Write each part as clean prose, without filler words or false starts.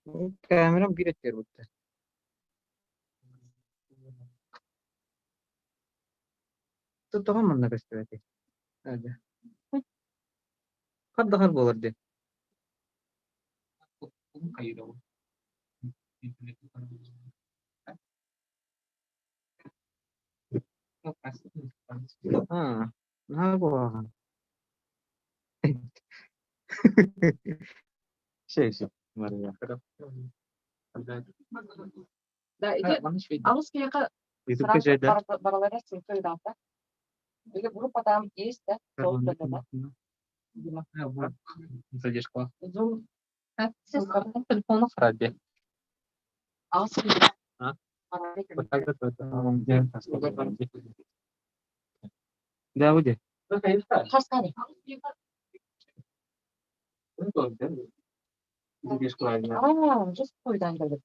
कैमरा गिरे तेरे उत्ते तो तोहा मन कष्ट रहते आजा खद दखल बोल दे हाँ हाँ वो şey şey var ya. Да, иди, а русский язык YouTube'da сразу şeyde. бараларя ссылкой да? Или группа там есть, да? Создана, да? Видимо. Задержка. Zoom. Телефонов ради. А русский А? бараларя Вот так вот это. Да, уйди. Хаскари. Задержка. Just koydan geldi.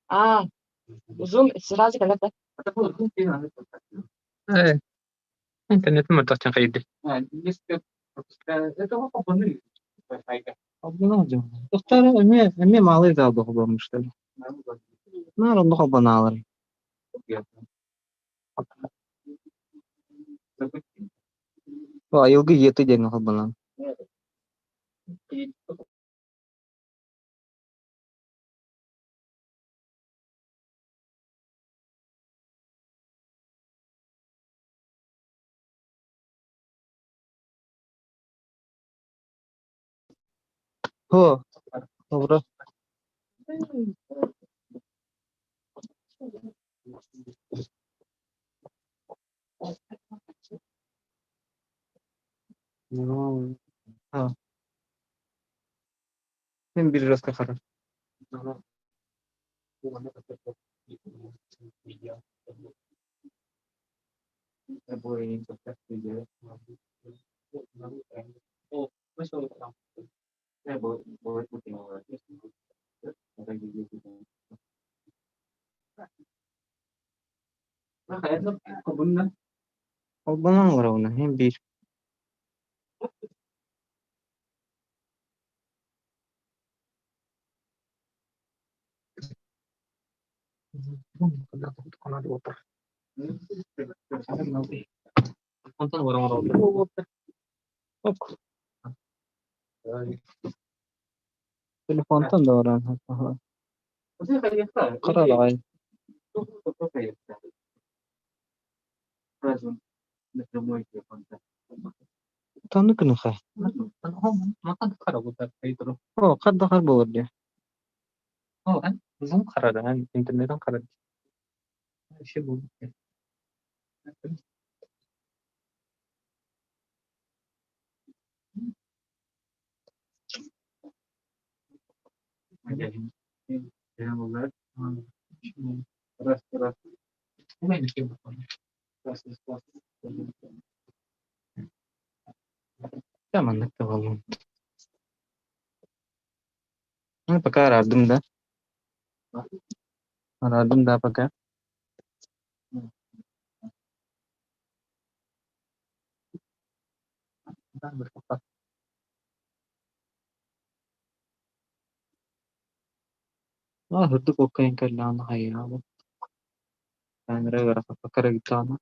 А, Zoom сразу geldi. Evet. İnternetim var zaten kaydı. Abone olacağım. Dostlar emme malı da olmuşlar. Ne var onu abone alır. O yılgı yeti den abone. Ho, doğru. Ha, ben bir раз kakarım. Abone var ona hem bir. Ondan orang-orang. Ok, telefondan da orang. Karar ay. Tanı kını kay. O kadda kar boğur diye. O kan uzun karadı. Hani internetten karadı. Şey bu. Tamam, tamam. Ano pakai radum dah? Radum dah pakai? Ah, itu kok yang kailangan kaya ako. Camera gara pakai gitu ano.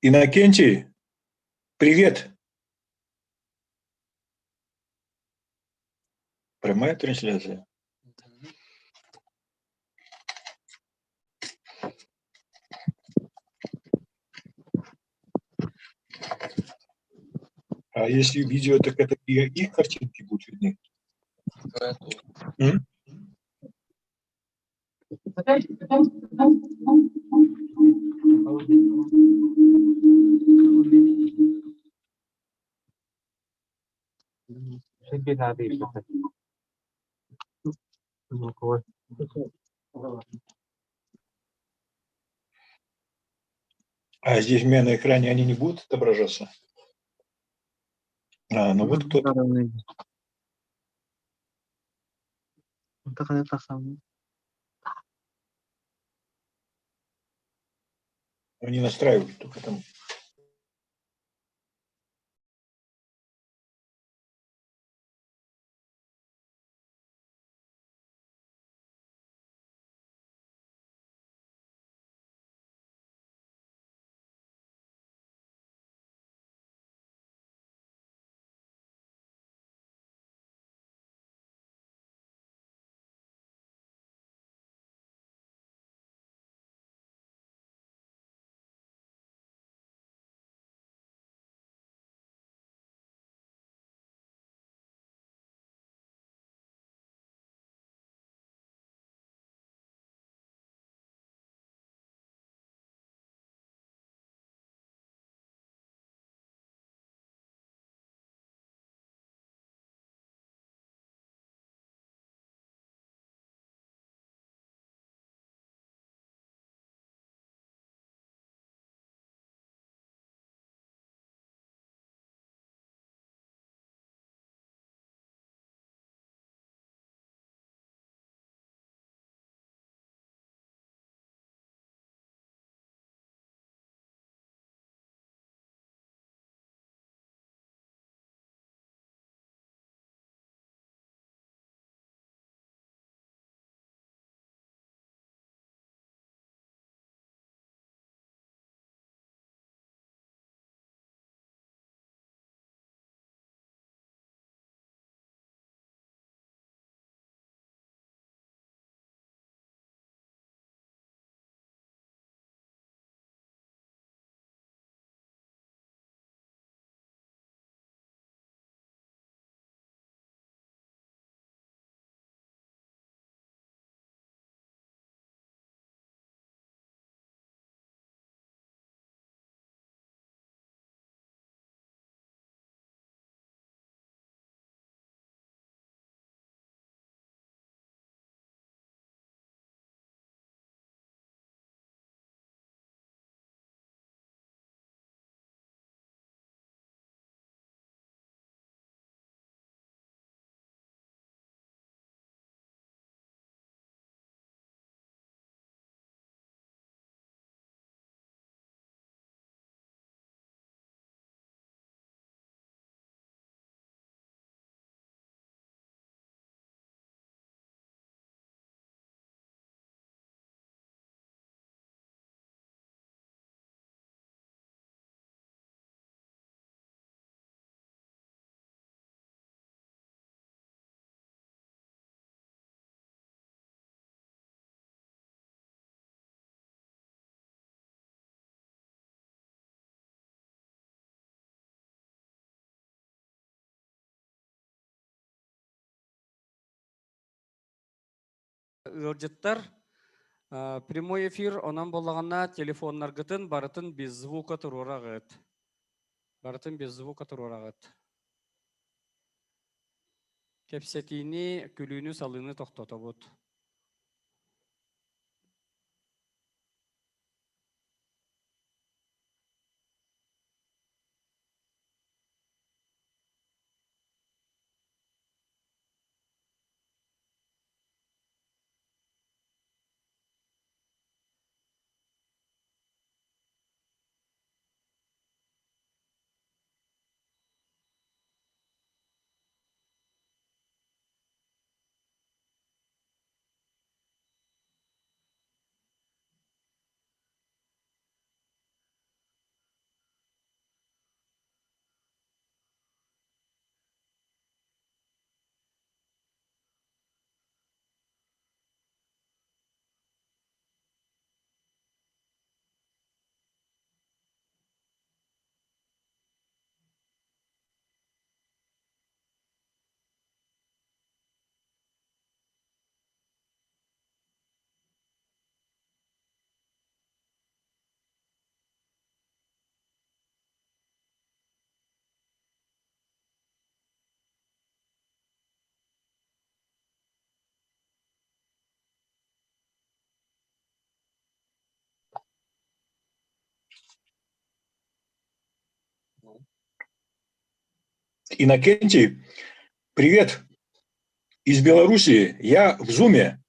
Иннокентий, привет. Прямая трансляция. А если видео, так это и их картинки будут видны? М? Should be happy with it. А здесь у меня на экране они не будут отображаться? А, ну вот кто-то. Они настраивают только там. Ылжыттар прямой эфир онан болағана телефоннаргытын барытын без звука турурагыт. Барытын без звука турурагыт. Кепсетини күлүүнү салыны токтотобут. Иннокентий, привет из Беларуси. Я в Зуме.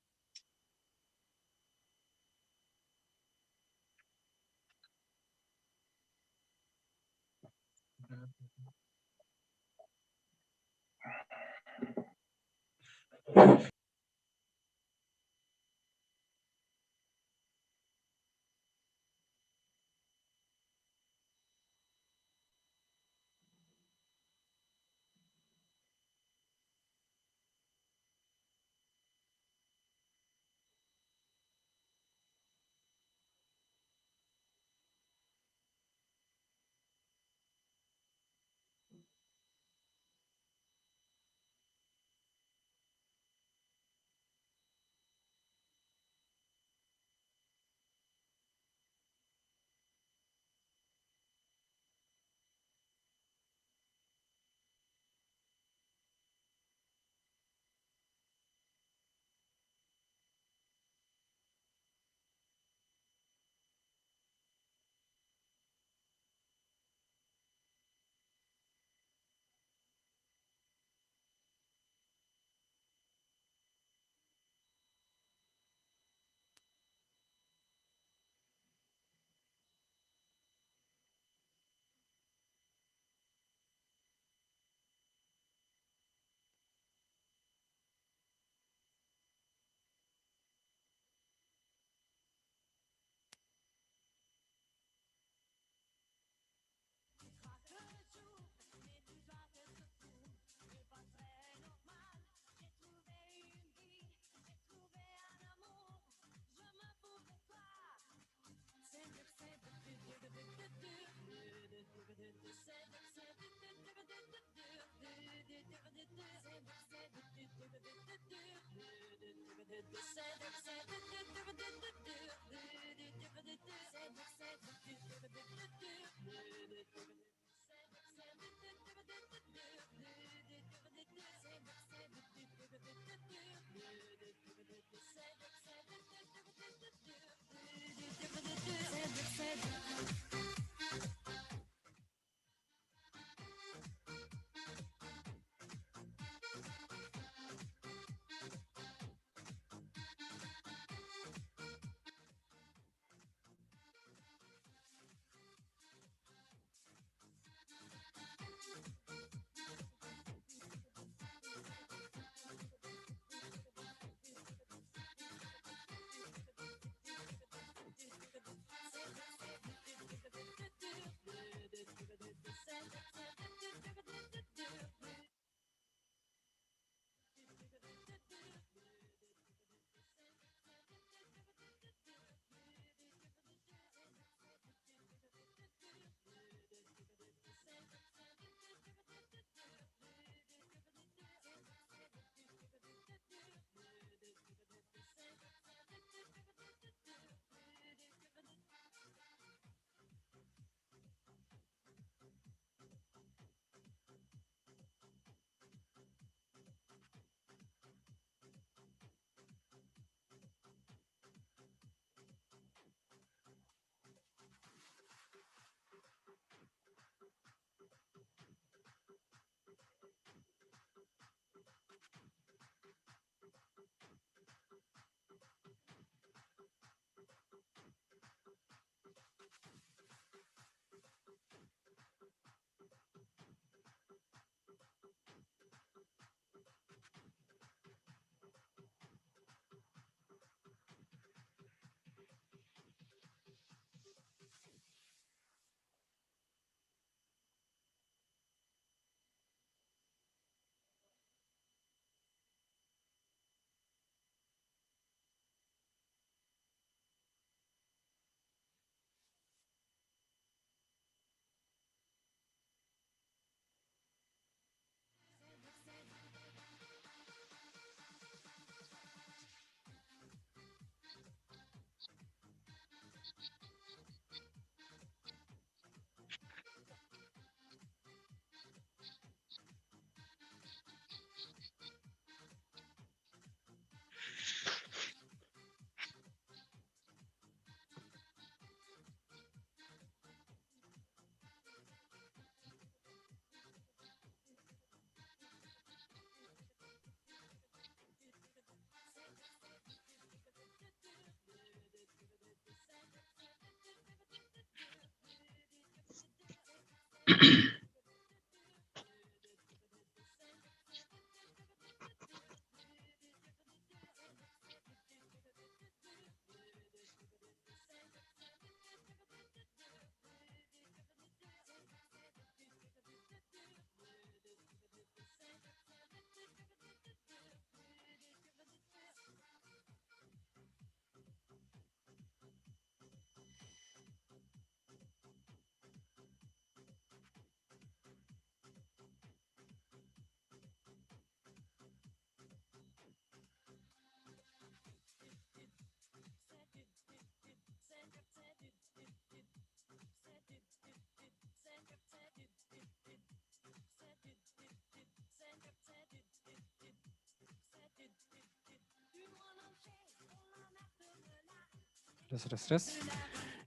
Раз.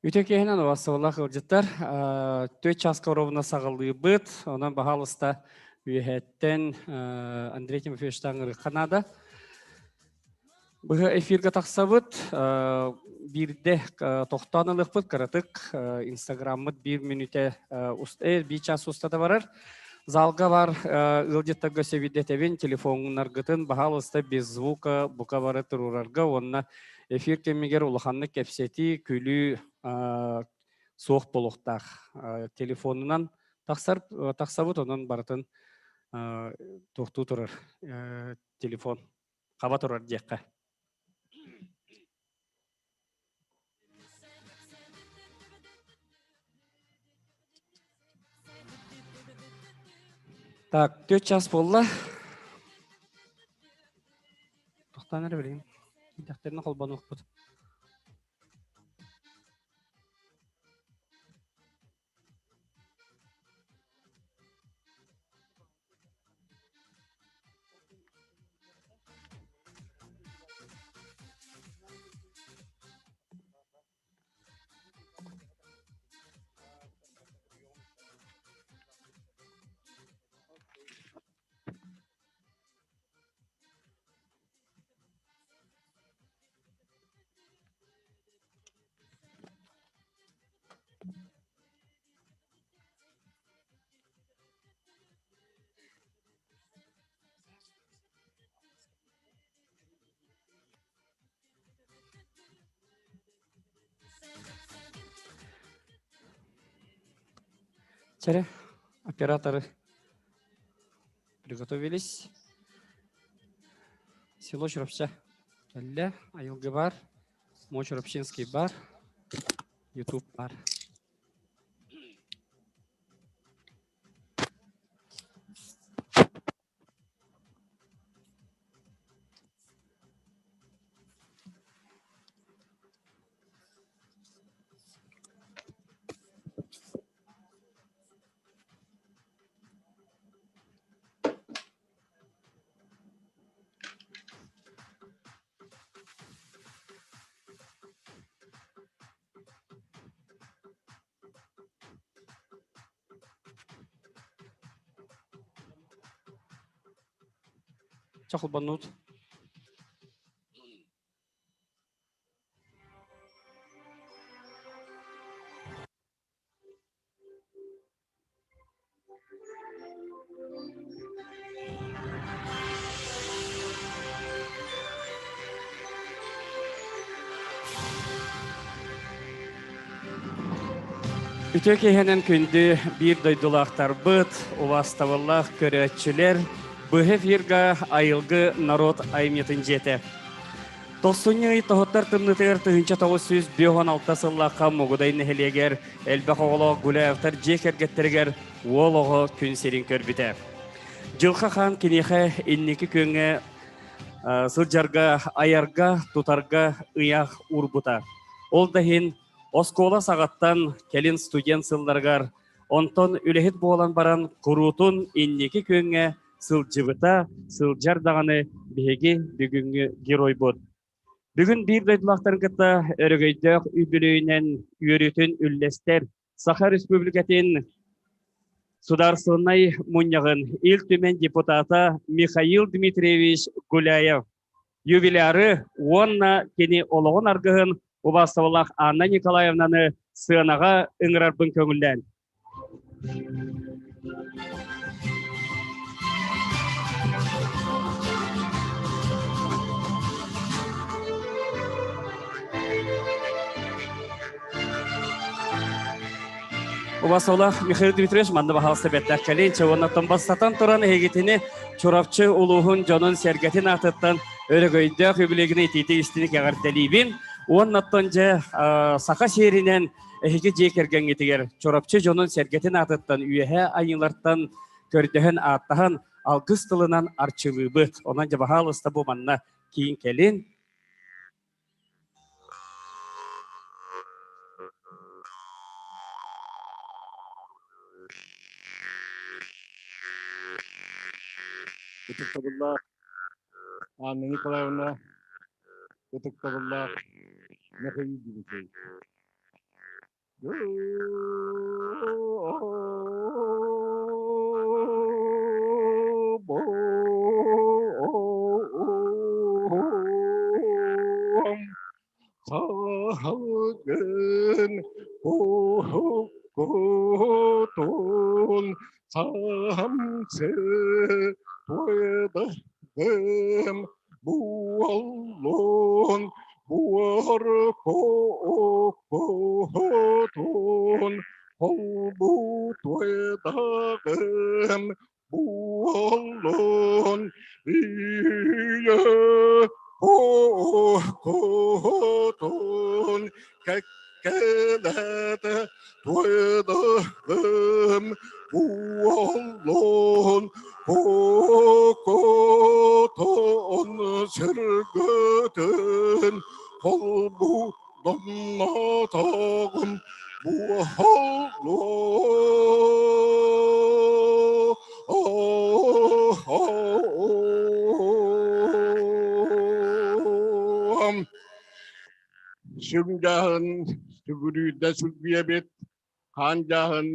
Үтө кehinen оғасығылақ ұржыттар, 4 часқа ровна сағылы бұд, онан бағалыста үйәттен Андрей Тимофеевичтан Канада. Бұғы эфирға тақса бұд, бірде тоқтанылық бұд, қаратық, инстаграммыд 1 минуте, 1 час ұстада барар. Залға бар ылжыттарға сөйдетебен телефонын арғытын бағалыста без звука бұқа бары тұрурарға, онына эфир кемегер улаханны кепсети күлі соқ болуқтақ. Телефонынан тақсабыт, онын барытын тоқту тұрыр. Телефон қаба тұрар дейққа. Так, 4 час болла. Тоқтан әрі білейін. Дәқтеріні қолбаны оқпыд. Чәрі, операторы приготовились. Село Чурапча. Әлі, Айылғы бар, Мочурапчинский бар, YouTube бар. Чахыл банут. Үтө кehenen күнді бір дойдулақтар бұд, ұваставыллақ көрәтчілер, бұғы фирға айылғы народ айметін жеті. Тоқсуны тоғыттар тымнытығыр тұхынча 916 сыллаққа мұғыдай нәхелегер, әлбәқ оғылығы гүләвтар жекергеттергер олығы күн серін көрбіті. Жылқа хан кенеқі иннекі көңі сылжарға, аярға, тұтарға ұяқ ұрбыта. Ол дайын Оскола сағаттан келін студент сылларғар, онтон үлехет болан баран құрутын иннекі көңі сылжыбыта, сылжардағаны беге бүгінгі герой бұд. Бүгін бір дойдылақтарын кітті өрігейдіқ үбілейінен үйеретін үллестер Саха Республикатын Сударсынай мұньяғын ил төмен депутата Михаил Дмитриевич Гуляев. Юбиляры онна кені олығын арғығын Убасывылақ Анна Николаевнаны сынаға үңірарбын көңілден. Убасола Михаил Дмитриевич манда бахалсы беттак калин чавоннаттан бастатан туран эгетини чурапчы улуғын жонун сергетин атыттан өрөгөйдө хүбілегіне тейті истиник ағардалибин. Оннаттан же сақа серинен эхеге жекерген етігер чурапчы жонун сергетин атыттан үйеhe айынларттан көрдөһөн аттахан алгыс тылынан арчылыбыт. Онан же бахалыста бу манна кейін келин. Ытыктабыллах, Анна Николаевна, Ытыктабыллах, Михаил Дмитриевич. Сағын көтін самсы Туэдым буаллон буаркотун холбу туэдагым буаллон ие котун кеккелете туэдагым буаллон Kokotun sürgütün kolbu damlatağım bu hallo Süngahın sügürüde sülbiyebet Kancahın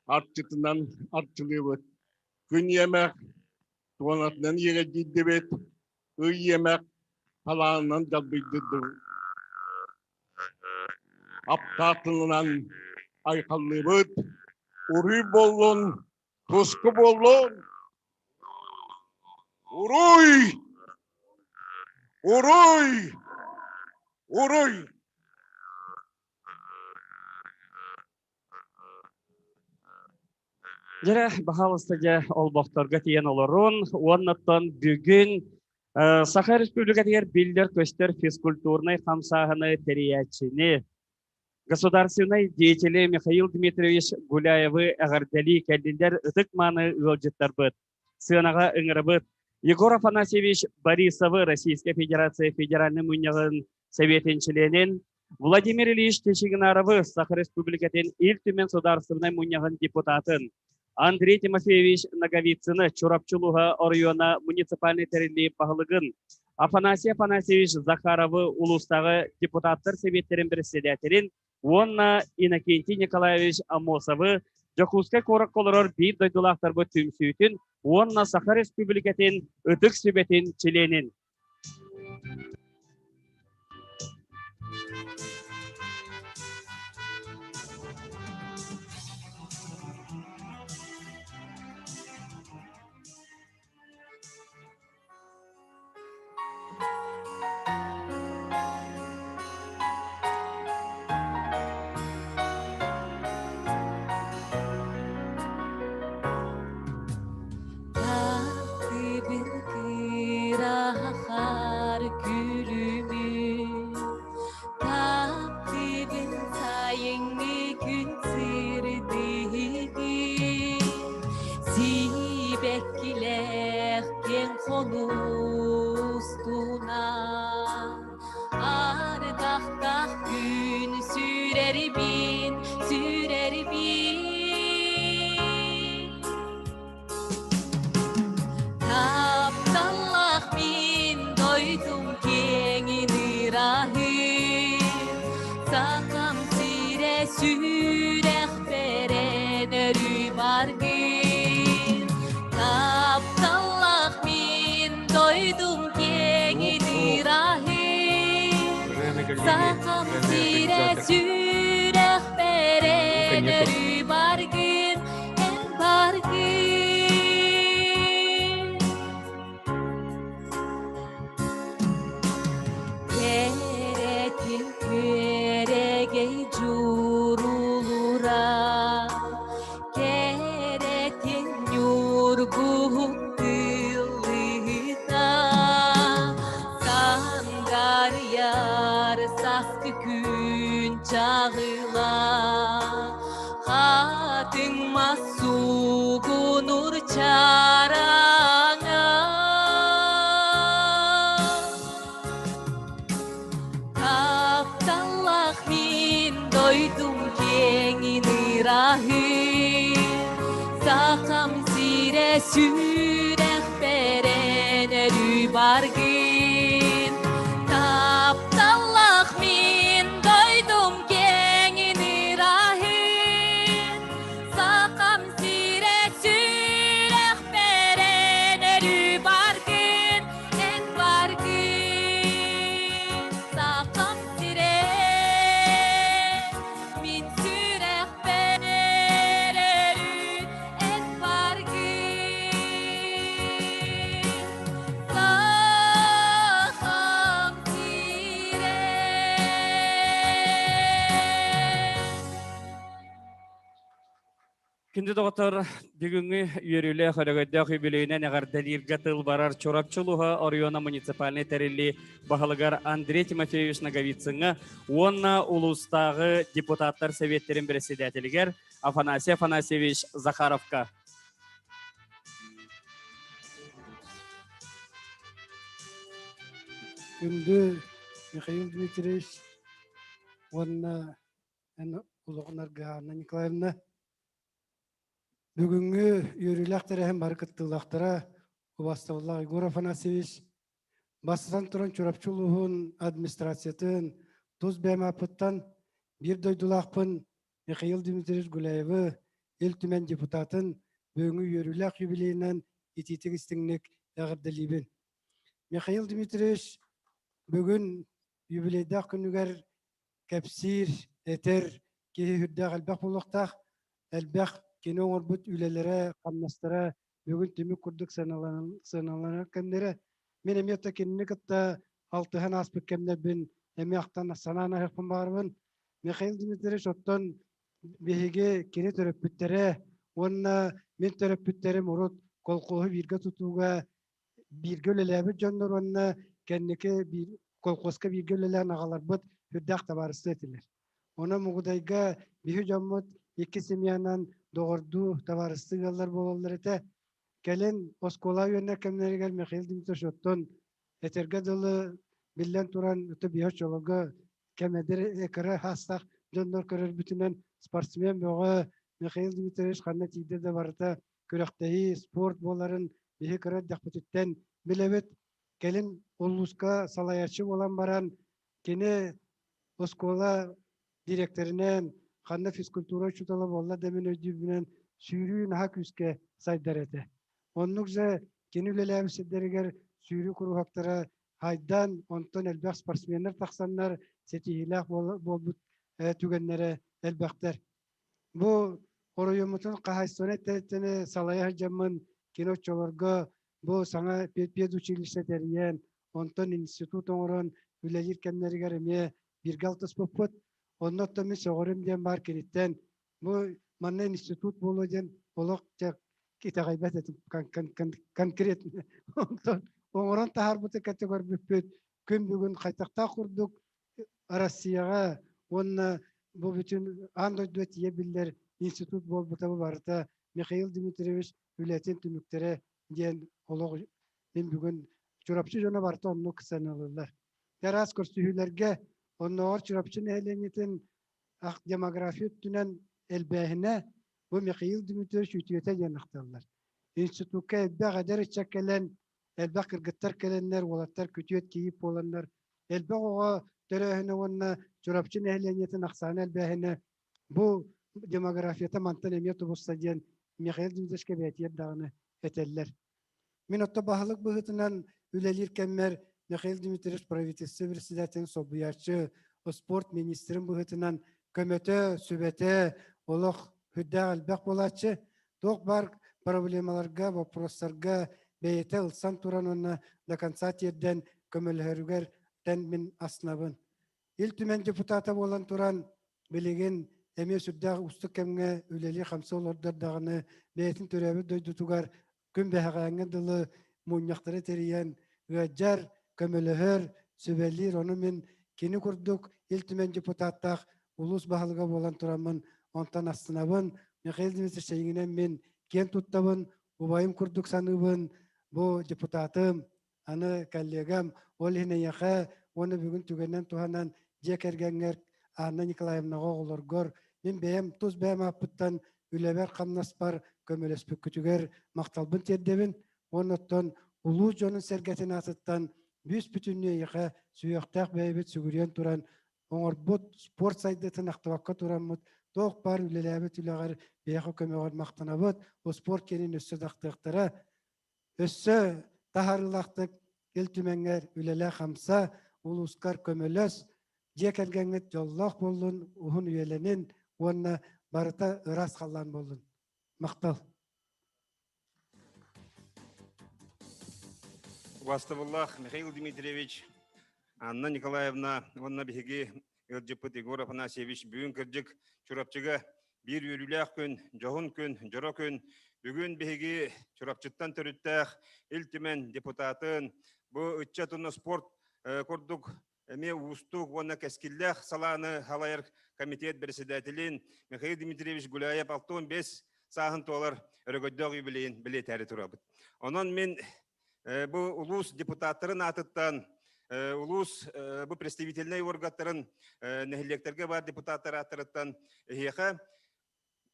artçıtından artçılıyıbıt Gün yemek, tuğanatından yere giddibet, yemek, falanından jalbıydıdır. Aptatından aykallıbıt, uri bollun, tusku bollun. Uruy! Uruy! Uruy! Жара бахалыстыга олбоқторга тиен олорун, оннаттан бүгүн Саха Республика тигер билдер көстер физкультурный хамсағыны териячини. Государственный деятели Михаил Дмитриевич Гуляевы ағардали кәлдендер ытыкманы ылжыттар быт. Сынаға ыңырыбыт. Егор Афанасьевич Борисовы Российской Федерации Федеральный муньягын советинчиленин, Владимир Ильич Течигнаровы Саха Республикатын ил түмен сударственный муньягын депутатын, Андрей Тимофеевич Наговицыны Чурапчулуга района муниципальный теренли пахылыгын, Афанасий Афанасьевич Захаровы улустағы депутаттар советтерин председателин, онна Иннокентий Николаевич Амосовы Жокускай корак колорор бир дойдулақтарбы түмсүйтін, онна Саха Республикатын ытык сөбетін чиленин. saskı gün çağıla Hatın masugu nur çarana Kaptallah min doydum kengini rahi Sakam sire süreh beren erü bargin Kaptallah min doydum kengini rahi Sakam sire süreh beren erü bargin En bargin Sakam sire min süreh beren erü En bargin Sakam sire Күнді доғытыр бүгінгі үйерілі қырығыдақ юбилейінен ағардалирға тыл барар чорапчылуға Ориона муниципальный тәрелі бағалығар Андрей Тимофеевич Наговицыңы, онна улустағы депутаттар советтерін председателігер Афанасий Афанасьевич Захаровка. Күнді Михаил Дмитриевич, онна Улығынарға Анна Николаевна, бүгінгі үйеріліқтері әм барқыттылақтара Убаставаллах Егор Афанасьевич, бастан тұран чорапчылуғын администрациятын, тұз бәм апыттан бір дойдулақпын Михаил Дмитриевич Гуляевы, ел түмен депутатын бүгінгі үйеріліқ юбилейінен ететік істіңнік әғырдалибін. Михаил Дмитриевич бүгін юбилейдақ күнігер кәпсир, әтер, кейі хүрдәқ әлбәқ болуқтақ, әлбәқ кені оңырбыт үлелері, қамнастары бүгін түмі күрдік сыналанар кәмдері. Мен әметті кеніне күтті алтыған аспық кәмдер бін әме ақтан санана әқпін бағарбын. Михаил Дмитриевич оттан бейге кені төрөппүттері, онына мен төрөппүттерім ұрыт қолқоғы бірге тұтуға бірге өлеләбі жондар онына кәннеке қолқосқа бірге өлелән ағалар бұд хүрдәқ табарысты етілер. Ona muğdayga bihi jamut iki semyanan doğurdu tavarısты gallar bolallar ete. Gelin oskola yönne kemleri gel Mikhail Dimitrov otton eterge dolu billen turan öte bihi çoluğu kemedir ekara hastaq jondor körür bütünen sportsmen boğu Mikhail Dimitrov xanna tiyde de barıta kürekteyi sport boların bihi kara daqpıtıtten bilebet gelin oluska salayatçı olan baran kene oskola direktörünen xanna fizkultura çutala bolla demin ödübünen sürüyün hak üske saydar ete. Onlukça kenüleler sideriger sürü kuru haktara haydan onton elbaq sportsmenler taksanlar setihilah bolbut tügenlere elbaqtar. Bu oruyumutun qahaysonet teretini salaya jamın kinoçolarga bu sana ped училище teriyen onton institut oğran üleyir kemleriger eme bir galtas popot ondan da soğurum diyen var kiritten bu manne institut bolu diyen olakça kita gaybet etim konkret oğran taharbıtı kategori büpüt gün bugün kaytakta kurduk Rusya'ya onna bu bütün android yebiller institut bol bu tabi vardı Mikhail Dimitrievich ületin tümüktere diyen olak ben bugün çorapçı jona vardı onu kısan alırlar. Teras kursühülerge onlar çorapçı nehlenetin demografi tünen elbahine bu Mikhail Dimitrievich ütüyete yanıktarlar. İnstitutka elbağ kadar çekelen elbağ kırgıtlar kelenler olatlar kütüyet kiyip olanlar elbağ oğa törehine onna çorapçı nehlenetin aksana elbahine bu demografiyete mantan emiyatı bosta diyen Mikhail Dimitrievich kebiyetiyet dağını eteller. Minutta bahalık bıhıtınan ülelir kemmer Mikhail Dimitrievich pravительство председатель собуячы спорт министрин быһытынан көмөтө сүбөтө олох хүддә албак болачы ток бар проблемаларга вопростарга бейте ылсан туран онна до конца терден көмөлһөрүгер тен мин аснабын ил түмен депутата болан туран билеген эме сүддә устук кемге үлели хамсол ордардагыны бейтин төрөбү дойдутугар күн бәһәгәнгә дылы муньяктары териен гәҗәр kömülühür, sübellir onu min кини курдук илтимен депутаттах улус баһалыга болан турамын, онтан астынабын, Михаил Дмитриевич Шейгинен мен кен туттабын, убайым курдук саныбын, бу депутатым, аны коллегам, ол хине яха, оны бүгін түгеннен туханан жекергенгер Анна Николаевна оғылыргор, мен бәйім, туз бәйім апыттан үлебер қамнаспар көмелеспік күтігер мақталбын тердебін, оныттан улу жонын сәргетін атыттан бүс бүтінне яха сүйіқтақ бәйбет сүгірен туран, оңырбұт спорт сайдетін ақтываққа туранмыд, тоқ бар үлеләбет үләғар бәйқы көмеғар мақтанабыд, о спорт кенін өссі дақтықтыра, өссі тахарылақтық елтүменгер үлелә қамса, улускар көмелес, жекергенет жоллақ болын, ұхын үйеленін, онына барыта ырас қалан болын. Мақтал. Ваставуллах Михаил Дмитриевич, Анна Николаевна, онна беги Егор Егор Афанасьевич, бүгін кірдік чурапчыға бір үйріләқ күн, жоғын күн, жоро күн, бүгін беги чурапчыттан түріттәқ, илтімен депутатын, бұл үтчатыны спорт көрдік, әме ұстық, онна кәскілләқ саланы халайыр комитет председателин Михаил Дмитриевич Гуляев 65 сағын толар өрігөддөг юбилейін білет әрі тұрабыд. Онан мен бұл улус депутаттарын атыттан, улус бұл представительный органдарын нәхилектерге бар депутаттар атырыттан ехе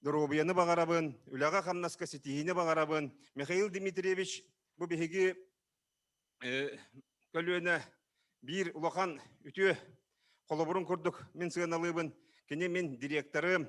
дұрубияны бағарабын, үліға қамнаска сетихіне бағарабын. Михаил Дмитриевич бұл бігеге көлуіне бір ұлақан үті қолыбырын көрдік мен сығаналыбын. Кене мен директоры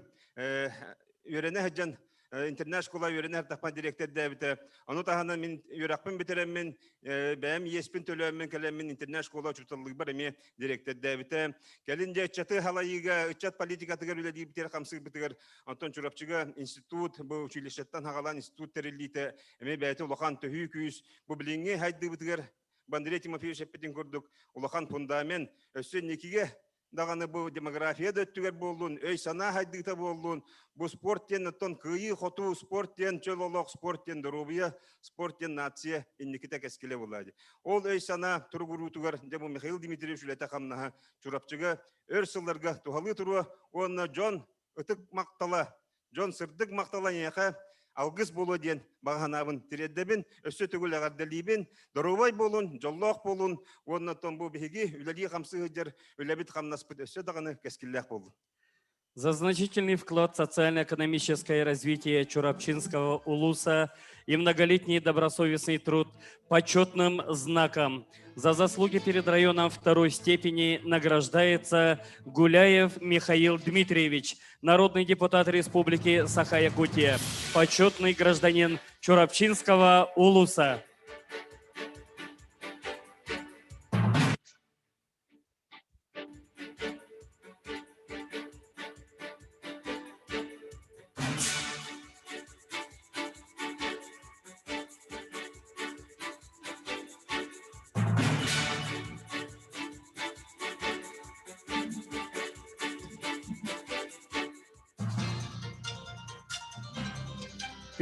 үйрені әджан интернет-школа үйрені әртақпан директор дәбіті. Оны тағынан мен үйрақпын бітереммен, бәйім еспін төлеммен кәлеммен интернет-школа чүтілік бір әме директор дәбіті. Кәлінде үтчаты халайыға, үтчат политикатығыр үлі дейбітер қамсығы бітігір. Антон Чурапчыға институт, бұл училищеттан хағалан институт тәрелейті, әме бәйті ұлақан төхүй күйіз, бұл біліңе хайды бітігір. Бандырей Тимофеевич әппетін көрдік, ұлақан фундамент, өссен некеге дағаны бұл демографияда өттігер болуын, өй сана хайдыгта болуын, бұл спорттен ұттан күйі қоту, спорттен чөлолық, спорттен дұрубия, спорттен нация иннекіте кәскеле болады. Ол өй сана тұрғырутығар, де бұл Михаил Дмитриевич үләті қамнаға чурапчыға өр сылларға туғалы тұруы, оны Джон ұтық мақтала, Джон сырдық мақтала неқа, алғыз болу ден бағанабын тіреддебін, өсі түгіл ағардалейбін, дұрубай болуын, жоллақ болуын, оннаттан бұл беге үләлі қамсығыдер, үләбіт қамнаспыд өсі дағаны кәскілләқ болуын. За значительный вклад в социально-экономическое развитие Чурапчинского улуса и многолетний добросовестный труд почетным знаком за заслуги перед районом второй степени награждается Гуляев Михаил Дмитриевич, народный депутат Республики Саха-Якутия, почетный гражданин Чурапчинского улуса.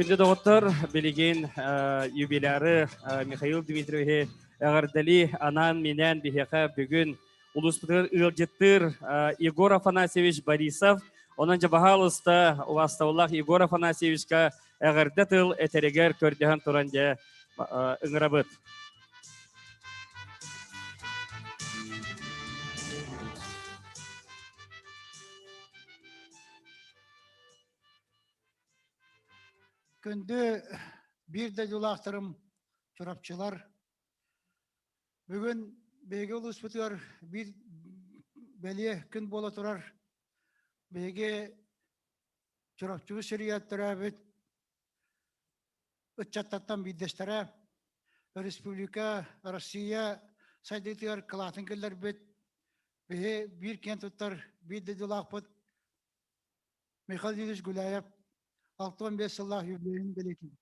Күнді доғыттар білеген юбиляры Михаил Дмитриевич әғардали анан менен бігеға бүгін ұлыспытыр ұлжеттір Егор Афанасьевич Борисов, онан жабағалыста ұластаулақ Егор Афанасьевичка әғарды тыл әтерегер көрдіған тұранде ұңырабыд. Күнді bir de yolақтырым çorapçılar. Bugün bege uluspıtıyor bir belli gün bola turar. Bege çorapçı şeriatlara ve uçattan birleştere Respublika Rusya saydıklar klatınkeler bet bir kent tutar bir de yolakpıt Mikhail Dmitриевич Гуляев 65 yıllık yübüleyin belirtildi.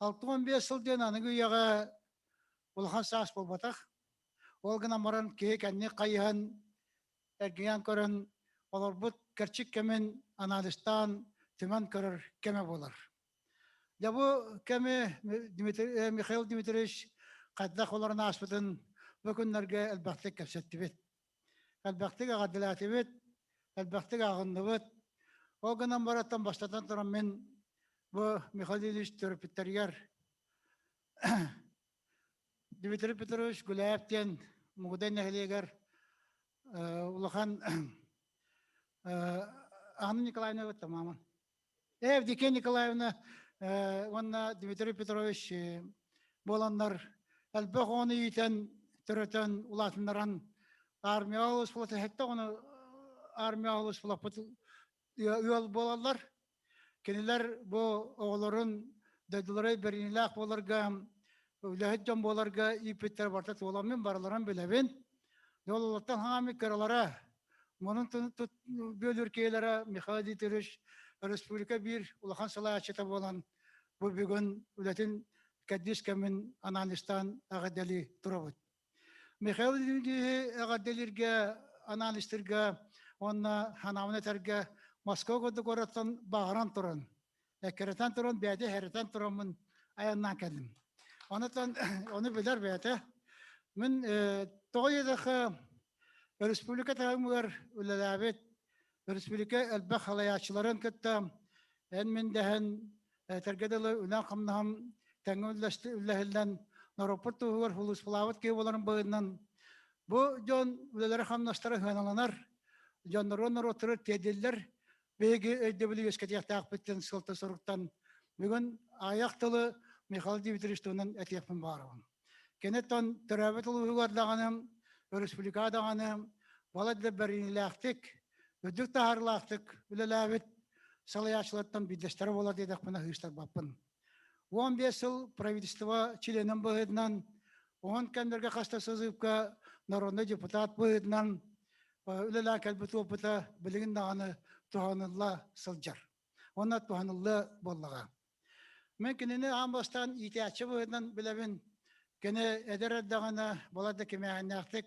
65 yıl diyen anı güyağa ulhan sağız bolbatak. Olgana maran kek anne kayhan ergiyan körün olur bu gerçek kemin analistan tümen körür keme bolar. Ya bu keme Mikhail Dmитриевич kaddak olarına asbıdın bu günlerge elbette kefsetti bit. әлбәқтік ағадылатыбыт, әлбәқтік ағындыбыт. Ол гынан бараттан бастатан тұрам мен бұл Михаил Ильич Төрөпүттәргер Дмитрий Петрович Гуляевтен Мугудай Нәхлегер улахан Анна Николаевна вот тамаман. Евдокия Николаевна, онна Дмитрий Петрович боландар әлбәқ оны етен түрітен улатындаран армия олыс болаты хетті оны армия олыс болапыт үйел болалар. Кенелер бұл оғыларын дөйділері берініләқ боларға, үләхет боларға ипеттер бартат оламын бараларан біләбен. Олалаттан хами кыралара, мұның бөлір кейлері Михаил Дмитриевич Республика бір улахан салай ачета болан бұл бүгін үләтін кәддіс кәмін аналистан ағадали тұрабыд. Михаил Дмитриевич ағадалирге, аналистерге, онна ханамынетерге Москва көді көраттан бағаран тұрын. Әкеретен тұрын, бәді әретен тұрымын аяннан кәдім. Оны білер бәді. Мен тоғы едіқі Республика тағымығар үлеләбет, Республика әлбәқ халаячыларын күтті, ән мен дәхін тәргеділі үлән қамнағым тәңі үләхілден Наропырт тұғығыр хұлыс бұлавыт кей боларын бұғыннан. Бұл жон үлелері қамнастары ғаналанар, жонларын отырыр теделдер, бейгі өйдебілі өскетияқты ақпеттен сылты сұрықтан. Бүгін аяқ тылы Михаил Дмитриевичтің әтияқпен барығын. Кенеттен түрәбет ұлығығардағаным, Республикадағаным, балады бәрініләқтік, өдік тағарлақтық, үлеләбет салаячылаттан бидестері болады едік бұна хүйістер баппын. 15 жыл правительство членом бұғыдынан, оған кәндерге қаста сызыпқа народный депутат бұғыдынан, үлелән кәлбіті опыта білігін дағаны туғанылла сылжар. Оны туғанылла боллаға. Мен кенені амбастан итәтші бұғыдынан біләбін, кені әдер әддағаны болады кемәғаннақтық,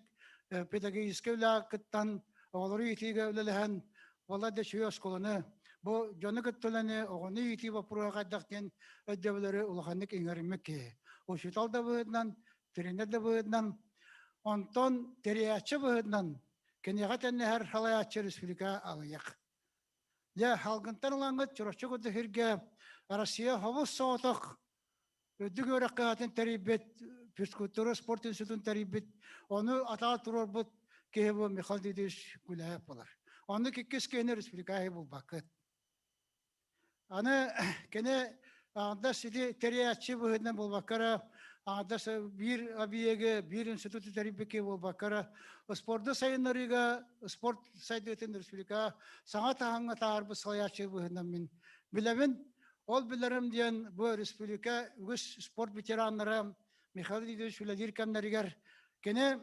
педагогический үләқіттан оғылыры етіге үлелән, болады шүйе осколыны, бұл жоны күттіліні оғыны еті бапыруға қайдақтен өддебілері ұлғанық еңерімек ке. Ошыталда бұғыдынан, түренерді бұғыдынан, онтон терияатшы бұғыдынан, кенеға тәнне әр халаятшы республика алыяқ. Ле халғынтан ұлаңғыт чұрашчы көті хірге Россия хавыз соғытық, өдді көрі қағатын тәрібет, физкультура спорт институтын тәрібет, оны атаға тұрар бұд кейі бұл Михаил Дмитриевич Гуляев болар. Оны кеккес кейіне республикаға бұл бақыт. Аны кене аңда сиди терияатчы бұғыдынан бұл бақыра, аңда бір обиеге, бір институты тәрібеке бұл бақыра, спорты сайынларыға, спорт сайдығытын республика, саңа тағанға тағар бұл салаячы бұғыдынан мен біләбін. Ол білерім дейін бұл республика өз спорт ветеранлары Михаил Дмитриевич үләдер кәмдерігер. Кене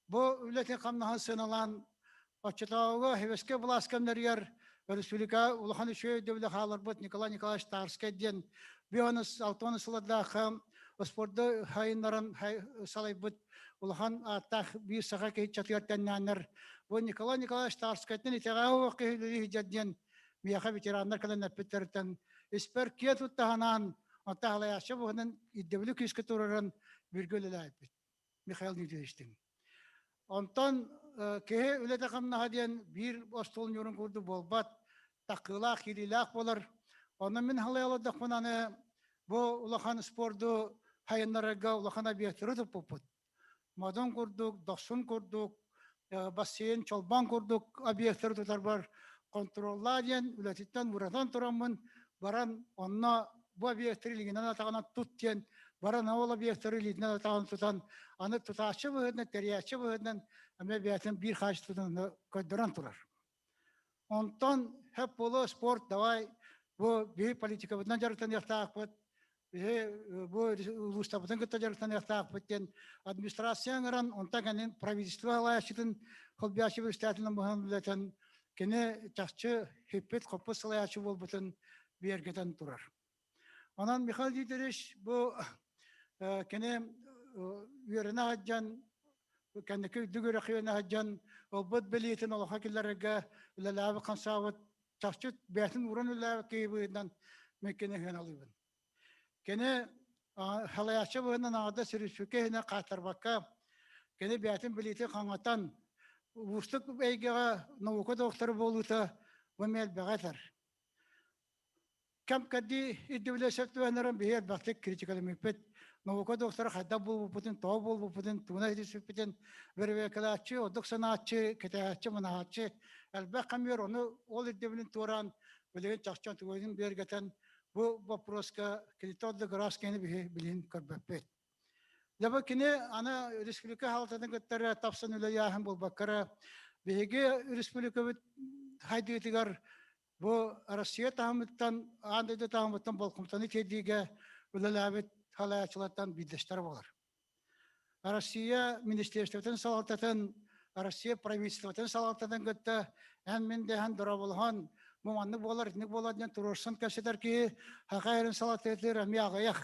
бұл үләтен қамнаған сыналан Отчетауға хевеске бұлас кәмдерігер республика улахан үші дөбілі қалар бұд Николай Николаевич Тарскайден бионыз алтоны сыладағы спорты хайынларын салай бұд улахан аттақ бір саға кейт чатыгартаннаныр. Бұл Николай Николаевич Тарскайден итеғауы кейлі жадден мияқа ветерандар кәлін әппеттерден Испер кет уттаханан, оттахалаяшы бұғынан иддебілі күйіскі тұрырын біргөлілі әйпет. Михаил Дмитриевичтің. Онтан кеге үлеті қамнаға дейін бір остолын өрін көрді болбат, тақылақ, елілақ болар. Оны мен халайаладық бұнаны бұл ұлақан спорды хайынларыға ұлақан объекттері тұп бұпыд. Мадон көрдік, доқсын көрдік, бассейн, чолбан көрдік объекттері тұтар бар. Контролла дейін үлететтен ұратан тұрамын. Баран онна bu obyektleri liginen atağına tutken, baran oğul obyektleri liginen atağına tutan, anı tutaşçı bıhıdın, teriyatçı bıhıdın, ama biyetin bir kaç tutan koyduran turar. Ondan hep bolu sport, davay, bu bir politika bundan jarıktan yaktağık bıd, bu ulustabıdan gıtta jarıktan yaktağık bıdken, administrasyon aran, ondan kendin pravительство alayışıdın, kolbiyaşı bir üstadının buhan bileten, kene çakçı, hüppet, kopuz salayışı bol bıtın, bir yergeden turar. Ondan Mihal Dietrich bu kene üyerine haccan, kendiki dügüre kıyene haccan, o bud beliyetin o hakillerine ülelâbi kansavat, çakçı beytin vuran ülelâbi kıyıbından mekene hüyen alıyordun. Kene halayatçı buğundan ağda sürüsükehine qatar bakka, kene beytin beliyetin kanatan, устук эйгега наука доктору болута вымел бегатар. Кем кади иддивлесет венерен бихер бактек критикалы мипет. Наука доктору хадда болу путин, то болу путин, туна идисіп путин, вервекалачы, одық санатчы, кетеачы, манахачы. Әлбәк камер оны ол иддивлен туран, білген чақчан туғайын бергетен, bu вопроска кредитоды граскені білін көрбәппет. Ләбі кіне ана республика халтатын көттері тапсын үлі яхын бұл баққара. Беге республика бүт хайдетігер bu Россия тағымыттан, андайды тағымыттан болқымтаны тедіге үліләбет халайачылаттан бидештер болар. Россия министерствотын салалтатын, Россия правительствотын салалтатын көтті, әнмен дәхін дұра болған, маманны болар, итник боладен тұрырсын кәседер ки, хақайрын салаттетілер әме ағаяқ.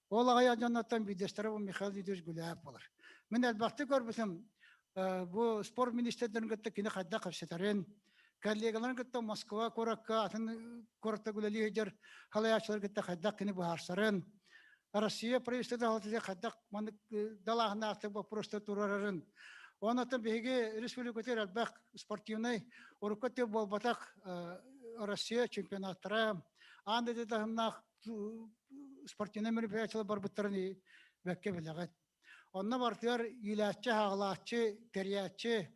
Ол ағая жаннаттан бидештері бұл Михаил Юрьевич Гуляев болар. Мен әлбақты көрбісім, бұл спорт министердерін көтті кені қайда қапсетерін, коллегаларын көтті Москва көракка, атын көрікті Гулялиев жер, халаячылар көтті қайда кені бұхарсарын, Россия правительствода халтыде қайда далағына ақтық бұл просто тұрарарын. Онатын беге республикатер әлбәқ спортивный уруккөте болбатақ Россия чемпионаттары, андыды дағымнақ спортивный мероприятиялар бар бұттарын бәкке біліғет. Онна бартыгар иләтчі, ағылатчы, терiyatчы,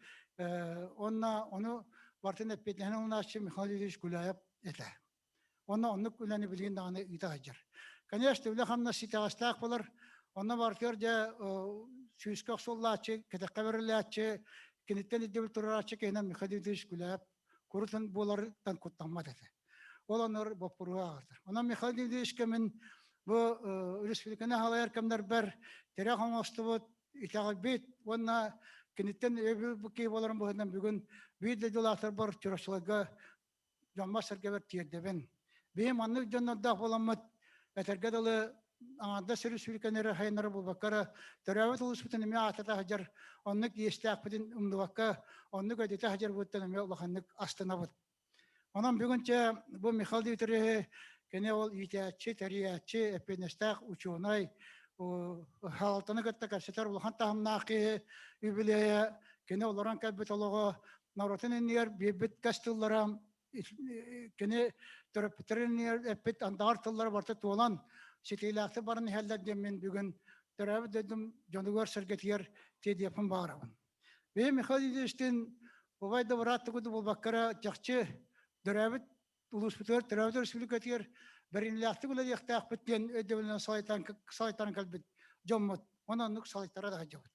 оны бартын әппетләні ұнатчы Михаил Юрьевич Гуляев еті. Оны үләні білген дағаны үйті ғажыр. Конечно, үлі қамна ситағастақ болар, онна бартыгар жа Сүйіскақ соллатчы, кәтәққа беріләтчі, кенеттен еддебіл тұрарачы кейінен Михаил Юрьевич Гуляев көрітін болардан құттанмады еді. Ол оныр бопыруға ағырдар. Онан Михаил Юрьевич кәмін бұл республиканы халайар кәмдер бәр тәрі қамасты бұд, итағал бейт, онна кенеттен өбі кей боларын бұғынан бүгін бейді дұлақтар бар түрашылыға жанма сәрге бәр тиердебін. Бейім анны жаннадақ боламыд, әтәрге дылы аңада республиканары хайнары бұл баққара, түрәует ұлыспытын әме атата хажар, оннық естәқ бұдын ұмдываққа, оннық өдеті хажар бұдтан әме ұлақаннық астына бұд. Онан бүгінше бұл Михаил Юрьевич кене ол итәтчі, тәрiyatчы, әпенестәқ, учуынай, халтаны көтті кәпсетер ұлақан тағымнақы үбілея, кене оларан кәббет олығы, наротын әнер бейбет кәстілларам, кене түріптерін әппет андағар тыллары барты туылан, сетейләқті барын хәлдерден мен бүгін түрәбі дөдім жонығар сәргетер тедепін бағырабын. Бей Михаил Юрьевичтен бұбайды бұратты күді бұл баққара жақчы түрәбі ұлыспытыр, түрәбі республикатер бірінләқті күлі яқтақ біттен өдебілінен салайтарын кәлбет жоммыд, онан нүк салайтара да жабыд.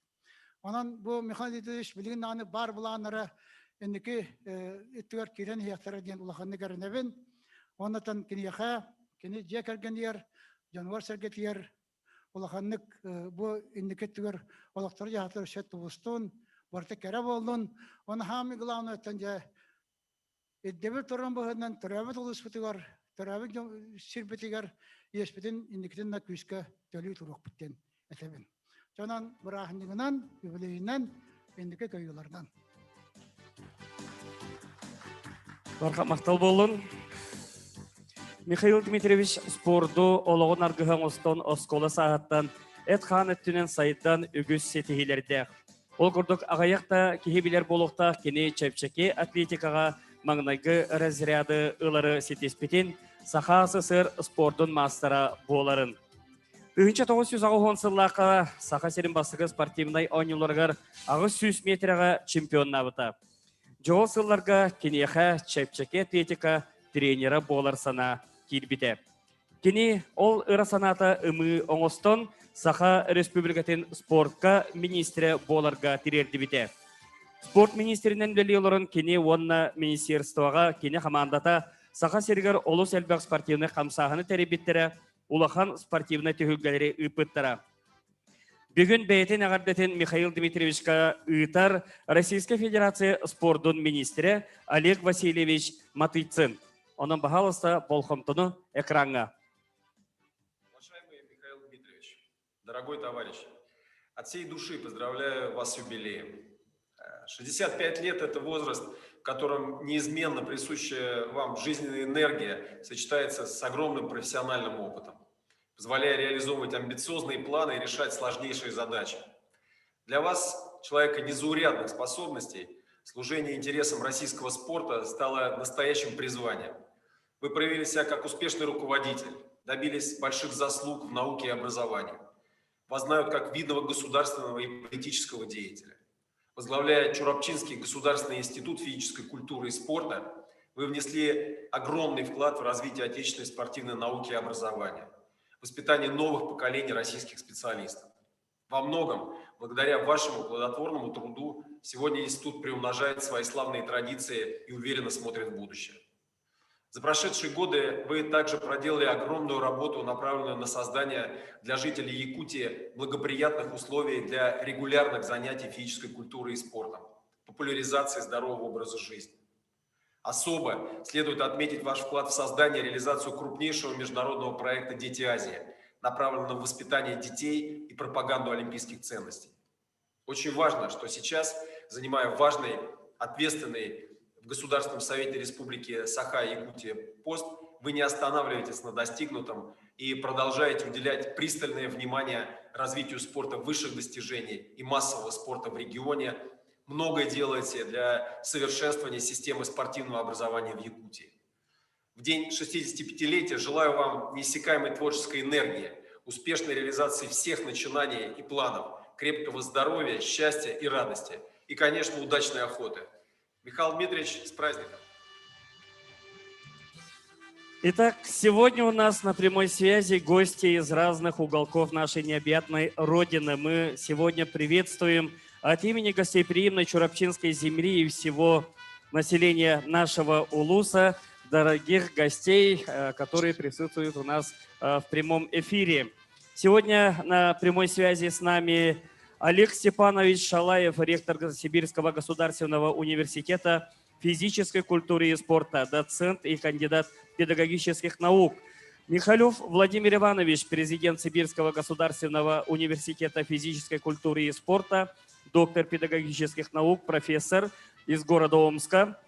Онан бұл Михаил Юрьевич білген аны бар бұланары әнекі үттігер керен яқтары ден ұлақанны кәрінебін, онатан кені яқа, кені жек әргендер, жануар сәргетер, ұлақаннык бұл үндекеттігер олақтары яқтары шет тұлыстың, барты кәрі болдың, оны хами ғылауны өттен жа Эддебір тұрған бұғынан түрәбі тұлыспытығар, түрәбі сірбетігер, еспетін үндекетін на күскі төлі тұруқ біттен әтебін. Сонан бұрағындығынан, үбілейінен, үндеке көйілерден. Барқа мақтал болын. Михаил Дмитриевич спорду олығын арғыған остон оскола сағаттан әтқан өттінен сайыттан үгіз сетігілерді. Ол күрдік ағаяқта кейбілер болуқта кені чәпчеке атлетикаға маңнайғы разряды ылары сетеспетін Саха СССР спордың мастера боларын. 1990 сыллаққа Саха серін басығы спортивнай ойнуларғар ағыз 100 метріға чемпион набыта. Жоғыл сылларға кенеға чәпчеке атлетика тренері болар сана келбіті. Кені ол ұры саната үмі оңыстон Саха республикатын спортқа министрі боларға тирерді біті. Спорт министрінен бөлі оларын кені онна министерствоға кені командата Саха сергер олыс әлбәқ спортивны қамсағыны тәребеттері улахан спортивны түйілгелері үпіттара. Бүгін бәйтін ағардетін Михаил Дмитриевичка үйтар Российская Федерация спордың министрі Олег Васильевич Матыйцын. Оның бағалыста болхымтыны экранға. Уважаемый Михаил Дмитриевич, дорогой товарищ, от всей души поздравляю вас с юбилеем. 65 лет – это возраст, в котором неизменно присущая вам жизненная энергия сочетается с огромным профессиональным опытом, позволяя реализовывать амбициозные планы и решать сложнейшие задачи. Для вас человека незаурядных способностей, служение интересам российского спорта стало настоящим призванием. Вы проявили себя как успешный руководитель, добились больших заслуг в науке и образовании. Вас знают как видного государственного и политического деятеля. Возглавляя Чурапчинский государственный институт физической культуры и спорта, вы внесли огромный вклад в развитие отечественной спортивной науки и образования, воспитание новых поколений российских специалистов. Во многом, благодаря вашему плодотворному труду, сегодня институт приумножает свои славные традиции и уверенно смотрит в будущее. За прошедшие годы вы также проделали огромную работу, направленную на создание для жителей Якутии благоприятных условий для регулярных занятий физической культурой и спортом, популяризации здорового образа жизни. Особо следует отметить ваш вклад в создание и реализацию крупнейшего международного проекта «Дети Азии», направленного на воспитание детей и пропаганду олимпийских ценностей. Очень важно, что сейчас, занимая важный, ответственный в Государственном совете Республики Саха-Якутия пост, вы не останавливаетесь на достигнутом и продолжаете уделять пристальное внимание развитию спорта высших достижений и массового спорта в регионе. Многое делаете для совершенствования системы спортивного образования в Якутии. В день 65-летия желаю вам неиссякаемой творческой энергии, успешной реализации всех начинаний и планов, крепкого здоровья, счастья и радости. И, конечно, удачной охоты. Михаил Дмитриевич, с праздником! Итак, сегодня у нас на прямой связи гости из разных уголков нашей необъятной Родины. Мы сегодня приветствуем от имени гостеприимной Чурапчинской земли и всего населения нашего улуса дорогих гостей, которые присутствуют у нас в прямом эфире. Сегодня на прямой связи с нами Олег Степанович Шалаев, ректор Сибирского государственного университета физической культуры и спорта, доцент и кандидат педагогических наук. Михалев Владимир Иванович, президент Сибирского государственного университета физической культуры и спорта, доктор педагогических наук, профессор из города Омска.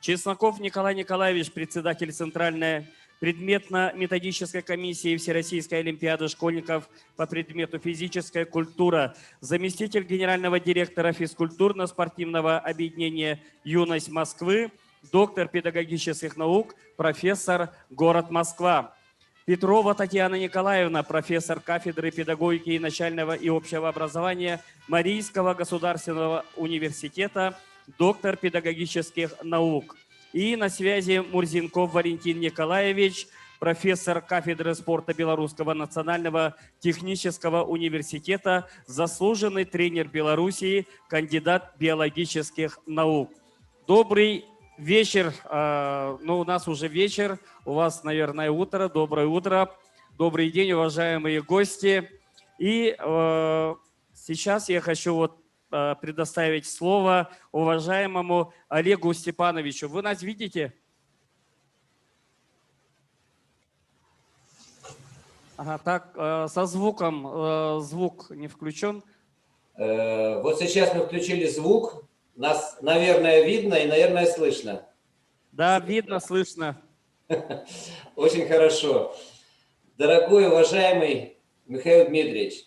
Чесноков Николай Николаевич, председатель Центральной предметно-методической комиссии Всероссийской олимпиады школьников по предмету физическая культура, заместитель генерального директора физкультурно-спортивного объединения «Юность Москвы», доктор педагогических наук, профессор, город Москва. Петрова Татьяна Николаевна, профессор кафедры педагогики и начального и общего образования Марийского государственного университета, доктор педагогических наук. И на связи Мурзенков Валентин Николаевич, профессор кафедры спорта Белорусского национального технического университета, заслуженный тренер Белоруссии, кандидат биологических наук. Добрый вечер. Ну, у нас уже вечер, у вас, наверное, утро. Доброе утро. Добрый день, уважаемые гости. И сейчас я хочу предоставить слово уважаемому Олегу Степановичу. Вы нас видите? Ага, так, со звуком, звук не включен. Вот сейчас мы включили звук. Нас, наверное, видно и, наверное, слышно. Да, видно, слышно. Очень хорошо. Дорогой, уважаемый Михаил Дмитриевич,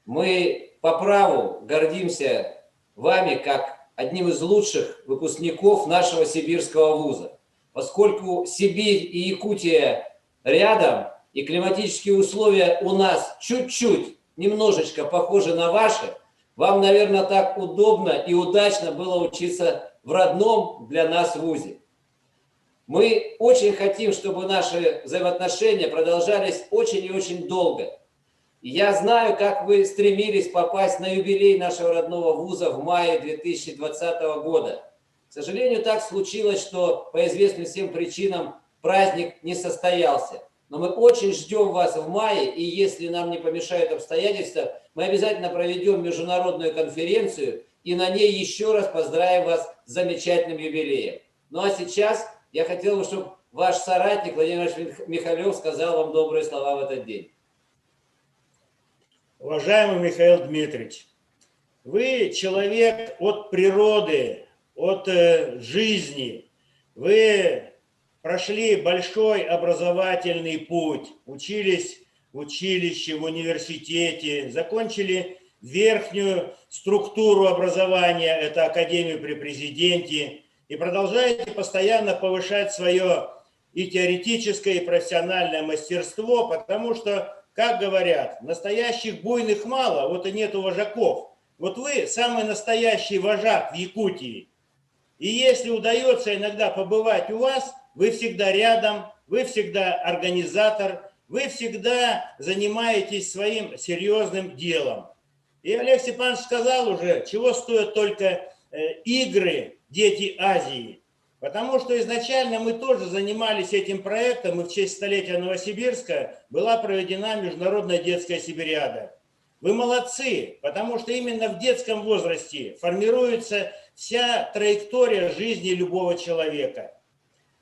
мы по праву гордимся вами как одним из лучших выпускников нашего сибирского вуза. Поскольку Сибирь и Якутия рядом, и климатические условия у нас чуть-чуть, немножечко похожи на ваши, вам, наверное, так удобно и удачно было учиться в родном для нас вузе. Мы очень хотим, чтобы наши взаимоотношения продолжались очень и очень долго. И я знаю, как вы стремились попасть на юбилей нашего родного вуза в мае 2020 года. К сожалению, так случилось, что по известным всем причинам праздник не состоялся. Но мы очень ждем вас в мае, и если нам не помешают обстоятельства, мы обязательно проведем международную конференцию и на ней еще раз поздравим вас с замечательным юбилеем. Ну а сейчас я хотел бы, чтобы ваш соратник Владимир Михалев сказал вам добрые слова в этот день. Уважаемый Михаил Дмитриевич, вы человек от природы, от жизни. Вы прошли большой образовательный путь, учились в училище, в университете, закончили верхнюю структуру образования, это Академию при президенте, и продолжаете постоянно повышать свое и теоретическое, и профессиональное мастерство, потому что, как говорят, настоящих буйных мало, вот и нету вожаков. Вот вы самый настоящий вожак в Якутии. И если удается иногда побывать у вас, вы всегда рядом, вы всегда организатор, вы всегда занимаетесь своим серьезным делом. И Олег Степанович сказал уже, чего стоят только игры «Дети Азии». Потому что изначально мы тоже занимались этим проектом, и в честь столетия Новосибирска была проведена Международная детская сибириада. Вы молодцы, потому что именно в детском возрасте формируется вся траектория жизни любого человека.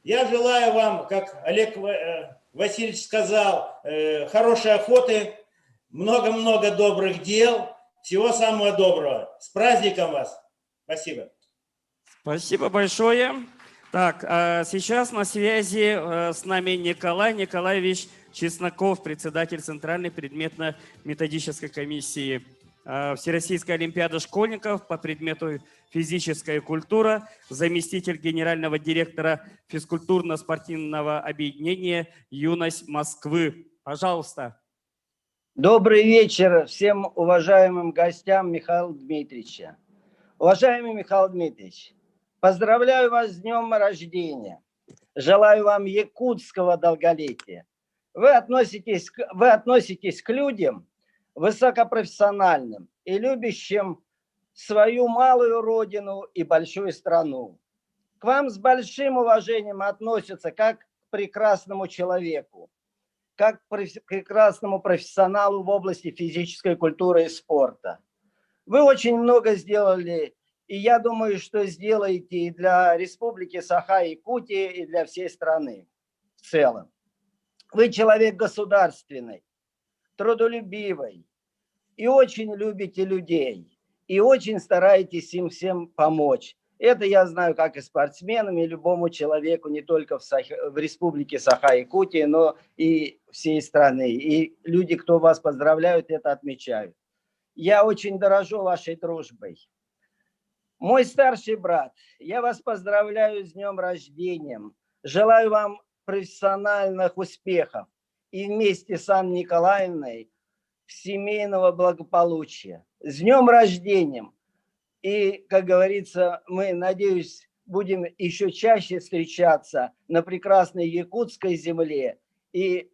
Я желаю вам, как Олег Васильевич сказал, хорошей охоты, много-много добрых дел, всего самого доброго. С праздником вас! Спасибо. Спасибо большое. Так, сейчас на связи с нами Николай Николаевич Чесноков, председатель Центральной предметно-методической комиссии Всероссийской олимпиады школьников по предмету физическая культура, заместитель генерального директора физкультурно-спортивного объединения «Юность Москвы». Пожалуйста. Добрый вечер всем уважаемым гостям Михаила Дмитриевича. Уважаемый Михаил Дмитриевич, поздравляю вас с днем рождения. Желаю вам якутского долголетия. Вы относитесь к людям высокопрофессиональным и любящим свою малую родину и большую страну. К вам с большим уважением относятся как к прекрасному человеку, как к прекрасному профессионалу в области физической культуры и спорта. Вы очень много сделали, и я думаю, что сделаете и для Республики Саха-Якутия, и для всей страны в целом. Вы человек государственный, трудолюбивый, и очень любите людей, и очень стараетесь им всем помочь. Это я знаю как и спортсменам, и любому человеку, не только в Республике Саха-Якутия, но и всей страны. И люди, кто вас поздравляют, это отмечают. Я очень дорожу вашей дружбой. Мой старший брат, я вас поздравляю с днем рождения. Желаю вам профессиональных успехов и вместе с Анной Николаевной семейного благополучия. С днем рождения! И, как говорится, мы, надеюсь, будем еще чаще встречаться на прекрасной якутской земле и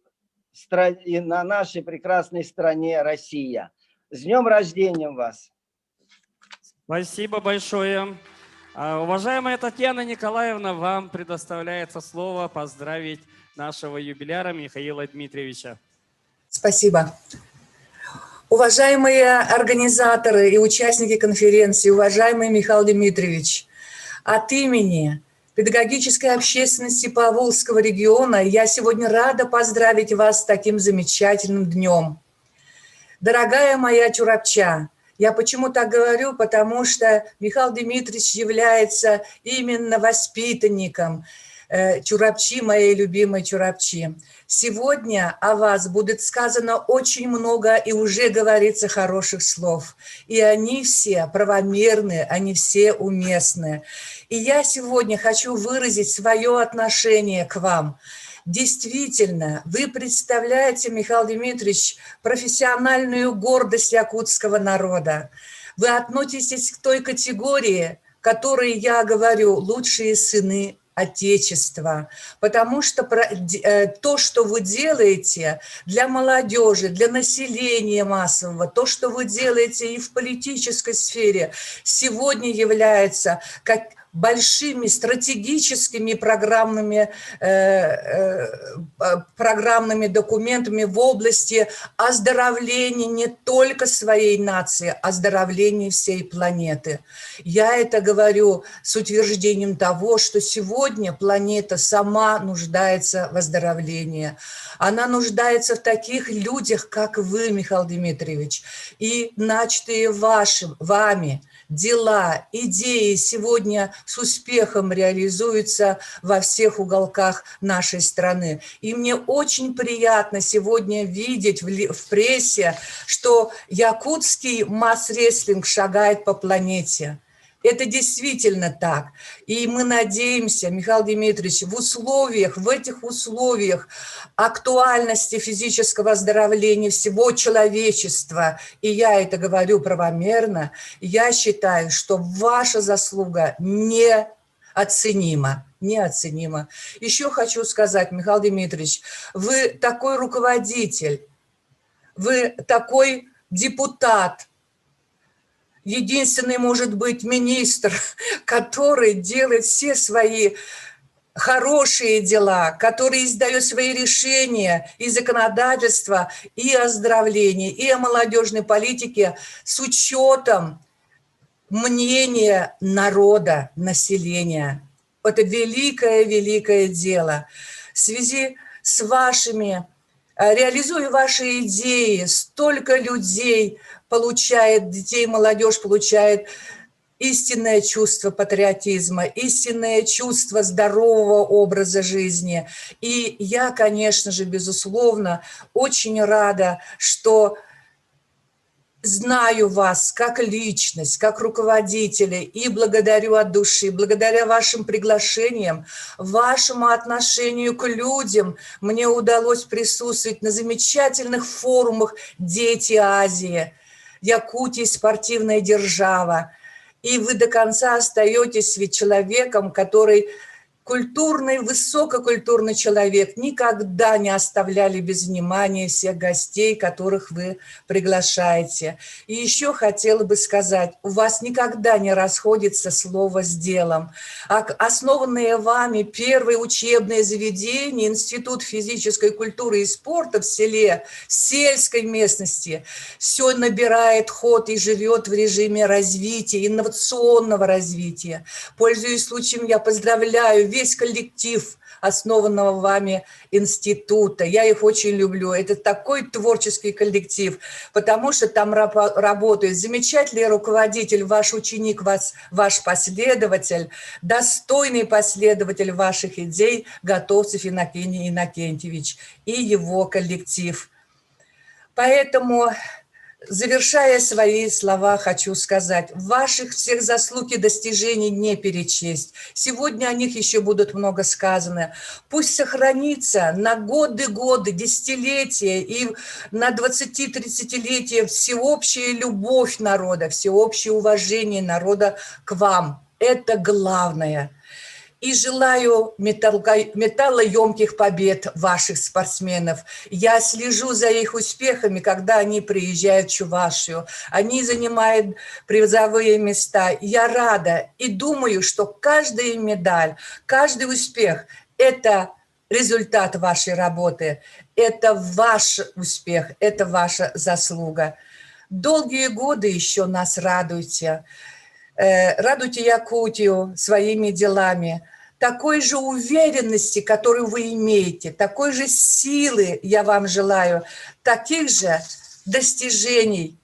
на нашей прекрасной стране Россия. С днем рождения вас! Спасибо большое. Уважаемая Татьяна Николаевна, вам предоставляется слово поздравить нашего юбиляра Михаила Дмитриевича. Спасибо. Уважаемые организаторы и участники конференции, уважаемый Михаил Дмитриевич, от имени педагогической общественности Поволжского региона я сегодня рада поздравить вас с таким замечательным днем. Дорогая моя Чурапча, я почему так говорю, потому что Михаил Дмитриевич является именно воспитанником Чурапчи, моей любимой Чурапчи. Сегодня о вас будет сказано очень много и уже говорится хороших слов. И они все правомерны, они все уместны. И я сегодня хочу выразить свое отношение к вам. Действительно, вы представляете, Михаил Дмитриевич, профессиональную гордость якутского народа. Вы относитесь к той категории, которой я говорю, лучшие сыны Отечества, потому что то, что вы делаете для молодежи, для населения массового, то, что вы делаете и в политической сфере, сегодня является как большими стратегическими программными документами в области оздоровления не только своей нации, оздоровления всей планеты. Я это говорю с утверждением того, что сегодня планета сама нуждается в оздоровлении. Она нуждается в таких людях, как вы, Михаил Дмитриевич, и начатые вами дела, идеи сегодня с успехом реализуются во всех уголках нашей страны. И мне очень приятно сегодня видеть в прессе, что якутский масс-рестлинг шагает по планете. Это действительно так. И мы надеемся, Михаил Дмитриевич, в этих условиях актуальности физического оздоровления всего человечества, и я это говорю правомерно, я считаю, что ваша заслуга неоценима. Неоценима. Еще хочу сказать, Михаил Дмитриевич, вы такой руководитель, вы такой депутат, единственный, может быть, министр, который делает все свои хорошие дела, который издает свои решения и законодательства, и оздоровления, и о молодежной политике с учетом мнения народа, населения. Это великое дело. В связи с вашими, реализуя ваши идеи, столько людей получает, детей, молодежь получает истинное чувство патриотизма, истинное чувство здорового образа жизни. И я, конечно же, безусловно, очень рада, что знаю вас как личность, как руководителя, и благодарю от души, благодаря вашим приглашениям, вашему отношению к людям, мне удалось присутствовать на замечательных форумах «Дети Азии», Якутия спортивная держава. И вы до конца остаетесь ведь человеком, который культурный, высококультурный человек, никогда не оставляли без внимания всех гостей, которых вы приглашаете. И еще хотела бы сказать, у вас никогда не расходится слово с делом. Основанное вами первое учебное заведение, Институт физической культуры и спорта в селе, сельской местности, все набирает ход и живет в режиме развития, инновационного развития. Пользуясь случаем, я поздравляю весь коллектив основанного вами института. Я их очень люблю. Это такой творческий коллектив, потому что там работает замечательный руководитель, ваш ученик, ваш последователь, достойный последователь ваших идей Готовцев Иннокентий Иннокентьевич и его коллектив. Поэтому, завершая свои слова, хочу сказать, ваших всех заслуг и достижений не перечесть. Сегодня о них еще будут много сказано. Пусть сохранится на годы, десятилетия и на 20-30-летия всеобщая любовь народа, всеобщее уважение народа к вам. Это главное. И желаю металлоемких побед ваших спортсменов. Я слежу за их успехами, когда они приезжают в Чувашию. Они занимают призовые места. Я рада и думаю, что каждая медаль, каждый успех – это результат вашей работы. Это ваш успех, это ваша заслуга. Долгие годы еще нас радуйте. Радуйте Якутию своими делами, такой же уверенности, которую вы имеете, такой же силы я вам желаю, таких же достижений,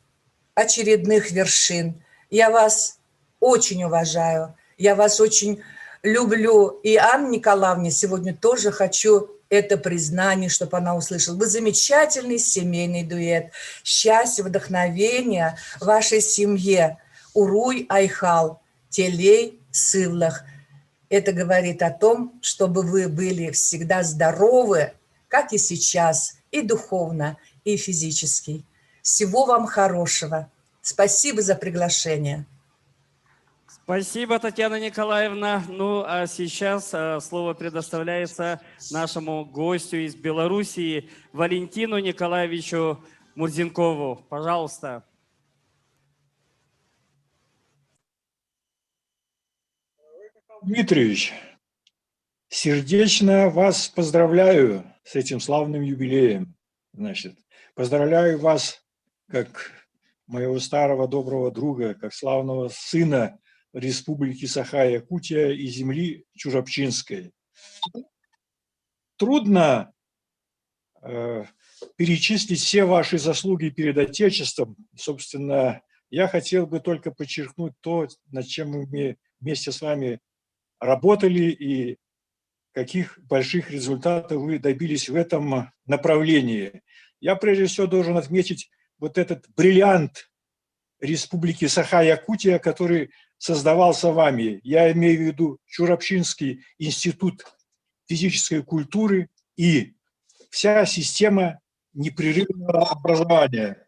очередных вершин. Я вас очень уважаю, я вас очень люблю. И Анне Николаевне сегодня тоже хочу это признание, чтобы она услышала. Вы замечательный семейный дуэт. Счастья, вдохновения вашей семье. Уруй Айхал, Телей Сывлах. Это говорит о том, чтобы вы были всегда здоровы, как и сейчас, и духовно, и физически. Всего вам хорошего. Спасибо за приглашение. Спасибо, Татьяна Николаевна. Ну, а сейчас слово предоставляется нашему гостю из Белоруссии, Валентину Николаевичу Мурзенкову. Пожалуйста. Дмитриевич, сердечно вас поздравляю с этим славным юбилеем. Значит, поздравляю вас как моего старого доброго друга, как славного сына Республики Саха-Якутия и земли Чужапчинской. Трудно перечислить все ваши заслуги перед Отечеством. Собственно, Я хотел бы только подчеркнуть то, над чем мы вместе с вами работали и каких больших результатов вы добились в этом направлении. Я прежде всего должен отметить вот этот бриллиант Республики Саха-Якутия, который создавался вами. Я имею в виду Чурапчинский институт физической культуры и вся система непрерывного образования,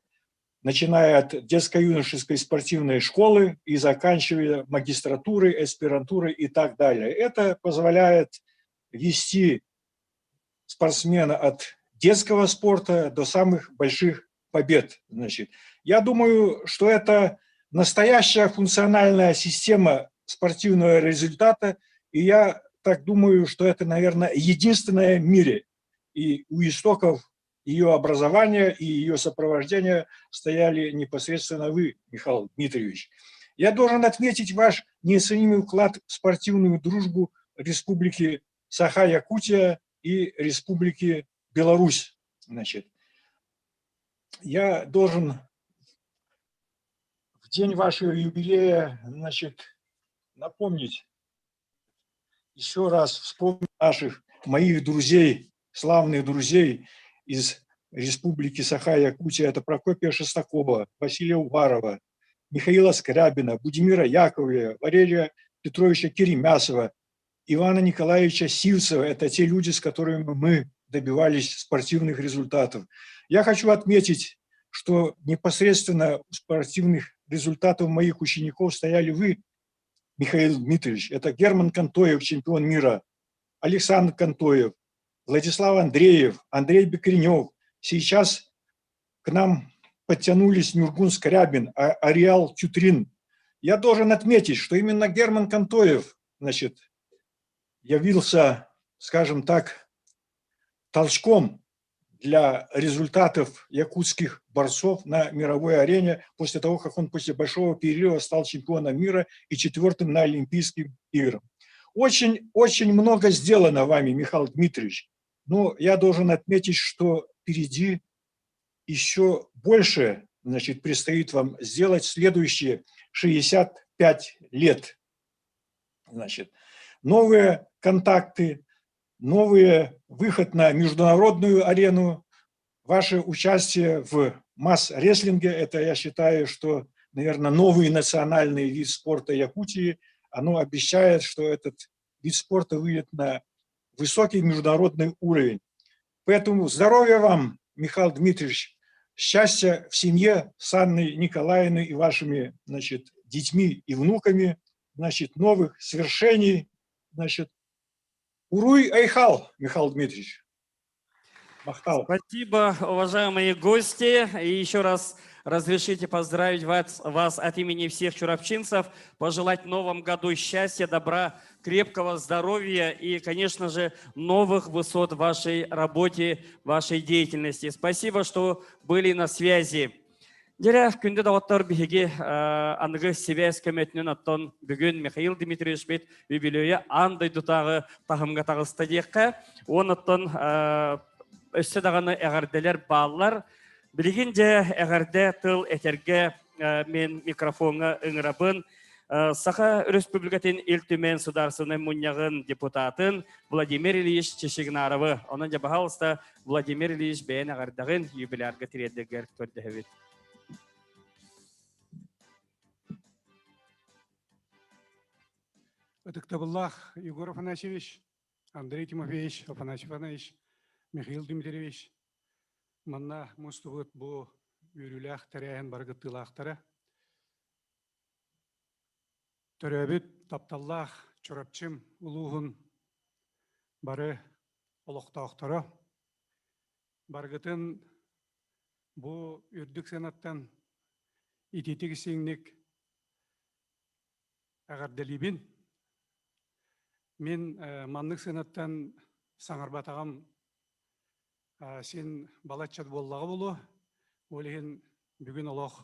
начиная от детско-юношеской спортивной школы и заканчивая магистратурой, аспирантурой и так далее. Это позволяет вести спортсмена от детского спорта до самых больших побед. Значит, я думаю, что это настоящая функциональная система спортивного результата, и я так думаю, что это, наверное, единственная в мире. И у истоков ее образования и ее сопровождения стояли непосредственно вы, Михаил Дмитриевич. Я должен отметить ваш неоценимый вклад в спортивную дружбу Республики Саха-Якутия и Республики Беларусь. Значит, я должен в день вашего юбилея, значит, напомнить, еще раз вспомнить моих друзей, славных друзей из Республики Саха-Якутия. Это Прокопия Шестакова, Василия Уварова, Михаила Скрябина, Будимира Яковлева, Валерия Петровича Керемясова, Ивана Николаевича Сивцева. Это те люди, с которыми мы добивались спортивных результатов. Я хочу отметить, что непосредственно у спортивных результатов моих учеников стояли вы, Михаил Дмитриевич. Это Герман Кантоев, чемпион мира, Александр Кантоев, Владислав Андреев, Андрей Бекренев. Сейчас к нам подтянулись Нюргун Скрябин, Ариал Тютрин. Я должен отметить, что именно Герман Кантоев, значит, явился, скажем так, толчком для результатов якутских борцов на мировой арене после того, как он после большого перерыва стал чемпионом мира и 4-м на Олимпийских играх. Очень много сделано вами, Михаил Дмитриевич. Но я должен отметить, что впереди еще больше, значит, предстоит вам сделать следующие 65 лет. Значит, новые контакты, новый выход на международную арену, ваше участие в масс-рестлинге, это, я считаю, что, наверное, новый национальный вид спорта Якутии, оно обещает, что этот вид спорта выйдет на высокий международный уровень. Поэтому здоровья вам, Михаил Дмитриевич, счастья в семье с Анной Николаевной и вашими, значит, детьми и внуками, значит, новых свершений, значит, Уруй Айхал, Михаил Дмитриевич. Махтал. Спасибо, уважаемые гости. И еще раз разрешите поздравить вас от имени всех чурапчинцев, пожелать в новом году счастья, добра, крепкого здоровья и, конечно же, новых высот в вашей работе, вашей деятельности. Спасибо, что были на связи. Дере күнде дағыттар бігеге анығы себәс көметінен аттан бүгін Михаил Дмитриевич бет юбилейі андай дұтағы тағымға тағысты дейққа. Он аттан өсі дағаны әғарделер балылар. Білген де әғарде тыл әтерге мен микрофонға ұңырабын. Саха Республикатын Илтүмен Сударсының мұнияғын депутатын Владимир Ильич Чешігнаровы. Оның же бағалыста Владимир Ильич бәйін әғардағын юбилярға тіредігер көрді. Адыктабыллах Егор Афанасьевич, Андрей Тимофеевич, Афанасий Афанасьевич, Михаил Дмитриевич, манна мустугут бу үрүлях таряхын баргыттылахтара. Төрөбүт тапталлах чорапчым улуғын бары олықтақтара. Баргытын бу үрдік сенаттан итетік сеңнік ағардалибин. Мен маннык сенаттан саңарбатағам сен балатчат боллағы болу. Олеген бүгін олық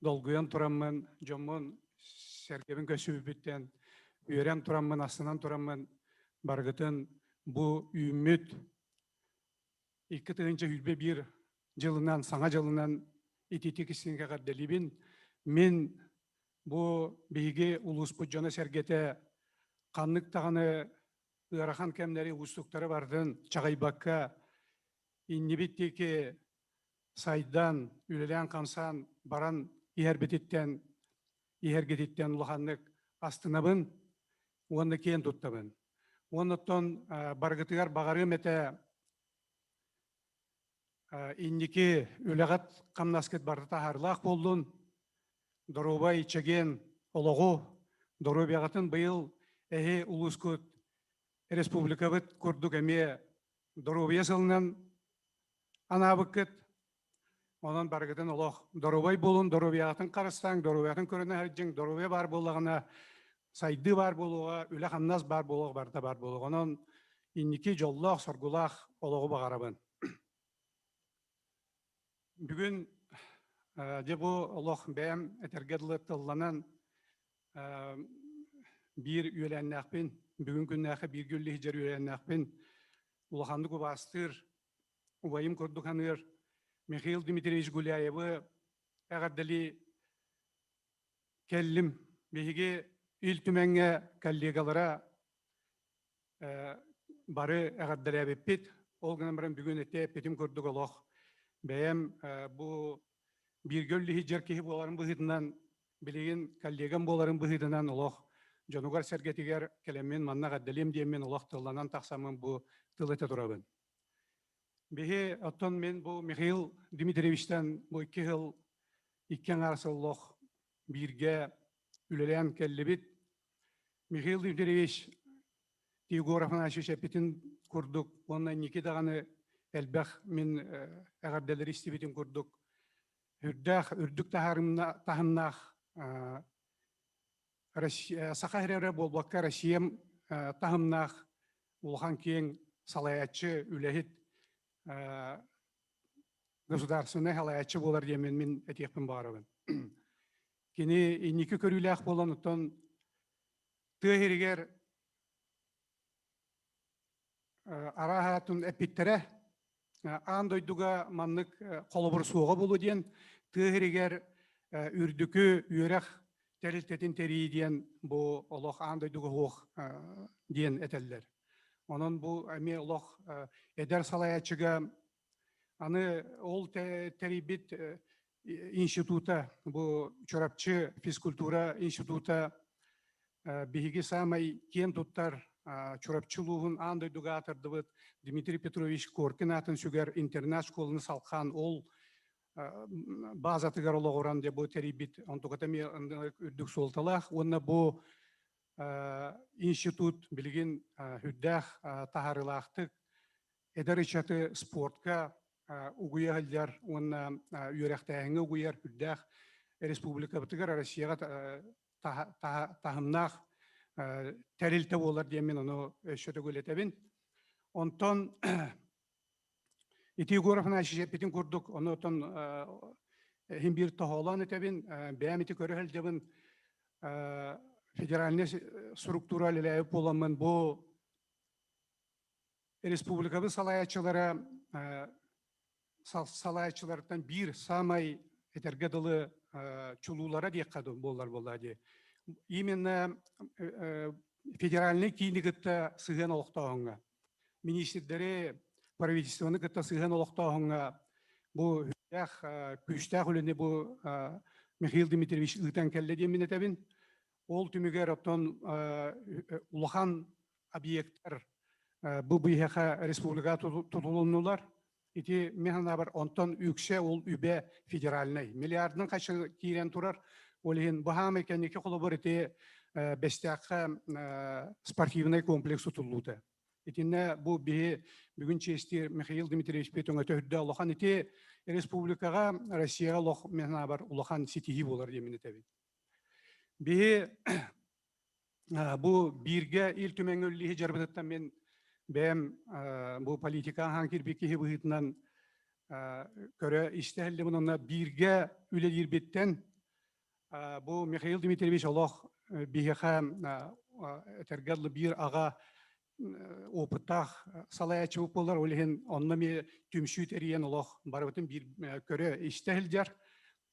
долгуян тұрамын, жомын сәргебін көсібіттен, үйерен тұрамын, астынан тұрамын, барғытын бұ үйіммет 2 жылынан, саңа жылынан итетек ісінге қадделебін. Мен бу биги улус буджаны сергете каннык таганы ырахан кемнери устуктары бардын чагайбакка иннибиттики сайдан үлелен камсан баран иербетиттен иергетиттен улаханнык астынабын уонны кен туттабын. Оннотон баргытыгар багарым эте инники үлегат камнаскет барды тахарлах болдун. Дорубай чеген ологу дорубягатын быйыл эхи улускут республикабыт курдук эме дорубия сылынан анабыккыт. Онан баргытын олох дорубай болун дорубягатын карыстан дорубягатын көрөнө харжың дорубия бар боллагына сайды бар болуға үле хамнас бар болуға барда бар болуға. Онан инники жоллах соргулах ологу багарабын. Бүгүн Дебу Аллах бәм этергедлы тылланан bir üyelenlikpin, bugün günnäki bir güllü hicer üyelenlikpin, ulağandı kubastır, ubayım kurduk hanır, Mikhail Dmitrievich Gulyayev'ı eğerdeli kellim, behigi il tümenge kollegalara barı eğerdeli ebepit, ol gınamırın bugün ete petim kurduk Allah. Bəyəm bu bir göllü hicer kehi boların bıhıdından, bilgin kollegam boların bıhıdından Allah, Jonugar sergetiger kelemin manna gaddelim diye men Allah tıllanan taksamın bu tılete durabın. Behi atton men bu Mikhail Dmitrievich'ten bu 2 yıl ikken arası Allah birge üleleyen kellebit. Mikhail Dmitrievich Tigoraf'ın aşı şepitin kurduk. Ondan 2 dağını elbək men eğerdeleri istibitin kurduk. Ürdük tahımnaq Сақайрары болбаққа Россиям тағымнақ улхан кейін салаятчы үләхет государственный халаятчы болар демен мен әтекпін барыбын. Кені инекі көріләқ болан ұттан түйірігер арахатын әппеттері андойдуға маннық қолыбыр суға болу ден түйірігер үрдікі үйерақ Teriltetin teriyi diyen bu Allah andaydığı hoğ diyen eteller. Onun bu emi Allah eder salayacıga anı ol teribit institüta bu çorapçı fizkultura institüta bihigi samay ken tuttar çorapçılığın andaydığı atırdığı Dmitri Petrovich Korkin atın süger internet şkolunu salkan ol Bazatыгар олоғыран де бұл терибит онтуғатами үрдік солталақ. Онна бұл институт білген хүддәқ тағарылақтық әдәрішаты спортқа ұғыяғылдар, онна үйеректәңі ұғыяр хүддәқ республика бұтығар Россияға тағымнақ тәрілті болар демен оны өшеті көлетебін. Онтон Итигоровна шешепетін көрдік, оны отын хим бір тоғалан етебін, бәметі көрі әлдебін федеральный структура әліләйіп боламын. Бұл республикабы салаячылардан бір самай этергеділі чулулара дек қады болар. Именно федеральный кейінігітті сыған олықтауыңа. Министрдері правительствоны кытта сыған олықтауыңа бұл күштәқ өліне бұл Михаил Дмитриевич ұйтан кәлі демен етебін. Ол түмігер оттон ұлған объекттар бұл бұйхаға республика тұтылунулар. Ити механа бар онтон үкше ол үбе федеральный. Миллиардның қашы кейрен тұрар. Олеген бұхам екенеке қолы бір ете бәстәққа спортивный комплекс тұтылуды. Итинне бу бии бүгүн чести Михаил Дмитриевич Петонга төһдө улахан ити республикага Россияга лох мена бар улахан ситиги болар демен этеби. Бии бу бирге ил төмөңөлли жарбыттан мен бем бу политика ханкир бики хибытынан көрө истелли мунна бирге үле дирбеттен бу Михаил Дмитриевич Аллах биха этергәдле бир ага опытах салаячы болар олеген онна ме түмшүт эриен олох барыбытын бир көрө истелдер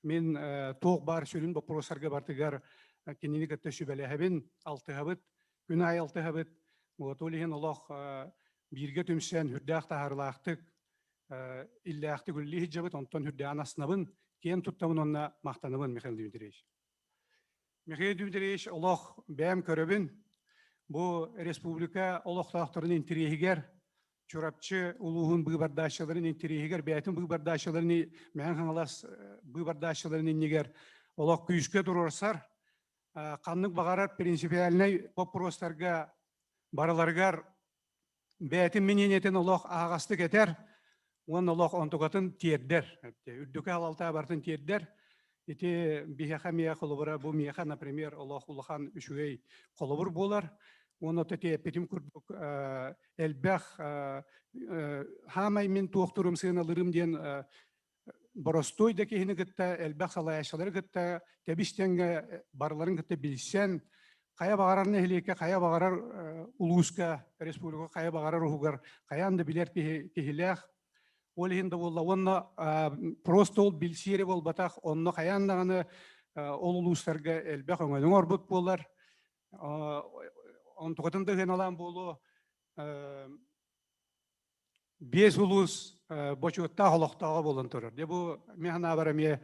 Мен тоқ бар сөлін вопросарға бартыгар кенені кітті шүбәләхәбін, алтығабыт, күн ай алтығабыт, вот олеген олақ бирге түмсен хүрдәқ тағарлақтық, илләқті күлі хиджабыт, онтан хүрдәғын аснабын, кен тұттамын онна мақтаныбын, Михаил Дмитриевич. Михаил Дмитриевич олақ бәм көрібін, бұл республика олақтақтарын интерегер, чурапчы улуғын бұғбардашыларын интерегер, бәйтін бұғбардашыларын, мән қаңалас бұғбардашыларын негер олақ күйіске тұрырсар, қанның бағарар принципиальный вопростарға бараларғар бәйтін мененетін олақ ағасты кетер, он олақ онтуғатын тердер. Үрдікі алалта бартын тердер. Ете бейеқа мия қолыбыра, бұл мияқа, например, олақ ұлыған үшуей қолыбыр болар. Оны тәте петім күрдік әлбәқ хамай мен туақтырым сыйын алырым ден боростой да кейіні күтті, әлбәқ салаяшылары күтті, тәбістенгі барларын күтті білсен, қая бағарарны хелеке, қая бағарар ұлғызға, республика қая бағарар ұғығар, қаянды білер кейіләқ. Ол енді болла, оны просто ол білсері бол батақ, оны қаяндағаны ол ұлғыздарға әлбәқ өңәдің орбыт болар. Он туғытында ген алан болу, бес ұлғыз бочуытта қолықтаға болын тұрыр. Де бұл мен абараме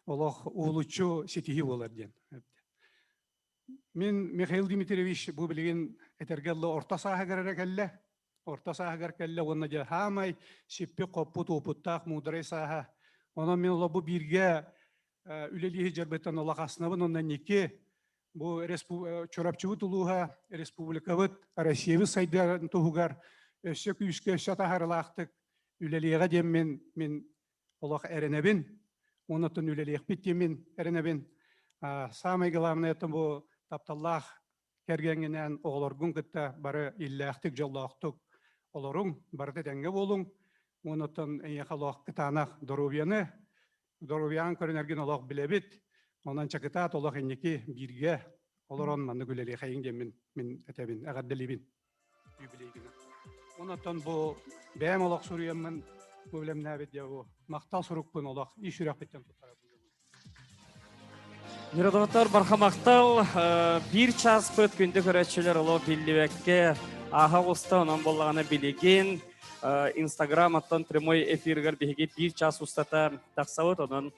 олық ұлычу сетихи болар ден. Мен Михаил Дмитриевич бұл білген әтергелі орта сағығар кәлі. Орта сағығар кәлі, оны де хамай сеппе қоппыт, опыттақ, мұдырай саға. Оны мен олы бұл бірге үлелігі жарбеттен олақ асынабын, ондан неке бұл чорапчывыт ұлуға республикавыт Россиявы сайдарын тұғығар өсі күйіске өсі тағарылақтық үлеліға дем мен олақ әрінәбін, онытын үлеліғ бітте мен әрінәбін. Самай ғаламын әйтім бұл тапталлақ кәргенінен оғылырғын күтті бары илләқтік жоллақтық олырың, барды дәңгі болың, онытын әйеқалақ кітанақ Доровиян көрінерген олақ білебет. Онан чакытат олақ енеке бирге олар онманды күлелі қайын мен әтәбін, әғадділебін юбилейгіні. Онаттан бұл бәйім олақ сұруямын көбілемін әбет я бұл мақтал сұруқпын олақ еш үрәқ беттен тұттара бұл. Нерадоваттар бархамақтал бір час пөт күнді көрәтшілер олы білдівәкке аға ұста онан болағаны білеген Инстаграм аттан прямой эфиргар беге бір час ұстата тақсауыт, онан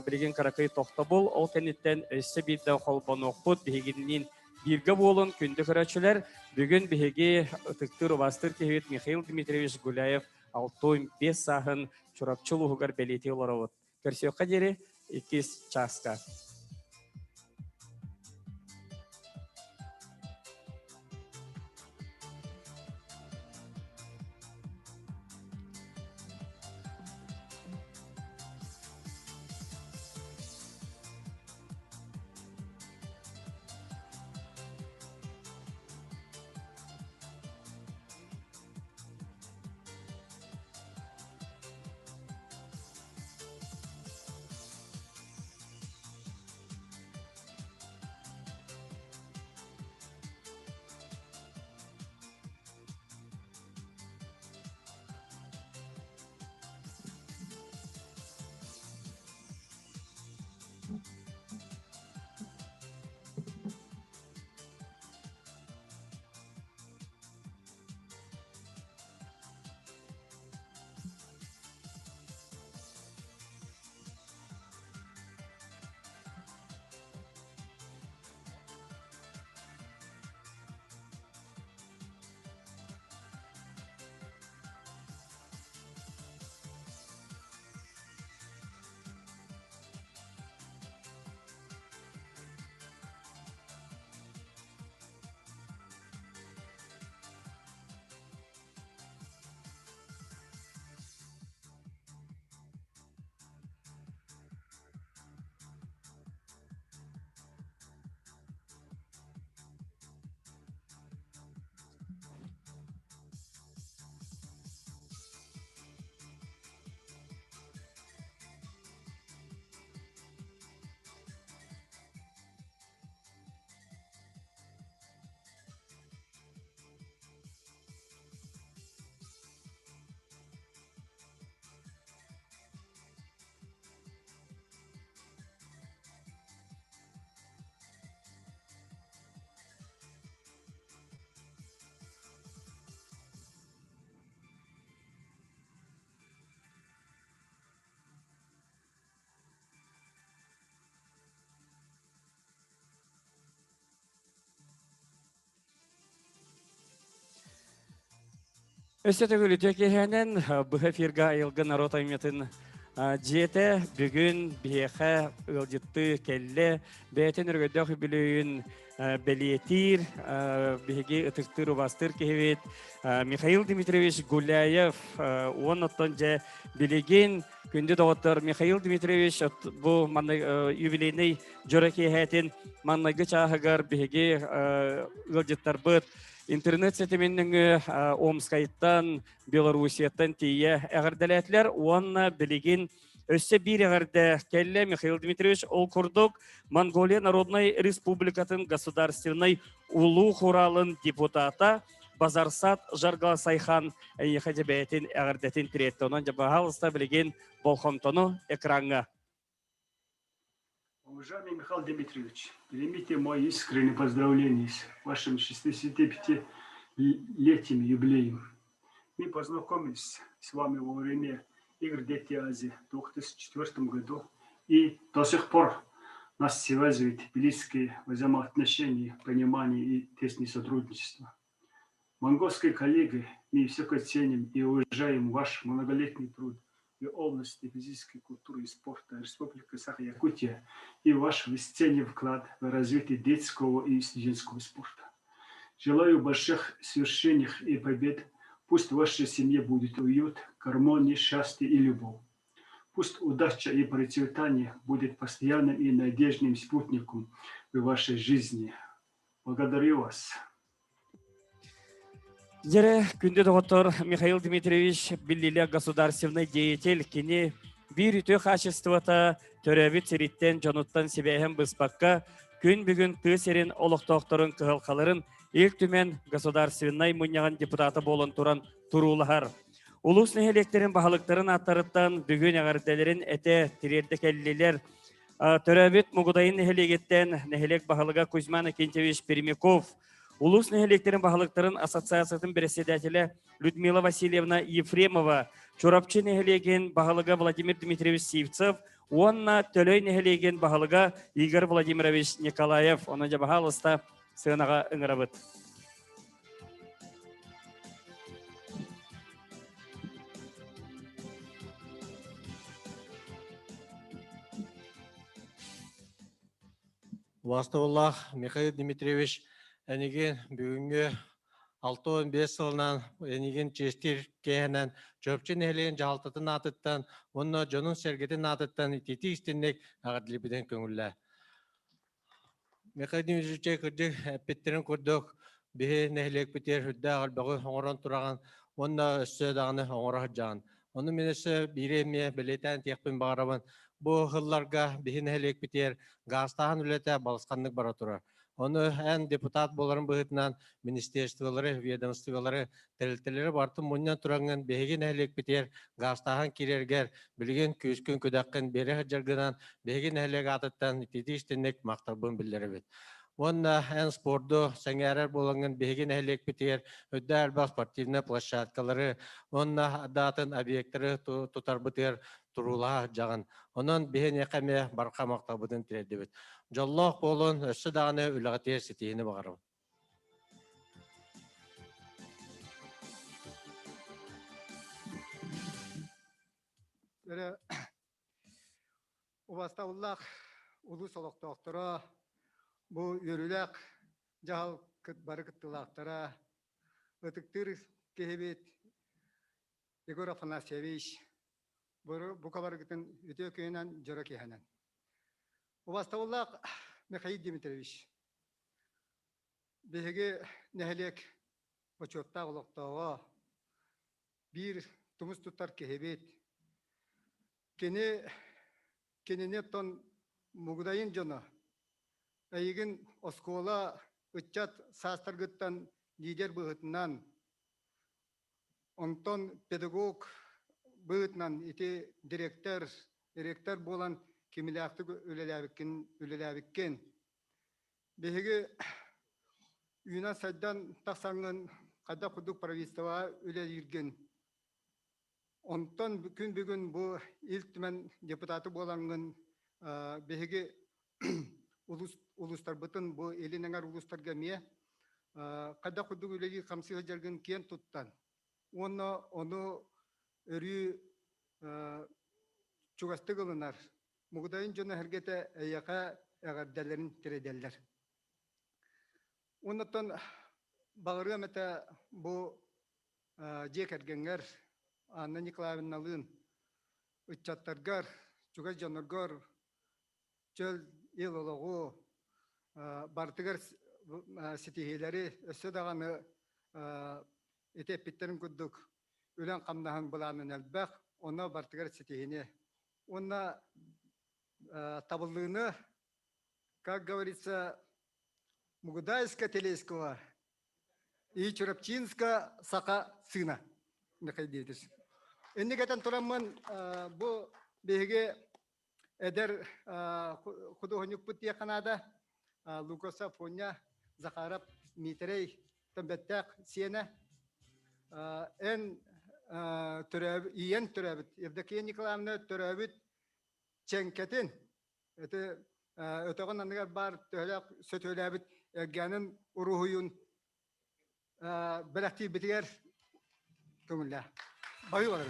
білеген қарақай тоқта бол, ол кәнеттен өсі бірді қолбан оқпыт, бігенінен бірге болын күнді көрәтшілер. Бүгін біге ұтықтыр ұбастыр кеует Михаил Дмитриевич Гуляев 6-5 сағын чурапчыл ұғығар бәлеті олар олар. Көрсеуқа дере 2 часқа. Өссөтөгүлү төкеһенен быһа фирга айылгы народ айметін жете бүгүн биэхэ ылжытты келле бээтин өргөдөх билүүн белиетир биһиги ытыктыр убастыр киһибит Михаил Дмитриевич Гуляев он оттон же билигин күндү доҕоттор Михаил Дмитриевич бу юбилейный жора киэһэтин маннайгы чааһыгар биһиги ылжыттарбыт интернет сетеменнің Омскайттан, Белоруссияттан тие әғірдәләтлер, онна білеген өссе бір әғірді келі Михаил Дмитриевич ол күрдік Монголия Народной Республикатын государственной улу хуралын депутата Базарсат Жаргала Сайхан әйеқәді бәйтін әғірдәтін тіретті. Онан жабағалыста білеген болхомтону экранға. Уважаемый Михаил Дмитриевич, примите мои искренние поздравления с вашим 65-летним юбилеем. Мы познакомились с вами во время игр Дети Азии в 2004 году, и до сих пор нас связывают близкие взаимоотношения, понимание и тесное сотрудничество. Монгольские коллеги, мы высоко ценим и уважаем ваш многолетний труд в области физической культуры и спорта Республики Саха-Якутия и ваш бесценный вклад в развитие детского и студенческого спорта. Желаю больших свершений и побед. Пусть в вашей семье будет уют, гармония, счастье и любовь. Пусть удача и процветание будет постоянным и надежным спутником в вашей жизни. Благодарю вас. Жере күнді доғыттор Михаил Дмитриевич Биллиле государственный деятель кені бір үті қашыстывата төрәбіт сериттен жоnuттан себәйін бұспаққа күн бүгін түйсерін олықтоқторын кығылқаларын ел түмен государственный мұнияған депутаты болын тұран тұрулығар. Улус нәхелектерін бағалықтарын аттарыттан бүгін ағардаларын әте тірерді кәлілер төрәбіт мұғыдайын нәхелегеттен нәхелек бағалыға Кузьман Акентьевич Пермяков, Улус нәхелектерін бағалықтарын ассоциациятын председателі Людмила Васильевна Ефремова, Чорапчы нәхелеген бағалыға Владимир Дмитриевич Сивцев, онна төлөй нәхелеген бағалыға Игорь Владимирович Николаев, оны жа бағалыста сығынаға ұңырабыт. Вастоваллах Михаил Дмитриевич әнеген бүгінгі 6-15 жылынан әнеген честер кейінен жөпчен әлеген жалтытын атыттан, оны жонын сәргетін атыттан итеті істеннек ағадылыбеден көңілі. Михаил Дмитриевиче күрдік әппеттерін күрдік, бейі нәхілек бітер хүдді ағылбағы оңыран тұраған, оны өссі дағаны оңыра жаған. Оны менесі биреме білетен текпін бағарабын, бұл ғылларға бейі нәхілек бітер ғастаған үлеті балысқандық бара тұрар. Оны ән депутат боларын бұғытынан министерстволары, ведомстволары, тәрілтелері бартын мұнынан тұраңын бейген әлек бітер, ғастаған керергер, білген көзкін көдаққын бері жарғынан бейген әлек атыттан итеті іштенек мақтарбын білдері бет. Оны ән спорду сәңәрер болыңын бейген әлек бітер, өдді әлбақ спортивны площадкалары, оны датын объекттері тұтар бұтыр тұрула жағын. Onun bihine kame barqa maqtabıdın tiredibit. Jallah bolun össü dağını ülağıtır sitiyini bağırım. Ubastavullah ulus oloqtoqtara bu yörülek jahal barıqıttılaqtara ötüktür kehebet Igor Afanasyevich bu kabargıtın öte köyünden jora kehenen. Ubastavullah Mikhail Dmitrievich behege nehelek oçotta oloqtoğa bir tumus tutar kehebet Kenine ton mugdayın jona. Ayigin oskola uçat sastargıttan lider bıhıtından onton pedagog bıhıtından iti direktör bolan kimilaktı ülelәбіккен. Behege Yunan saydan taksangın kada kuduk pravistava ülelirgen. Ondan bugün bu iltmen deputatı bolanın behege uluslar bütün bu elinenger uluslar gemiye kada kuduk üleli kamsi hajargın kiyen tuttan. Onu örü çugastı kılınar. Muğdayın jonu hergete yaka ağardelerin tiredeller. Ondan bağırıyor mete bu jekergenger Anna Nikolaevna alın uçatlargar çuga janırgar çöl yılılığı bartıgar sitihileri össe dağını etepitlerin kudduk ülen kamdahan bulanın elbek ona bartıgar sitihini ona табылыны, как говорится, Мугудайско-Телейского и Чурапчинска-Сака сына находитесь. Эннигатан турамын бу беге эдер художник путия Канада Лукаса Фоня Захарап Митрей Тамбеттак Сена эн төрөб иен төрөбит Евдокия Николаевна төрөбит Çenketin, öteğin anıgar bar töhülük sötölebit ergenin uruhuyun belekti bitiger kömülle. Bayı var.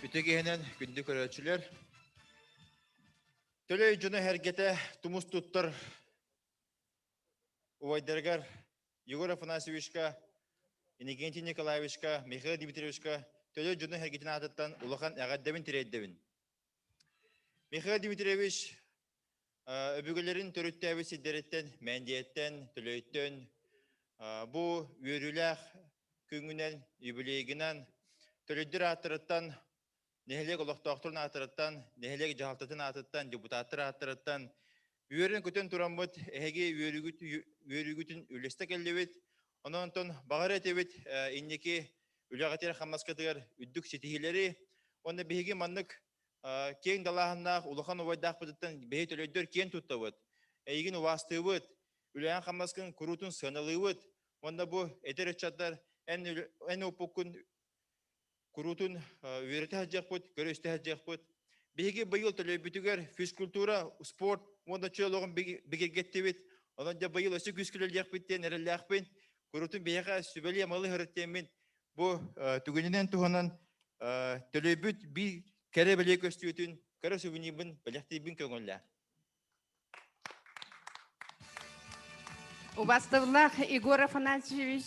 Ütügehenen gündük öğretçiler. Töle jonu hergete tumus tuttur. Uvaydargar Yegor Afanasьевичка, Иннокентий Николаевичка, Михаил Дмитриевичка, töle jonu hergetine atıttan ulakan ağaddevin tireddevin. Михаил Дмитриевич, öbürgelerin törüttəvi sidderetten, mendiyetten, töleytten, bu yürüyülək küngünen, yübüleyginen, tölüdür atırıttan, Nehelek olaqtaqtırın atırıttan, nehelek jahaltatın atırıttan, deputattır atırıttan, üyerin kötün turamıt, ehege üyerügütün ülestek ellevit, ondan bağır etevit, inneki üleğatir xamaskatıgar üddük setihileri, onda behege manlık, keyin dalahannaq, ulaqan uvaydaq bıdıttan, behe tölöydür keyin tuttavıt, egin uvastıvıt, üleğen xamaskın kurutun sığınalıyvıt, onda bu eter etçatlar, en upukun Kurutun üyerete hacakput, görüşte hacakput. Bege bayıl tölü bütüger fizkultura, sport, onda çölüğün bege gettevit. Ondan da bayıl ösü güskülel yakpitten, erellakpin. Kurutun bege sübeli yamalı hırıttemin. Bu tügününden tuhanan tölü büt bir kere bile köstüyütün, kere sübünibin, belekti bin köngülle. Убастовлах Егор Афанасьевич,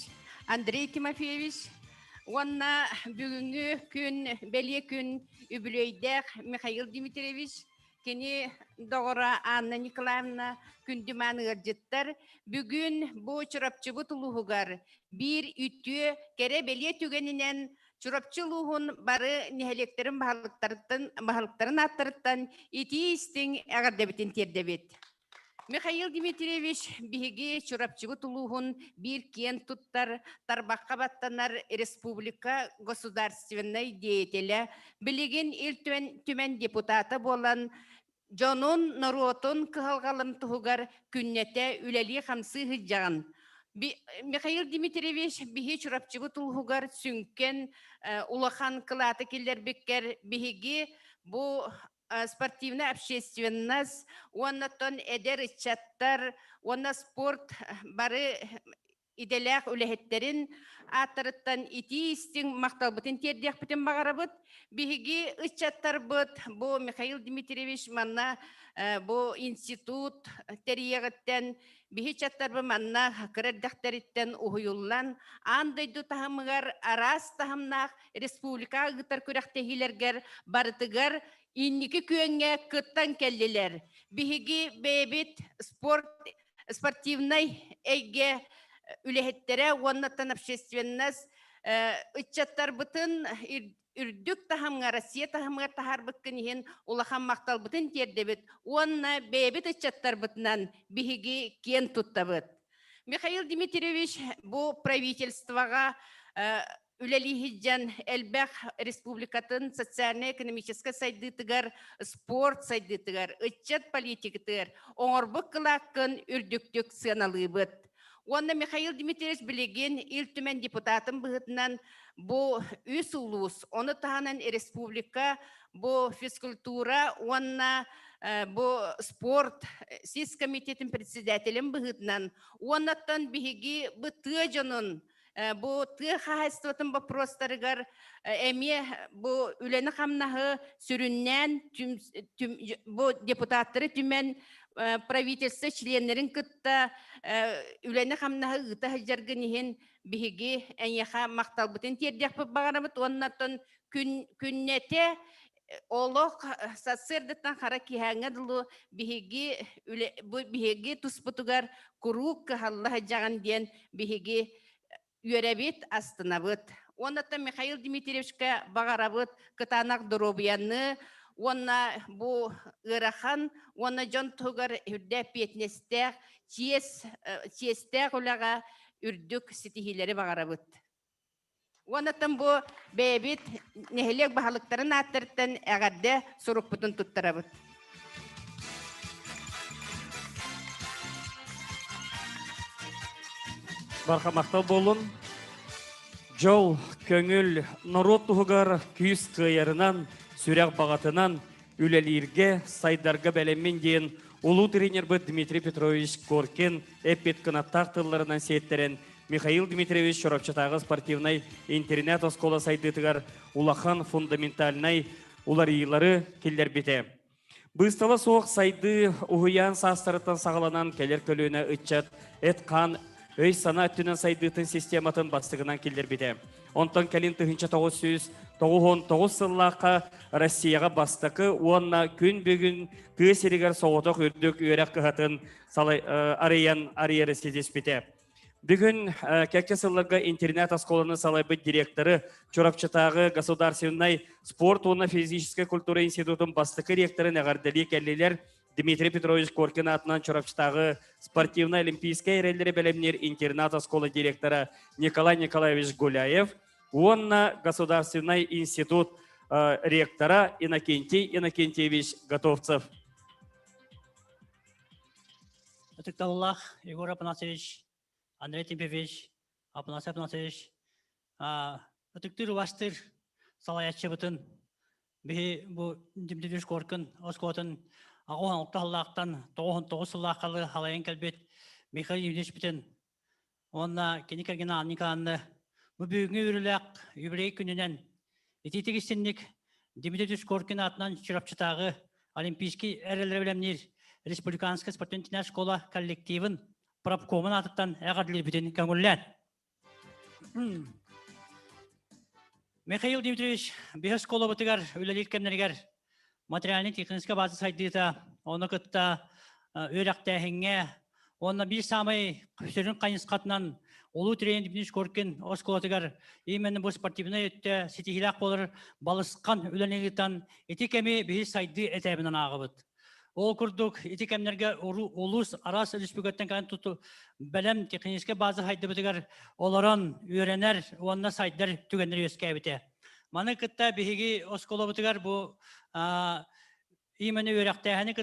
Андрей Тимофеевич, Онна бүгүнгү күн, беле күн үбүлөйдек Михаил Дмитриевич, кени доғыра Анна Николаевна күндіманы ыржыттар. Бүгүн бу чурапчыбы тулуғығар бир үтү кере беле түгенінен чурапчылуғын бары нехелектерін бағалықтарын аттырыттан ити истің әғардебетін тердебет. Михаил Дмитриевич биһиги чурапчыбы тулуғын бир кен туттар, тарбаққа баттанар республика государственной деятеля, билигин ил түмен депутаты болан, жонун наротун кыхалгалым туғығар күннете үлели хамсы хыджаған. Михаил Дмитриевич биһи чурапчыбы тулуғығар сүнкен улахан кылаты келдер беккер биһиги бу спортивная общественность, оннаттан эдер чаттар, онна спорт бары иделях үлехеттерин атырыттан ити истин макталбытын тердех битен багарабыт, биһиги ычаттар быт, бу Михаил Дмитриевич манна бу институт терiyegitten биһи чаттар бу манна кырдахтариттен уһуюллан андайду тахамыгар арас тахамнах республика гытар күрәхтехилергер барытыгар инники күйеңе кыттан келдилер. Биһиги бебит спортивный эйге үлехеттере, оннаттан общественность, ыччаттар бытын үрдүк тахамга, Россия тахамга тахар быткынихин улахан мактал бытын тердебит, онна бебит ыччаттар бытынан биһиги кен туттабыт. Михаил Дмитриевич бу правительствага үлелихиджан элбэх республикатын социально-экономический сайдытыгар, спорт сайдытыгар, ыччат политикытыгар, оңорбук кылаккын үрдүктүк сыналыбыт. Онна Михаил Дмитриевич билеген илтүмен депутатын быһытынан бу үс улус, оны таһанан республика, бу физкультура, онна бу спорт сис комитетин председателем быһытынан, оннаттан биһиги бу тыжонун бу тыхайстватын вопростарыгар эме бу үлени хамнахы сүрүннән бу депутаттары түмен правительство членлерин кытта үлени хамнахы гыта жаргынихин биһиги әньяха макталбытын тердек багарабыт оннаттан күннете олох сасырдыттан хара киһәңәдылу биһиги туспутугар курук халлаһа жаган диен биһиги үеребит астынабыт. Оннатта Михаил Дмитриевичка багарабыт кытанак доробиянны, онна бу ырахан, онна жон тугар үрдә петнестәк, чиестәк улага үрдүк ситихилери багарабыт. Оннаттан бу бәбит нехелек бахалыктарын аттырттан әгәрдә сурукпутун туттарабыт. Бархамақтал болын, жол, көңіл, народ тұғығар күйіс қиярынан, сүрек бағатынан, үлелерге, сайдарға бәлеммен дейін, ұлу тренер бұд Дмитрий Петрович Коркин, әппет қынаттақ тылларынан сеттерін, Михаил Дмитриевич Шорапчатағы спортивнай интернет оскола сайдытығар улахан фундаментальнай уларыйлары келдер бете. Бұстала соқ сайды ұғыян састырыттан сағаланан келер көліні үтчат, әтқан өй сана түнен сайдытын систематын бастығынан келдер бете. Онтан кәлін тұхынша 999 сыллаққа Россияға бастықы, онна күн бүгін көсерігер соғытық үрдік үйерек қығатын арыян сезес бете. Бүгін кәкке сылларға интернет осколының салайбы директоры, Чорапчатағы государственный спорт, оны физическая культура институтын бастықы ректоры нәғардали кәлелер Дмитрий Петрович Коркин атынан Чорапчатағы спортивный олимпийская әрелері бәлемнер интернат осколы директоры Николай Николаевич Гуляев, онна государственный институт ректора Иннокентий Иннокентьевич Готовцев. Аллах, Егор Апанасович, Андрей Тимпевич, Апанасий Апанасович, өтіктір вастыр салаятшы бұтын, бұл Дмитрий Коркин, Оскотын, Ағуан ұқтағылақтан 99 сыллаққалы халайын кәлбет Михаил Евгеньевич бітін. Онна кенекерген Анниканны бұл бүгінгі үріләқ юбилей күнінен ететігістенлік Дмитрий Коркин атынан Чорапчатағы олимпийский әрелері білемнер республиканская спортивная школа коллективын правкомын атыптан әғадылы бітін көңіллән. Михаил Дмитриевич бейі школа бұтығар өлелер кәмнергер материальный техническая база сайдыта, оны кытта өрәқтәхіңе, оны бір самай сөзін қайынс қатынан олу тренер Дмитрий Коркин осколатығар именно бұл спортивный өтті сетихилақ болыр балысқан өләнегітан еті кәме бейі сайды әтәбінен ағыбыд. Ол күрдік еті кәмнерге олус арас республикаттан кән тұту бәлем техническая база сайды бұтығар оларан үйренер, онына сайдар түгендер өске әбіте. Маны кытта бейгі оскола бұтығар бұл имені өрәқтәхіні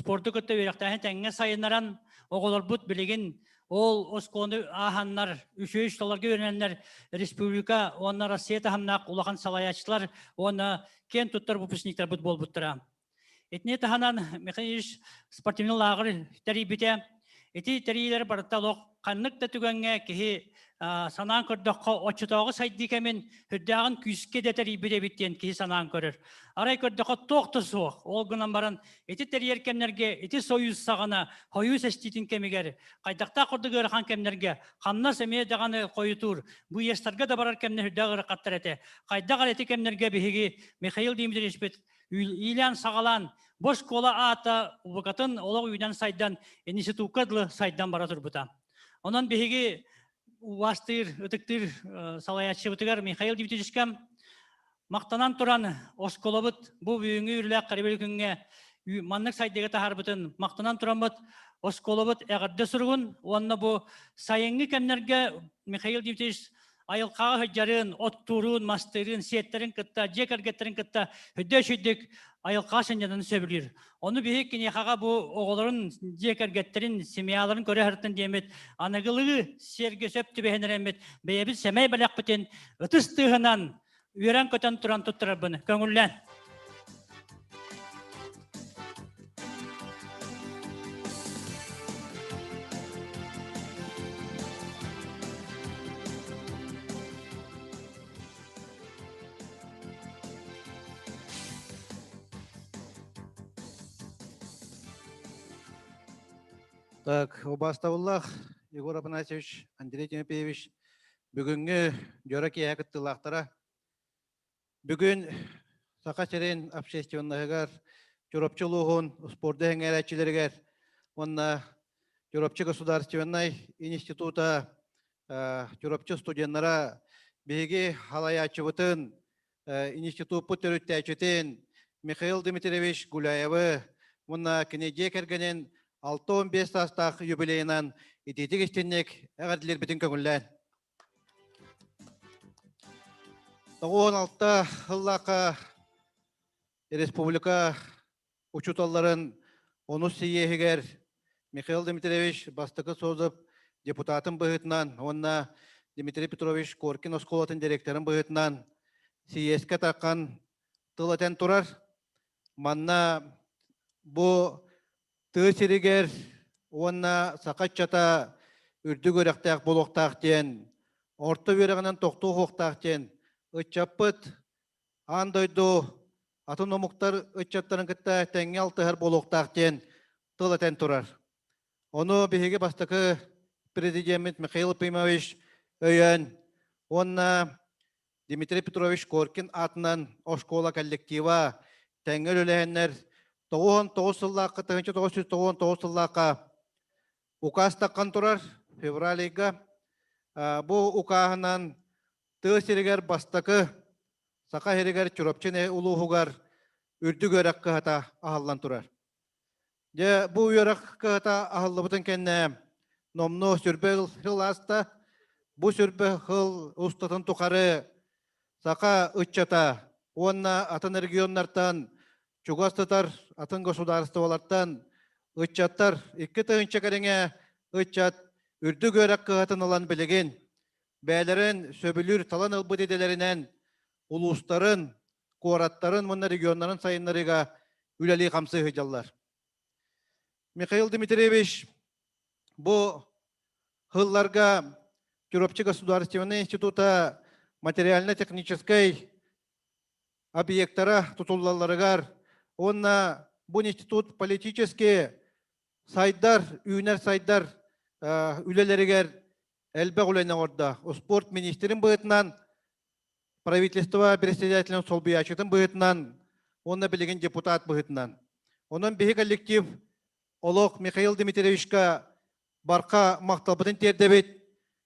спорты күтті өрәқтәхіні тәңге сайынаран оғылар бұт білеген ол осколаны аханнар, үші-үш таларға өріненлер республика, онна Россия тахамнақ улахан салаячылар, оны кен тұттар бұпысниктар бұт бол бұттыра. Етіне таханан Михаилович спортивный лағыр тәрибіте, еті тәрилер барытталық қаннық та түгенге кеге санаан көрдіққа отчытауғы сайды кәмен хүрдіғын күйіске де тәрибіде біттен кеге санаан көрір. Арай көрдіққа тоқты соқ, ол күнан баран еті тәрiyер кәмнерге, еті союз сағына, қойыз әстейтін кәмегер, қайдақта құрды көріған кәмнерге, қанна сәмейе дағаны қойытур, бұл естарға да барар кәмнер хүрдіғыр қаттар әті. Қайдағар еті кәмнерге бігеге Михаил Дмитриевич бет, үйлен сағалан, бош кола ата ұбықатын олақ үйден сайдан, институтқадлы сайдан бара тұрбыта. Онан бігеге Уастыр, өтіктір салаятшы бұтығар Михаил Дмитриевичкам мақтанан тұран осколабыт бұл үйіңі үрләк қарибел күнге маннық сайдығы тахар бұтын мақтанан тұран бұт осколабыт әғарды сұрғын. Онына бұл сайынғы кәмнерге Михаил Дмитриевич айылқаға хыджарын, оттурун, мастырын, сеттерин кытта, жекергеттерин кытта, хүдде-шүддік айылқа сенжанын сөбілір. Оны бейік кенехаға бұ оғыларын, жекергеттерин, семияларын көре хартын демет, анығылығы серге сөп түбехенер емет, бейебіз семей бәлек бүтін, ұтыстығынан, үйерен көтен тұран тұттырар бұны. Көңіллән. Так, Убаставуллах, Егор Афанасьевич, Андрей Тимофеевич, бүгінгі жора кияқыттылақтара, бүгін сақа серен общественныгар, жоропчылуғын, спорды әңгәрәтчілергер, онна жоропчы государственный института жоропчы студенттара беге халаячыбытын институт пүтіріттәчетін Михаил Дмитриевич Гуляевы, онна кенеде кергенен 6-15 тастақ юбилейнан итетік істеннек әғарділер бітін көңіллән. 16 ғыллақа республика учуталларын оны сиегер Михаил Дмитриевич бастықы созып депутатын бұғытынан, онна Дмитрий Петрович Коркин осколатын директорын бұғытынан сиеске таққан тылатен тұрар. Манна бұ тысиригер онна сақатчата үрдүг өрәқтәк болуқтақ ден, орты верағынан тоқты хоқтақ ден, ұтчаппыт андойду атын омуқтар ұтчаттарын кітті тәңе алтығар болуқтақ ден тылатен тұрар. Оны бігеге бастықы президент Михаил Пимович өйен, онна Дмитрий Петрович Коркин атынан ошкола коллектива тәңел өләһеннер 9 сыллаққа, 999 сыллаққа указ таққан тұрар февралиға. Бұл укағынан тысерігер бастықы сақа херігер чүрапчыне ұлуғығар үрді көрек қығата ағалан тұрар. Бұл өрек қығата ағалы бұтын кәнне номну сүрбе ғыл аста, бұл сүрбе ғыл ұстатын тұқары сақа ұтчата, онна атын регионнартан Чугастатар атын государстволардан ұтчаттар 2 тығынча кәріңе ұтчат үрді көрек қығатын алан білеген, бәлерін сөбілір талан ылбы деделерінен ұлыстарын, қуараттарын мұнна регионларын сайынларыға үләли қамсы ғыжалар. Михаил Дмитриевич бұл ғылларға Юропчы государственный института материально-технической объектара тұтулаларығар, онна бұл институт политический сайдар, үйнер сайдар үлелерігер әлбәқ үләйнен орда. Спорт министерін бұғытынан, правительство председателін сол бұячытын бұғытынан, онна білеген депутат бұғытынан. Onun bihi kollektiv Олог Михаил Дмитриевичка барқа мақталбытын тердебет,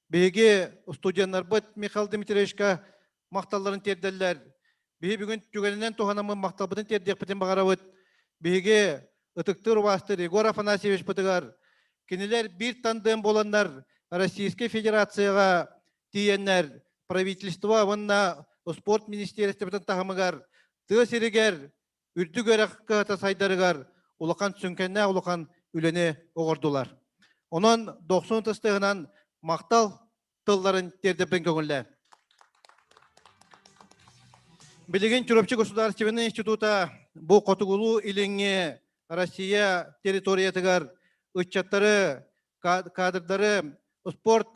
биги студенттар бұд Михаил Дмитриевичка мақталларын терделер. Биги бүгін жүгенінен туғанамын мақталбытын тердек бітін бағара бұд. Биги ұтықтыр вастыр Егор Афанасьевич бұдығар. Кенелер бір тандым боландар Российской Федерацияға тиеннер, правительство, онна спорт министерстве бітін тағымығар, тығыз ерігер, үрді көрек қағата сайдарығар, улақан түсінкенне улақан үлене оғырдылар. Onun 90 тыстығынан мақтал тылларын тердепен көңілі. Білеген Чуропчы государственный института бұл қотығылу иліңе Россия территориятығар ұтчаттары, кадрдары спорт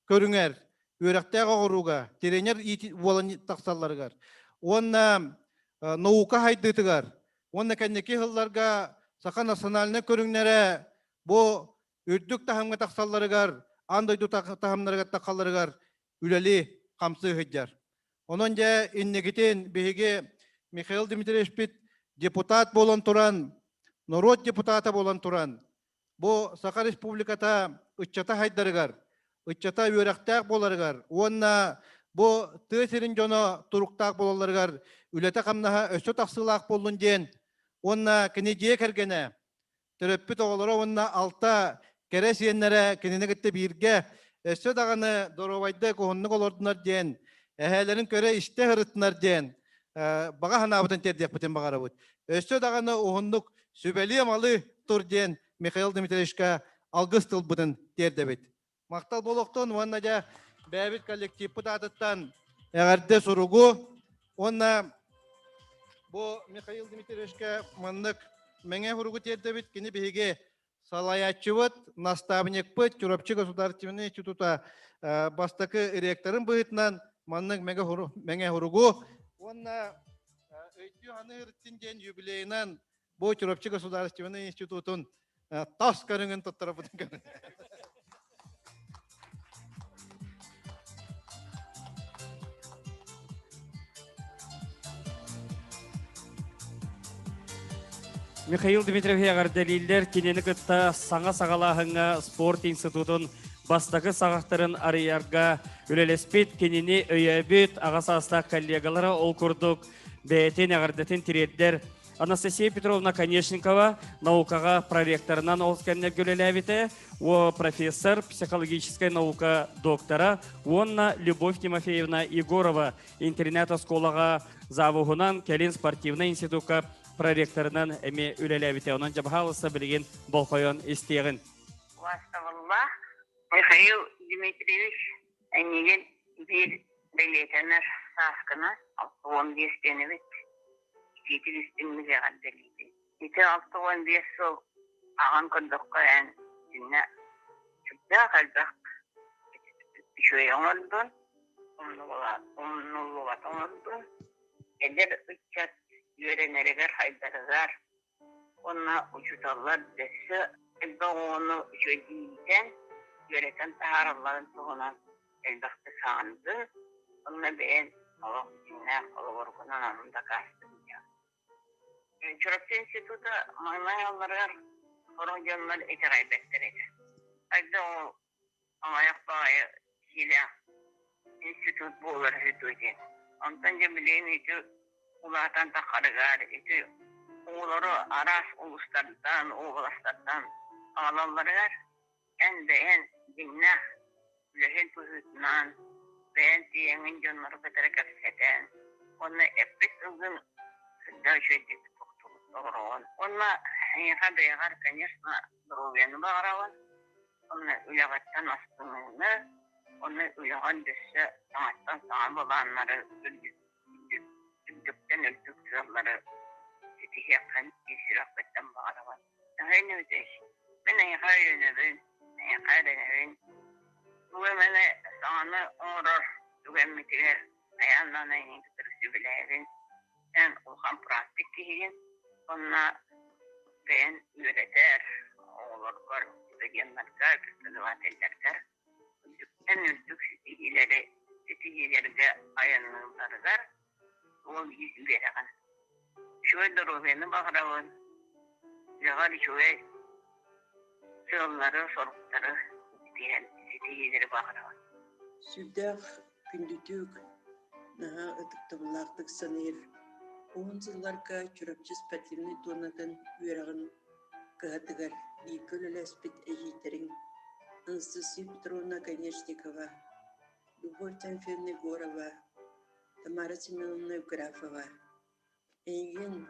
көріңер, өріқтәғі ғыруға, теренер болан тақсаларығар. Онна наука хайдытығар. Онна кәнеке ғылларға сақа национальны көріңнері бұл үрдік тахымға тақсаларығар, андойду тахымларға тақаларығар үләли қамсы ғыджар. Onun ja иннегетен беге Михаил Дмитриевич бит депутат болан туран, народ депутата болан туран. Бу Сақа республиката ұтчата хайдарығар, ұтчата өрәқтәк боларығар. Онна бу тысерін жоны тұруқтақ болаларығар, үләті қамнаға өсі тақсылақ болын ден. Онна кенедие кәргені, түріппіт оғылары онна алта кәрес енлері кененегітті бірге Өссө дағаны доровайды kohonnuk olordunar diyen, ehelerin köre işte hırıttınar diyen, baga hanabıdan terdiyek biten bagara bud. Өссө дағаны ohonnuk sübeli malı tur diyen Mikhail Dmitrievичка algыс tıl budun terdebit. Maqtal boloqton vanna ja bäbit kollektiv putatıttan eğerde surugu, onna bu Mikhail Dmitrievичка manlık menge hurugu terdebit kini bihiге салаячывыт, наставник пыт, Чурапчы государственный института бастакы ректорын быытынан манның меңе хуругу. Онна өйттүү ханы ырттин юбилейнан бу Чурапчы государственный институтун тас көрүңүн тоттарабытын көрүн. Михаил Дмитриев ягар дәлилләр кинені кытта саңа сағалағыңа спорт институтын бастакы сағақтарын арыярга үлелеспет кинени өйәбет ағасаста коллегалары ол күрдік бәйтен ягардетін тиреддер. Анастасия Петровна Конечникова наукаға проректорынан олскәнне гүлеләбеті, о профессор психологической наука доктора, онна Любовь Тимофеевна Егорова интернет-осколаға завуғынан Келин спортивный институтка проректорынан әме үлеләбеті. Онын жабағалысы білген болқойын істеген. Ваставалла, Михаил Дмитриевич, әнеген бір білетенер саскына 15 денебет. Жеті үстіңіміз еған дәлейді. 6-15 сол аған күндіққа ән жүнне жүбді қалдақ үшөй оңылдың, онлуға тоңылдың. Әдер үтчат öğreneriler, haydarılar, ona uçutallar desi, elbette onu şöyleyken, yöneten taharalların çoğunan elbette sağındı. Onunla ben Allah içine, Allah orgunan anında karşıdım ya. Çorapçı Enstitü'de mağlayalar, horoncanlar eti kaybettirir. Hayda o amayak bağı hile enstitüt bu olur hüdüden. Ondan cemileyin eti Ulardan da karıgar eti, oğulları aras uluslardan, oğulaslardan ağlarlar. En beğen dinle, lehel tuzutnan, beğen diyenin canları kadar kapseden, onu epet uzun daha şöyle doğruğun. Onunla yıka beğer, конечно, doğruğunu bağıravan, onu ülegattan astığını, onu ülegan düşse, sanattan sahibi olanları Dükkten öldük sığırları setihi yakan isirafetten bağıravan. Aynı ödeş. Ben ayakar yönevin, bu emene sağını uğrar, güvenmetiler, ayağından ayını kıtırısı bilerin. En ulkan pratik kihin, onunla ben üreter, oğullar, begenlerler, kızıvatelerler. Dükkten öldük setihileri de ayanlarlar. Ol yüzü veregan. Şöyle ruhunu bağıravan. Yagar şöyle sığınları, sorukları sitiyeleri bağıravan. Sübdağ gündütük, naha ıtıktımlaqtık sanır. 10 yıllarca çorapçı spativni donadan üyereğin kıhatıgar ikölü lespit ejiterin. Анастасия Петровна Конечникова, Любовь Тимофеевна Егорова, Тамара Семеновна Евграфова. Egen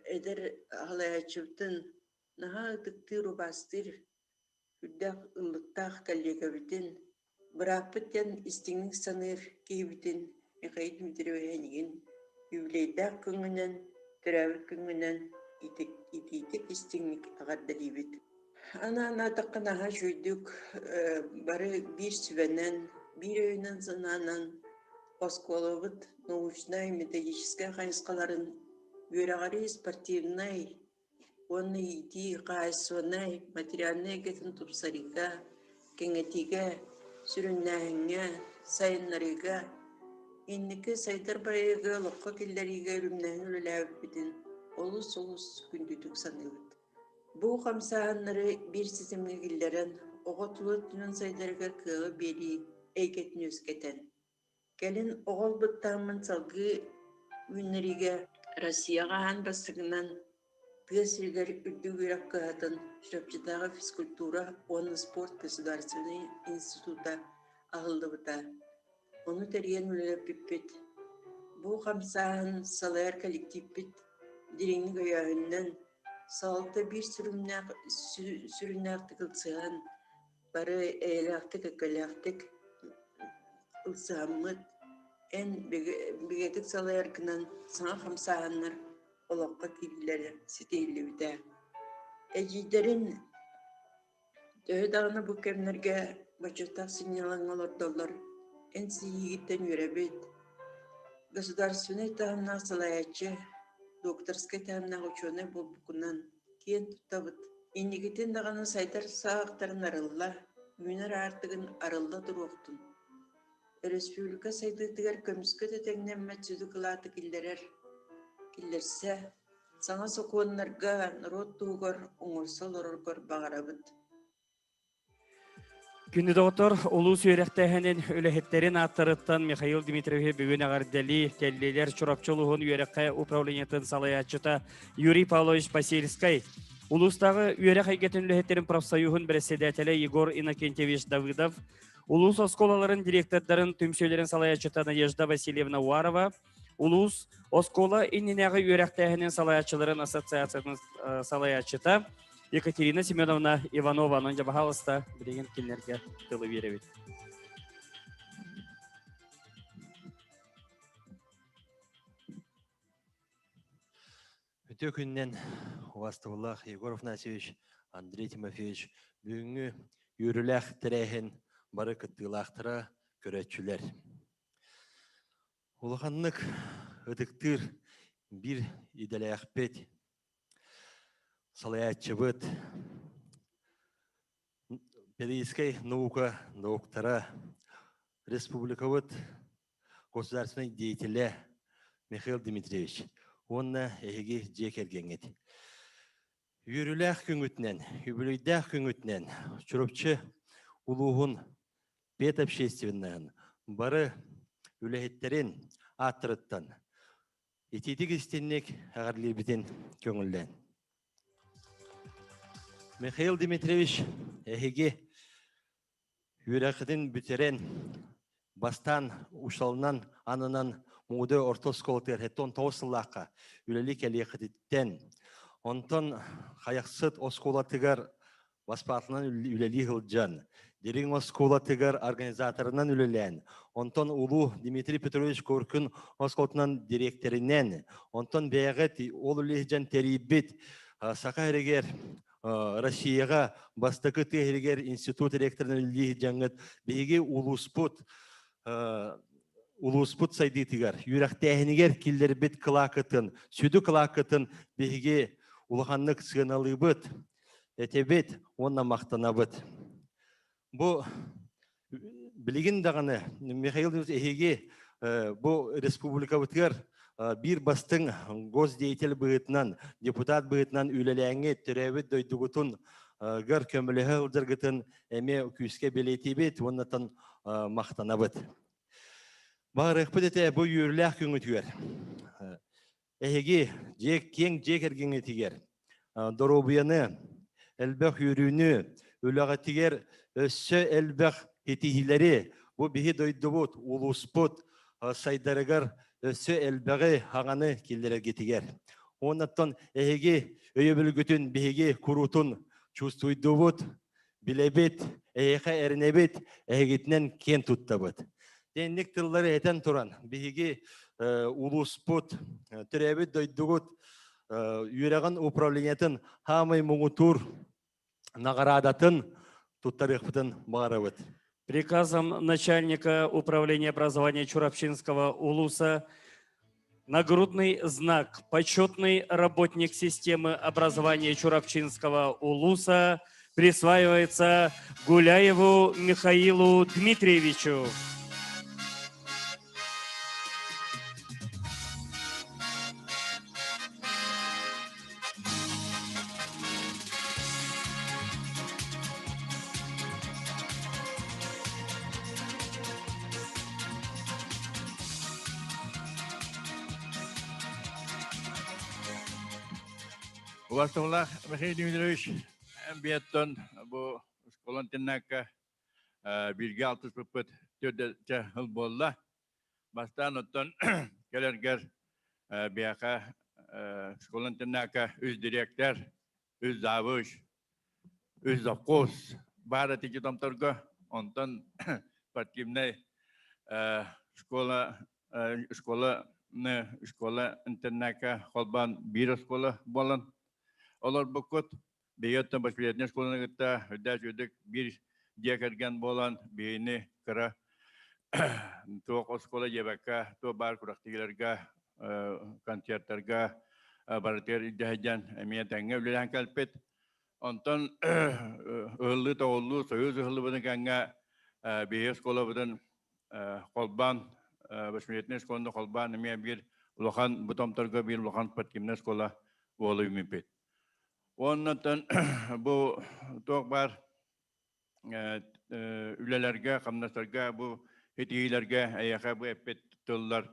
eder halayachıvtın naha tıktırı bastır hüddaq ıllıktaq kallegavitin bırapıtyan istinglik sanır keybitin Mikhail Dmitriev'in yüvleydaq küngünen türavit küngünen ititik istinglik ağaddalibit. Ana taqqa naha şöydük barı bir süvenen bir öynen zananan Посколовыт научной методической хайскаларын верагари спортивной он иди хайсонай материальный гетин тупсарига кеңетиге сүрүннәһеңе сайыннарыга инники сайтар барыга локко киллериге үрүмнәһин үлеләбитин олус күндүтүк саныбыт бу камсааннары бир системге киллерен оготулут түнөн сайдарга кыгы бери эйкетин өскетен Gelin oğul bıttağımın salgı ünleriga Rusiyaga han bastıgынан Пьесригер үрдүгүрак каатын Шрапчатага физкультура, он спорт государственный института агылдыбыта. Onu терген үлелеппит. Бу хамсаан салайар коллективпит диреңни көйәһүннән салты бир сүрүннәк тыкылсыган бары эйләктик экеләктик ылсаммыт эн бигетик салайар кынан саңа хамсааннар олоққа килдилер ситейлі үтә. Әжидерин төхедағына бұ кемнерге бачыртақ синялаңалар доллар эн сиегіттен үребет. Государственный тағымнақ салаячы, докторский тағымнақ ученый бұл бұқынан кен тұттабыт. Иннегітен дағаны сайтар сағақтарын арылла, үйінер артығын арылла тұруқтын. Республика сайдықтығар көміскі тәтеңнен мәтсүді қылаты келдерер. Келдерсе, саңа соқуынларға народ туғыр, оңырсал орырғыр бағарабыт. Күнді доғытыр, ұлыс үйректәхінен өліхеттерін аттырыттан Михаил Дмитриеве бүгін ағардали кәллелер чұрапчылығын үйрекқай управлениетін салаячыта Юрий Павлович Басильскай. Улустағы үйрек әйгетін өліхеттерін профсоюғын председателі Егор Иннокентьевич Давыдов, улус осколаларын директордарын түмсөлерін салаячыта Надежда Васильевна Уарова, улус оскола инненәғы үйректәхінен салаячыларын ассоциацияның салаячыта Екатерина Семеновна Иванова, нонжа бахалыста білеген келнерге тылы беребет. Өте күннен Уастывылақ Егор Афанасьевич, Андрей Тимофеевич бүгінгі үйріләқ тірәхін бары күттілақтыра көрәтшілер. Улығанлық өтіктір бір иделәқ бет салаячыбыт, педагогической науктара, республиковыт государственный деятеля Михаил Дмитриевич. Онна әйге жекергенет. Үйріләқ күнгітінен, юбилейдәқ күнгітінен, чұрыпчы улуғын бет общественнен бары үләхеттерін аттырыттан. Ететік істеннек ағарлы бітен көңілден. Михаил Дмитриевич әйге үйрәқіден бүтерен бастан ұшалынан анынан мұғыды ортосколтер хеттон тоғысылаққа үлелі кәлеқідеттен. Онтон қаяқсыт осколатығар баспатынан үлелі ғылджан. Дерің осколатығар организаторынан үлелен. Онтон ұлу Дмитрий Петрович Көркін осколтынан директоринен. Онтон бәғіт ол үлележен теребет сақа әрегер Россияға бастықы тегергер институт ректорының үлелі жаңғыт бәге улуспут сайдытыгар, юрақтәхінігер келдер бет қылақытын, сүді қылақытын беге улғанлық сығыналы бұд, әтебет онна мақтана бұд. Бұл білген дағаны Михаил Дмитриевич бұл республика бұтығар бір бастың госдеятель бұғытынан, депутат бұғытынан үлеләңе түрәвіт дөйдігітін ғыр көмілігі ұлдырғытын әме күйіске белетебет, оннатын мақтана бұд. Бағырық бұдеті бұл үйірләқ күңітігер. Әйге кен жекергені тігер. Доробияны, әлбәқ үйріні, өліғатігер өссі әлбәқ етігілері, бұл бігі дойды бұд, ұлыспұд, сайдарығар өссі әлбәғі ағаны келдерге тігер. Онаттан әйге өйі білгітін бігі күрутын чувствуйды бұд, білебет, әйіға әрінебет, әйгетінен кен тұтта бұд. Денлік тыллары әтен тұран, бігі ұлыспұд, түрәбет дойдығыт, үйреген управлениетін хамай мұңытур нағарадатын тұттарықпытын бағарабыд. Приказом начальника управления образования Чурапчинского улуса нагрудный знак «Почетный работник системы образования Чурапчинского улуса» присваивается Гуляеву Михаилу Дмитриевичу. Уважаемый Михаил Дмитриевич, биаттон бу школан теннака билге алтыс пыпыт төдө хыл болла. Бастан оттон келергер бияка школан теннака үз директор, үз завуч, үз завкос бара тики тамторго онтон партийный школа интернака холбан бир школа болан. Олар букут бейоттан башпилетне школына гытта өдәш өдік бир декерген болан бейіне кыра тоқ школа ебәкка то бар курактигилерге концерттерге бартер идәһәҗән әмия тәңгә үлән калпет онтон ыллы тооллу союз ыллы бuden кәңгә бейе школа бuden холбан башпилетне школында холбан әмия бир улахан бутамторга бир улахан партийный школа болу мөмкин. Оннан bu тоқ бар үлелерге, қамнастарға, bu хетийлерге, аяқа bu әппет тұллар,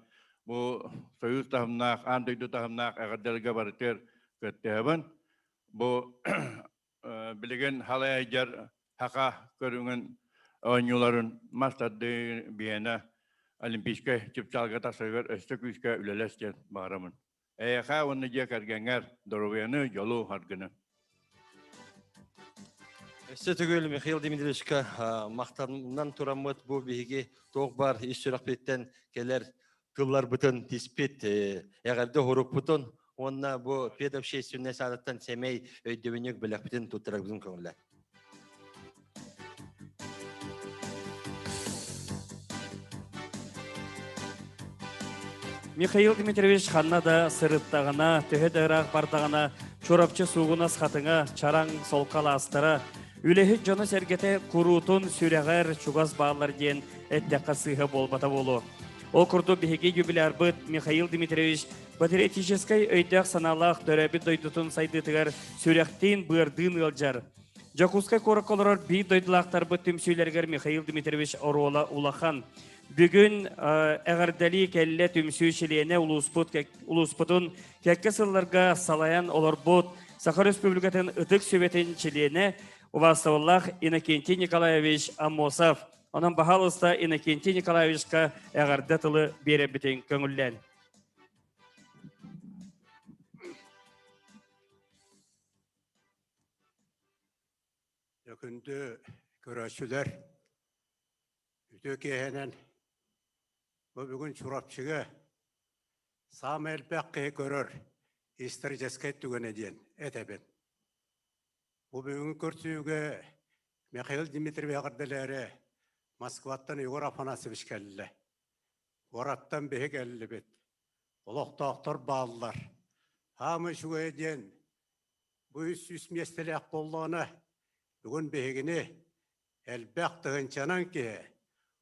bu союз тағымнақ, андойды тағымнақ ағырдарға барытыр көттеғабын. Bu білеген халай айжар хақа көріңін ойнуларын мастарды бейені олимпийске чіпчалға тақсығыр өсті күйіске үлелестен бағарамын. Аяқа оны же кәргенер дұрувияны жолу харгыны. Өсті түгел Михаил Дмитриевичка мақтанынан тұрамыд бұл бейге тоқ бар еш сүрақпеттен келер тыллар бұтын теспет әғарды ғұрық бұтын. Онна бұл педобщественный садаттан семей өйдевенек білік бұтын тұттырақ бұтын көңілі. Михаил Дмитриевич ханнада сырыттағына, төһедірақ бардағына, чорапчы суғына сқатыңа, чараң солқала астыра, үлехі жоны сәргеті күрутын сүрәғар чугас бағылар ден әттәққа сыйғы болбата болу. Ол күрді бігеге юбиляр бұд Михаил Дмитриевич патриотическай өйдәқ саналақ дөрәбі дойдутын сайдытығар сүрәқтен бұырдың ылжар. Жакускай қорыққолырар бей дойдылақтар бұд түмсүйлергер Михаил Дмитриевич оруола улахан. Бүгін әғардәлі кәлі түмсүй шелене улуспутын кәккі сылларға салаян олар бұд Сахар Республикатын ұтық сөбетін шелене Увастываллах Иннокентий Николаевич Амосов. Оның бағалыста Иннокентий Николаевичқа әғардатылы бере бітен көңіллән. Өкінді көрәшілер үті кейінен бүгін чурапчыға сам әлбәққе көрір историческай түгіне ден әтәбен. Бұл бүгін көрсүйіге Михаил Дмитриевич ағырдылары Москваттан Егор Афанасьевич кәлілі. Ораттан бейі кәлілі бет. Олықтақтар бағылар. Хамы шуға ден бұл үс местелі ақ болуына бүгін бейгіне әлбәқ тұғынчанан ке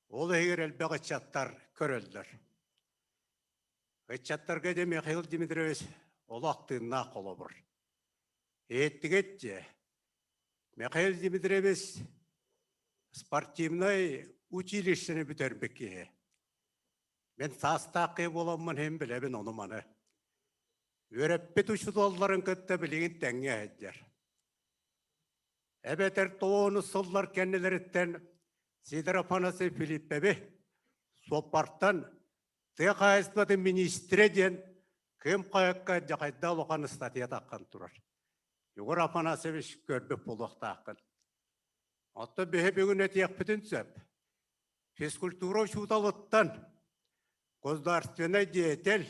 ол егер әлбәқ ұтчаттар көрілдір. Ұтчаттарға де Михаил Дмитриевич олақтығына қолы бұр. Еттігетте Михаил Дмитриевич спортивный училищені бүтербекке. Мен састақы боламын hem білебін оны маны. Өреппет ұшыдолларын көтті білеген тәңе әддер. Әбетер тоғыны сыллар кәнелеріттен Сидор Афанасьев Филиппебе сопарттан тәқайыстады министреден кім қайыққа жақайда олған статия таққан тұрар. Егор Афанасьевич көрбіп болуқта ақын. Атты бейі бүгін әтияқ бүтін сөп. Физкультура шудалыттан государственный деятель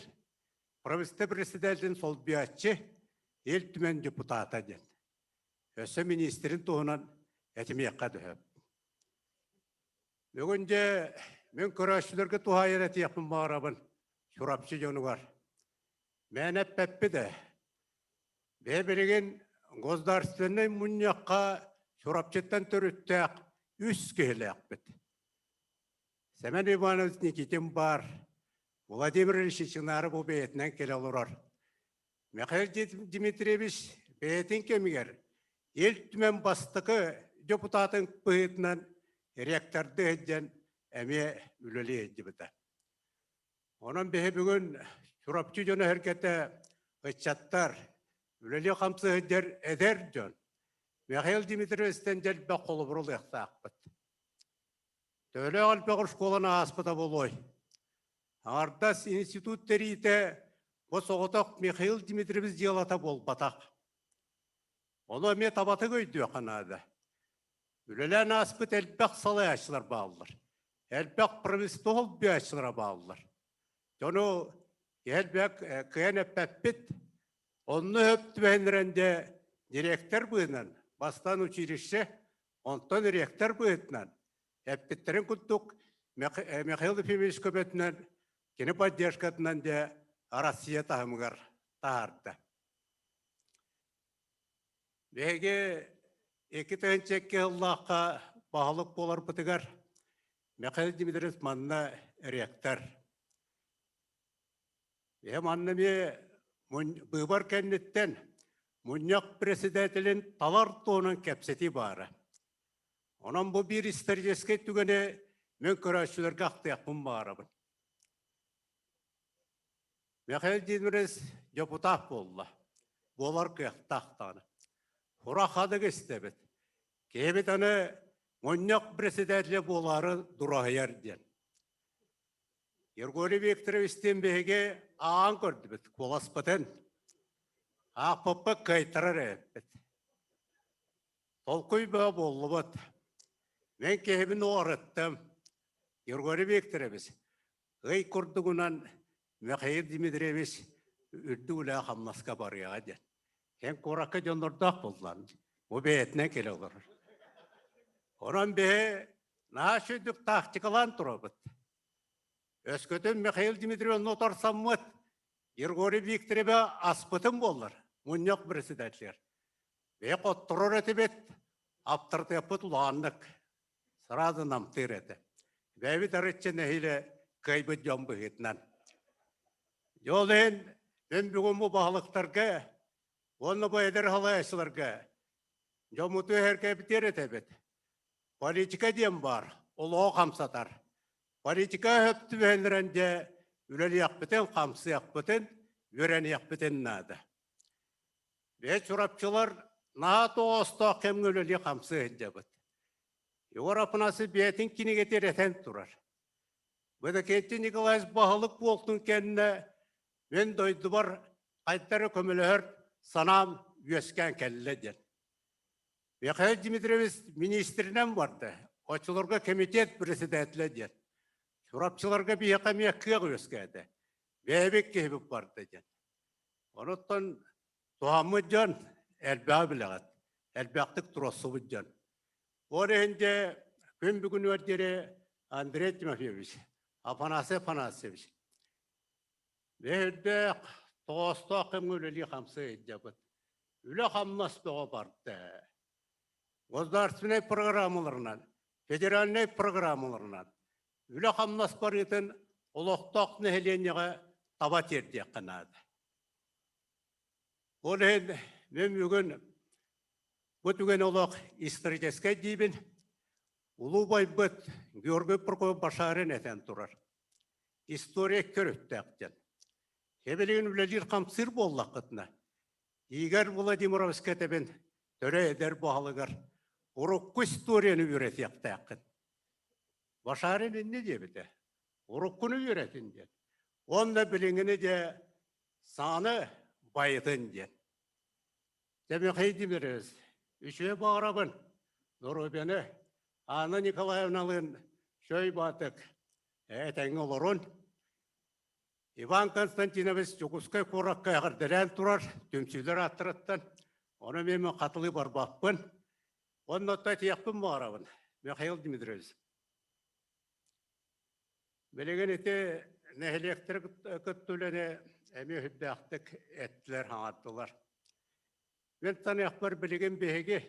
правительство председатель сол биятчы ел түмен депутата ден. Өсі министрин туғынан әтімеққа дөп. Бүгінде мен көрәшілерге туғайыр әтияқпын мағарабын шурапшы жоны бар. Мен әппәппі де. Бе береген государственный мұнияққа шурапчыттан түріттәқ үс кейлі әқпіт. Сәмен Иванович Никитин бар. Владимир Ильич Чинары бұл бейетінен келе олырар. Михаил Дмитриевич бейетін кемігер. Ел түмен бастықы депутатын бұйытынан ректорды әдден әме үлілі әдді бұда. Оның бейі бүгін шурапчы жоны әркеті ұтчаттар Үлелі қамсы әдер жон. Михаил Дмитриевичтен жәлбі қолы бұрыл яқтақпыт. Төлі алпағыр школана аспыда болой. Ардас институт тәрейті бұс оғытақ Михаил Дмитриевич делата бол батақ. Оны ме табаты көйді өқанады. Үлелән аспыт әлбәқ салы ашылар бағылар. Әлбәқ провистол бі ашылар бағылар. Жону әлбәқ күйен әппәппет, оны өпті бәйінірінде директор бұйынан, бастан училище, онтан ректор бұйытынан, әппеттерін күттік Михаил Ефимович көбетінен, кені поддержкатынан де Россия тағымығар тағарды. Бәге 2-2 Аллахқа бағылық болар бұтығар Михаил Дмитриевич манна ректор. Манна ме бұйбар кәннеттен мұняқ председателін талар тоғынан кәпсеті бары. Онан бұл бір историческе түгіне мен көрәшілерге ақтияқпын барабын. Михаил Дмитриевич депутат болды. Болар қияқтақтаны. Хура қадық істебет. Кебет аны мұняқ председателі болары дұрағыяр ден. Ергорий Викторовичтен беге ағын көрді бет, қоласпытын. Ақпыппы қайтырыр әппет. Толқой ба болы бат. Мен кебін орыттым. Ергорий Викторович, ғай күрдігінен Михаил Дмитриевич үрді үлі қамнасқа барыға ден. Кен қораққа жондырдақ болдан. О бәйтінен келе олар. Онан бе нашүйдік тактикалан тұра бұд. Өскөтін Михаил Дмитриевич нотарсам мұд. Ергорий Викторович аспытын болар. Мұняқ председателер. Бе қоттырыр әті бет. Аптырды әпіт ұланлық. Сразу намтыр әті. Бәбі тарытчын әйілі қайбыт жомбы етінен. Жолын мен бүгін бұл бағылықтарға, оны бұл әдір халайшыларға, жомуты әрке бітер әті бет. Политика дем бар, ұлы қамсатар. Политика өпті бәнірінде үлелі яқпытын, қамсы яқпытын, өрәні яқпытын нады. Бәт сұрапчылар наға тоғыста кем үлелі қамсы әнде бұд. Еуропынасы бәтін кенегетер әтен тұрар. Бұда кетті Николайс бағылық болтың кәніне мен дойды бар қайттары көмілі санам өскен кәлі ден. Михаил Дмитриевич министрінен барды. Очыларға комитет председателі ден. Сұрапчыларға бейеқа меккіғ өскәді. Бәйбек кейбіп барды ден. Оныттан туамы жан әлбәғ біліғат. Әлбәқтік тұрасы бұд жан. Оны әнде күн бүгін өрдері Андрей Тимофеевич, Афанасьевич. Бәйбек тоғыста қым өлі қамсы әйді бұд. Үлі қамнас бұға барды. Государственный программаларынан, федеральный программаларынан, үлі қамнас бар етін ұлықтақ нәхеленеға таба терде қанады. Оны мен бүгін бұтуген олық историческай дейбін, ұлы бай бұт Георгий Прокоп башарын әтен тұрар. История көрітті әқтен. Хебелеген үлелер қамсыр боллақ қытына. Игер Владимирович кәтебін түрі әдер бағылығар. Урукку историяны үйреті яқты әқін. Башарын не дебіді? Уруккуны үйретін дед. Онда біліңіні де саны байытын дед. Дәмі қайдымырыз. Үші бағырабын. Нұрубені, Анна Николаевналың шөй батық. Әтәң олырын. Иван Константинович Чукускай қораққа әғірділән тұрар. Түмсілер аттырыттан. Оны мені қатылы бар бақпын. Оны оттай тияқпын бағырабын. Михаил Дмитриевич. Білеген еті нәхелектір күттіліне әме хүбдәқтік әттілер хаңаттылар. Мен танияқ бар білеген бейге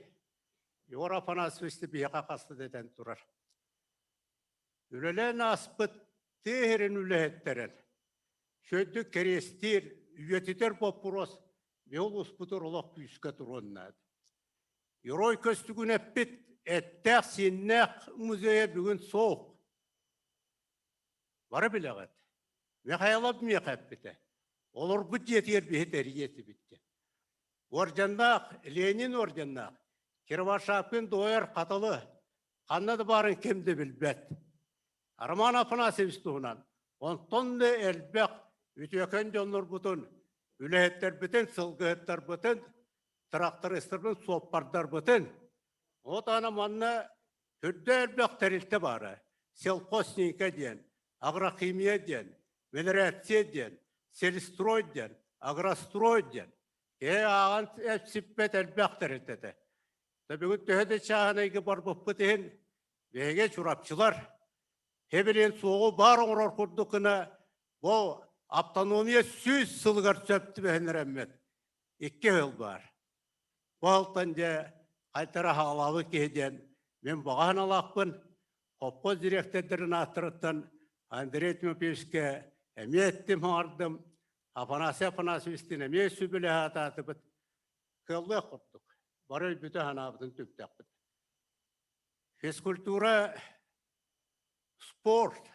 Еуропана сөсті бейға қасты деден тұрар. Үлелен аспыт тегерін үләеттерін. Шөйді керестер, үйететер боппырос, беол ұспытыр олақ күйіске тұрғыннады. Ерой көстігін әппет, әттәқ сеннәқ музейе бүгін соқ. Бары біліғат. Мехайлап меқ әппеті. Олар бұд етер бейт әрі еті бітті. Орденнақ, Ленин орденнақ, Кирвашапын дойыр қатылы, қаннады барын кемді білбет. Арман Афанасьевич туғынан, онтон да әлбәқ үтекен жонлар бұтын, үләйттер бұтын, сылғыттар бұтын, трактористардың соппардар бұтын. Отаны манна түрді әлбәқ тәрілті бары. Селхозника ден, агрохимия ден, минерация ден, селстрой ден, агрострой ден. Аған әпсіппет әлбәқ тәрілтеді. Бүгін төхеді чағанайғы бар бұппытығын бәйге чурапчылар. Хебелен соғы бар оңырар құрдықына бұл автономия сөз сылғар сөпті бәйінер әммет. Икке өл бар. Бұлтан де қайтара халавы кейден мен баған алақпын, қопқоз директордарын атырыттан Андрей Тимофеевичке әметтім ардым, Афанасьевичтен әмет сүбілі ататы бұд. Кылы құрдық. Бары бүті ханабыдың түптәк бұд. Физкультура, спорт,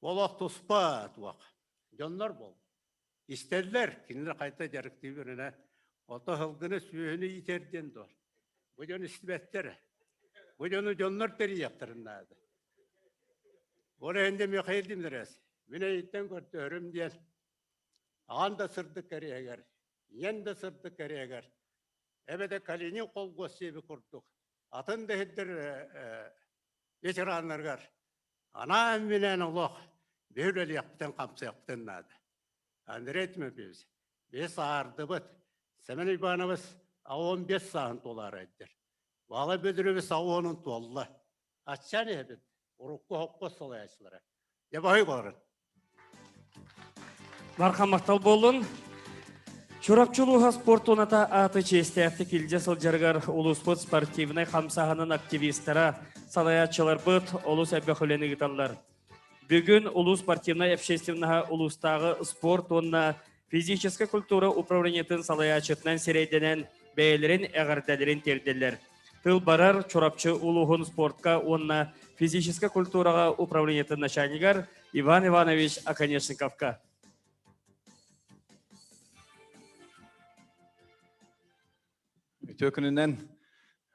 олақ тұспа туақ. Жонлар бол. Истерлер, кенілер қайта жарықты біріне, ота ғылғыны сүйіні итерден дор. Бұл жон істібәттері. Бұл жоны жонлар тәрі яқтырынады. Ол әнде Михаил Дмитриевич, мен әйттен көрді өрім дел. Аған да сырды кәрегер, ен да сырды кәрегер. Әбәді Калинин қол көсебі құрдық. Атын да хеддер ветеранларғар. Ана әмінен ұлық, беулелі яқтын қамсы яқтын нады. Андрей Тимофеевич, 5 арды бұд. Сәмен Ибановыз 15 сағын толар әддер. Балы бөдіріміз 10 толы. Атшан әбіт, ұрыққы хоққы солай ашылары. Дебай боларын. Мархамақтал болын. Чурапчулуға спорт оната аты честәфті келде сылжарғар Улуспот спортивный қамсағының активистері салаятчылар бұд Улус әбіқілені ғыталар. Бүгін Улус спортивный общественного Улустағы спорт онына физическая культура управлениетін салаятчытынан серейденен бәйелерін әғардәлерін терделер. Тыл барар чурапчы улуғын спортқа онына физическая культураға управлениетін начальнигар Иван Иванович Аконечниковка. Төкінінен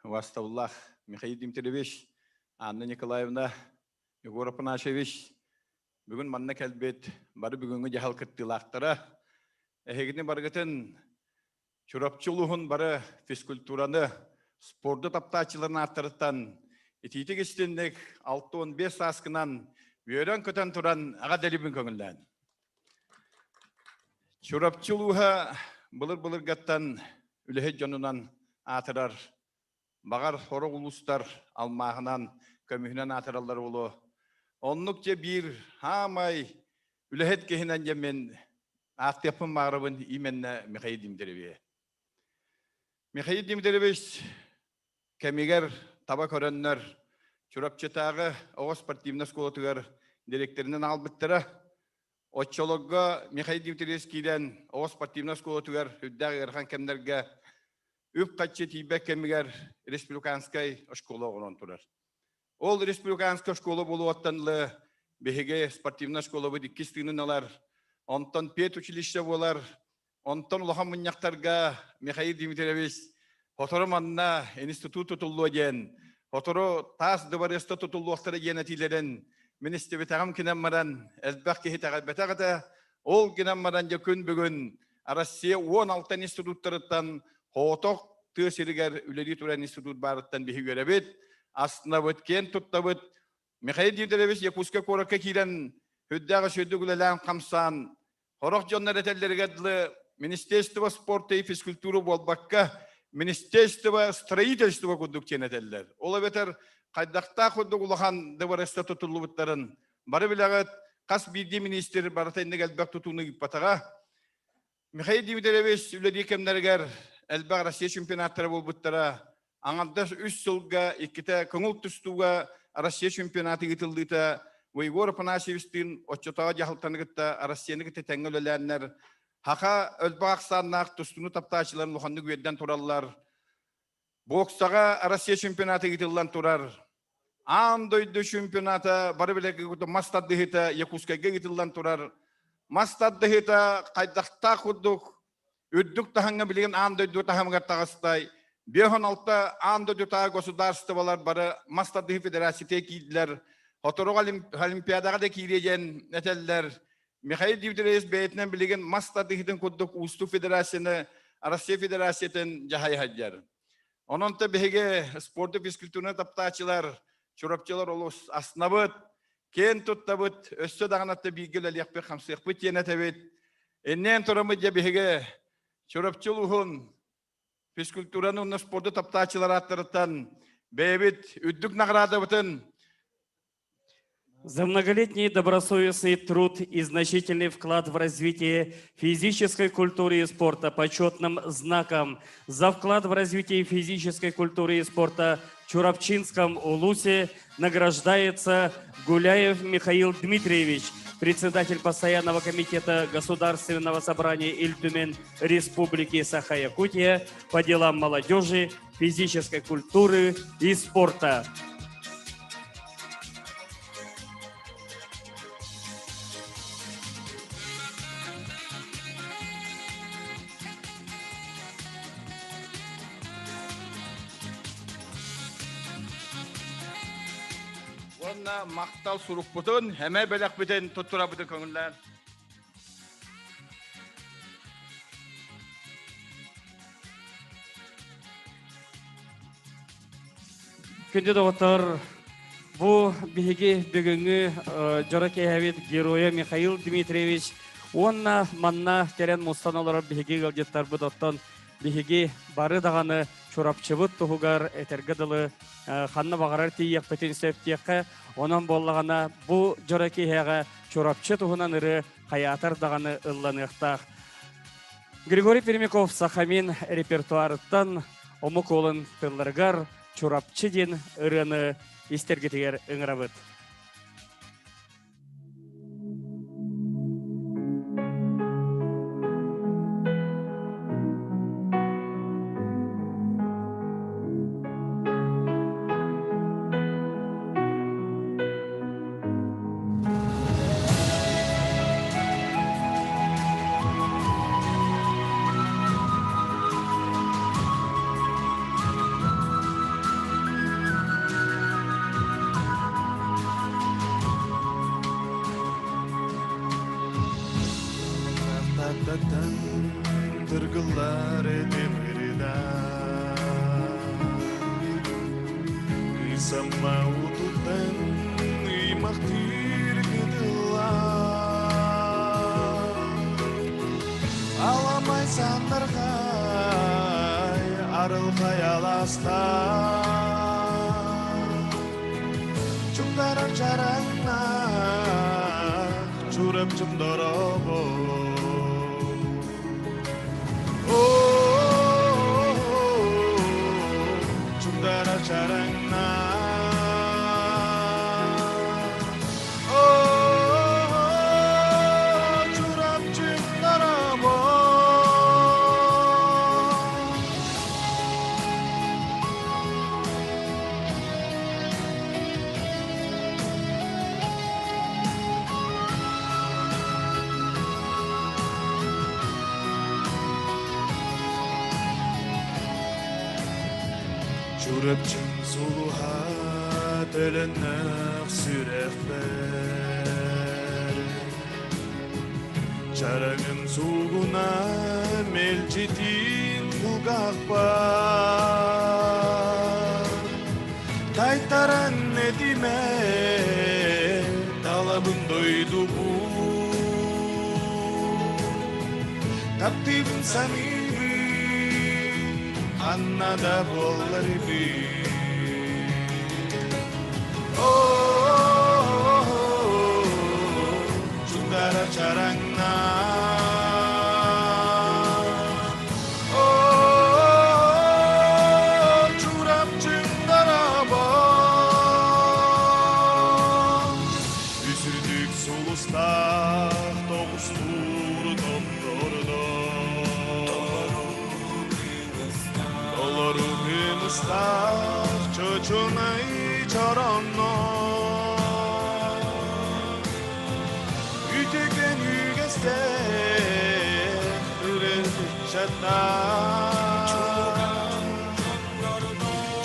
Ваставлах Михаил Дмитриевич, Анна Николаевна, Егор Апанашевич, бүгін манна кәлбет, бары бүгінгі жағал кірттілақтары. Әйгіне барғытын чурапчылығын бары физкультураны спорды таптачыларын аттырыттан, етейті кестендік 6-15 асқынан өйрен көтен тұран аға дәлібін көңілден. Чурапчылығы бұлыр-бұлыр ғаттан үліхет жонынан атырар, бағар хоры ұлыстар алмағынан көмігінен атыралар олы. Онлық же бір хамай үліхет кехінен жемен ақтепін мағырыбын именне Михаил Дмитриевич. Михаил Дмитриевич кәмегер таба көріннер, чурапчытағы оғы спортивны сколотығар директорынан албыттыры. Отчологға Михаил Дмитриевич кейден оғы спортивны сколотығар үддағы ерхан кәмдерге үп қатшы тейбек кәмегер республиканскай школа оғынан тұрар. Ол республиканскай школа болу оттанлы беге спортивна школа бұд иккістігінің алар. Онтан пет училище болар. Онтан ұлахан мұняқтарға Михаил Дмитриевич хоторы манна институт тұтылу ден. Хоторы тас дұбарыста тұтылу оқтары ген әтилерін. Министр бетағым кенен маран әлбәқ кехі тағалбетағыда. Ол кенен маран жекін бүгін Россия 16 институттарыттан Хоотоқ түйесірігер үлері туран институт барыттан бейі көребет. Астына бұд, кен тұтта бұд. Михаил Дмитриевич Якутска коракка кейден хүддағы сөйді күлелән қамсан. Хорақ жоннар әтелдергәділі Министерство спорта и физкультуры болбаққа Министерство строительства күдік кен әтелдер. Ола бетер қайдақта күдік ұлақан дәварыста тұтылы бұттарын. Бары білағыт қас бірде министр баратайында әлбәқ тұтуыны гіппатаға. Михаил Дмитриевич үлері кемдергер әлбәқ Россия чемпионаттары бол бұттара. Аңаддас 3 жылға еккеті көңіл тұстуға Россия чемпионаты гітілдіті Егор Апанашевичтің отчетаға жағылтанығытта Россияны кіті тәңіл өләнлер. Хақа өлбәқ ақсаннақ тұстуны тапташыларын ұханды көйедден тұралылар. Боксаға Россия чемпионаты гітілден тұрар. Андойды чемпионаты бары білек мастаддығыта Якутскайға гітілден тұрар. Мастаддығыта қайдақта құдық Үддік таханға білген аңды өйді тахамға тағыстай. 5-16 аңды өйді государстволар бары Мастады Федерацияте кейділер. Хоторуq Олимпиадаға да кейлеген әтелдер. Михаил Дмитриевич бәйтінен білген Мастадыхтың күддік Усту Федерацияны, Россия Федерациятын жахай хаджар. Ононта беге спорты физкультурны таптачылар, чурапчылар олус аснабыт, кен туттабыт, өссө дағанатты бейгіл әлияқпе қамсықпыт ене тәбет. Эннен тұрамыд я беге чурапчыл ұғын, физкультураны спорты таптачылар аттырыттан, бәйбет үддік нағырады бұтын. За многолетний добросовестный труд и значительный вклад в развитие физической культуры и спорта почетным знаком за вклад в развитие физической культуры и спорта в Чурапчинском улусе награждается Гуляев Михаил Дмитриевич, председатель постоянного комитета Государственного собрания Иль-Тюмень Республики Саха-Якутия по делам молодежи, физической культуры и спорта. Онна мақтал сұруқ бұтын, әмә бәләқ бітен тұттыра бұтын көңілләр. Күнде доғытыр, бұл бігі бүгінгі жоракей әвет героя Михаил Дмитриевич, онна манна кәрен мұстан олар бігі ғалдеттар бұдаттан бігі бары дағаны чорапчыбыт тұғығар әтергіділі қанны бағарар тейек бітін сөптеқі, онан болғана бұл жоракей әға чорапчы тұғынан ұры қаятар дағаны ұлланықтақ. Григорий Пермяков Сахамин репертуарыттан омық олын тылларғар чорапчы ден ұрыны істергетігер ұңырабыд. Tırgıllar edemerida Isama ututan imaktir gıdılar Alamay sandargay arıl hayalasta Çukdarar çarangna çurap çımdorobo Chundara charangna churap chimdarabo Çurapçın suluha telennak sürekler Çaragın sulguna melçetin bulgakbar Kaytaran nedime talabın doydu bu Kaptibin samimi annada bolları bir Chundara charangna churap chimdaraba Üsürdük sulusta toğustur dondorda Dolaru hınıstar çoçunay çoronno Üteken yügeste hasretler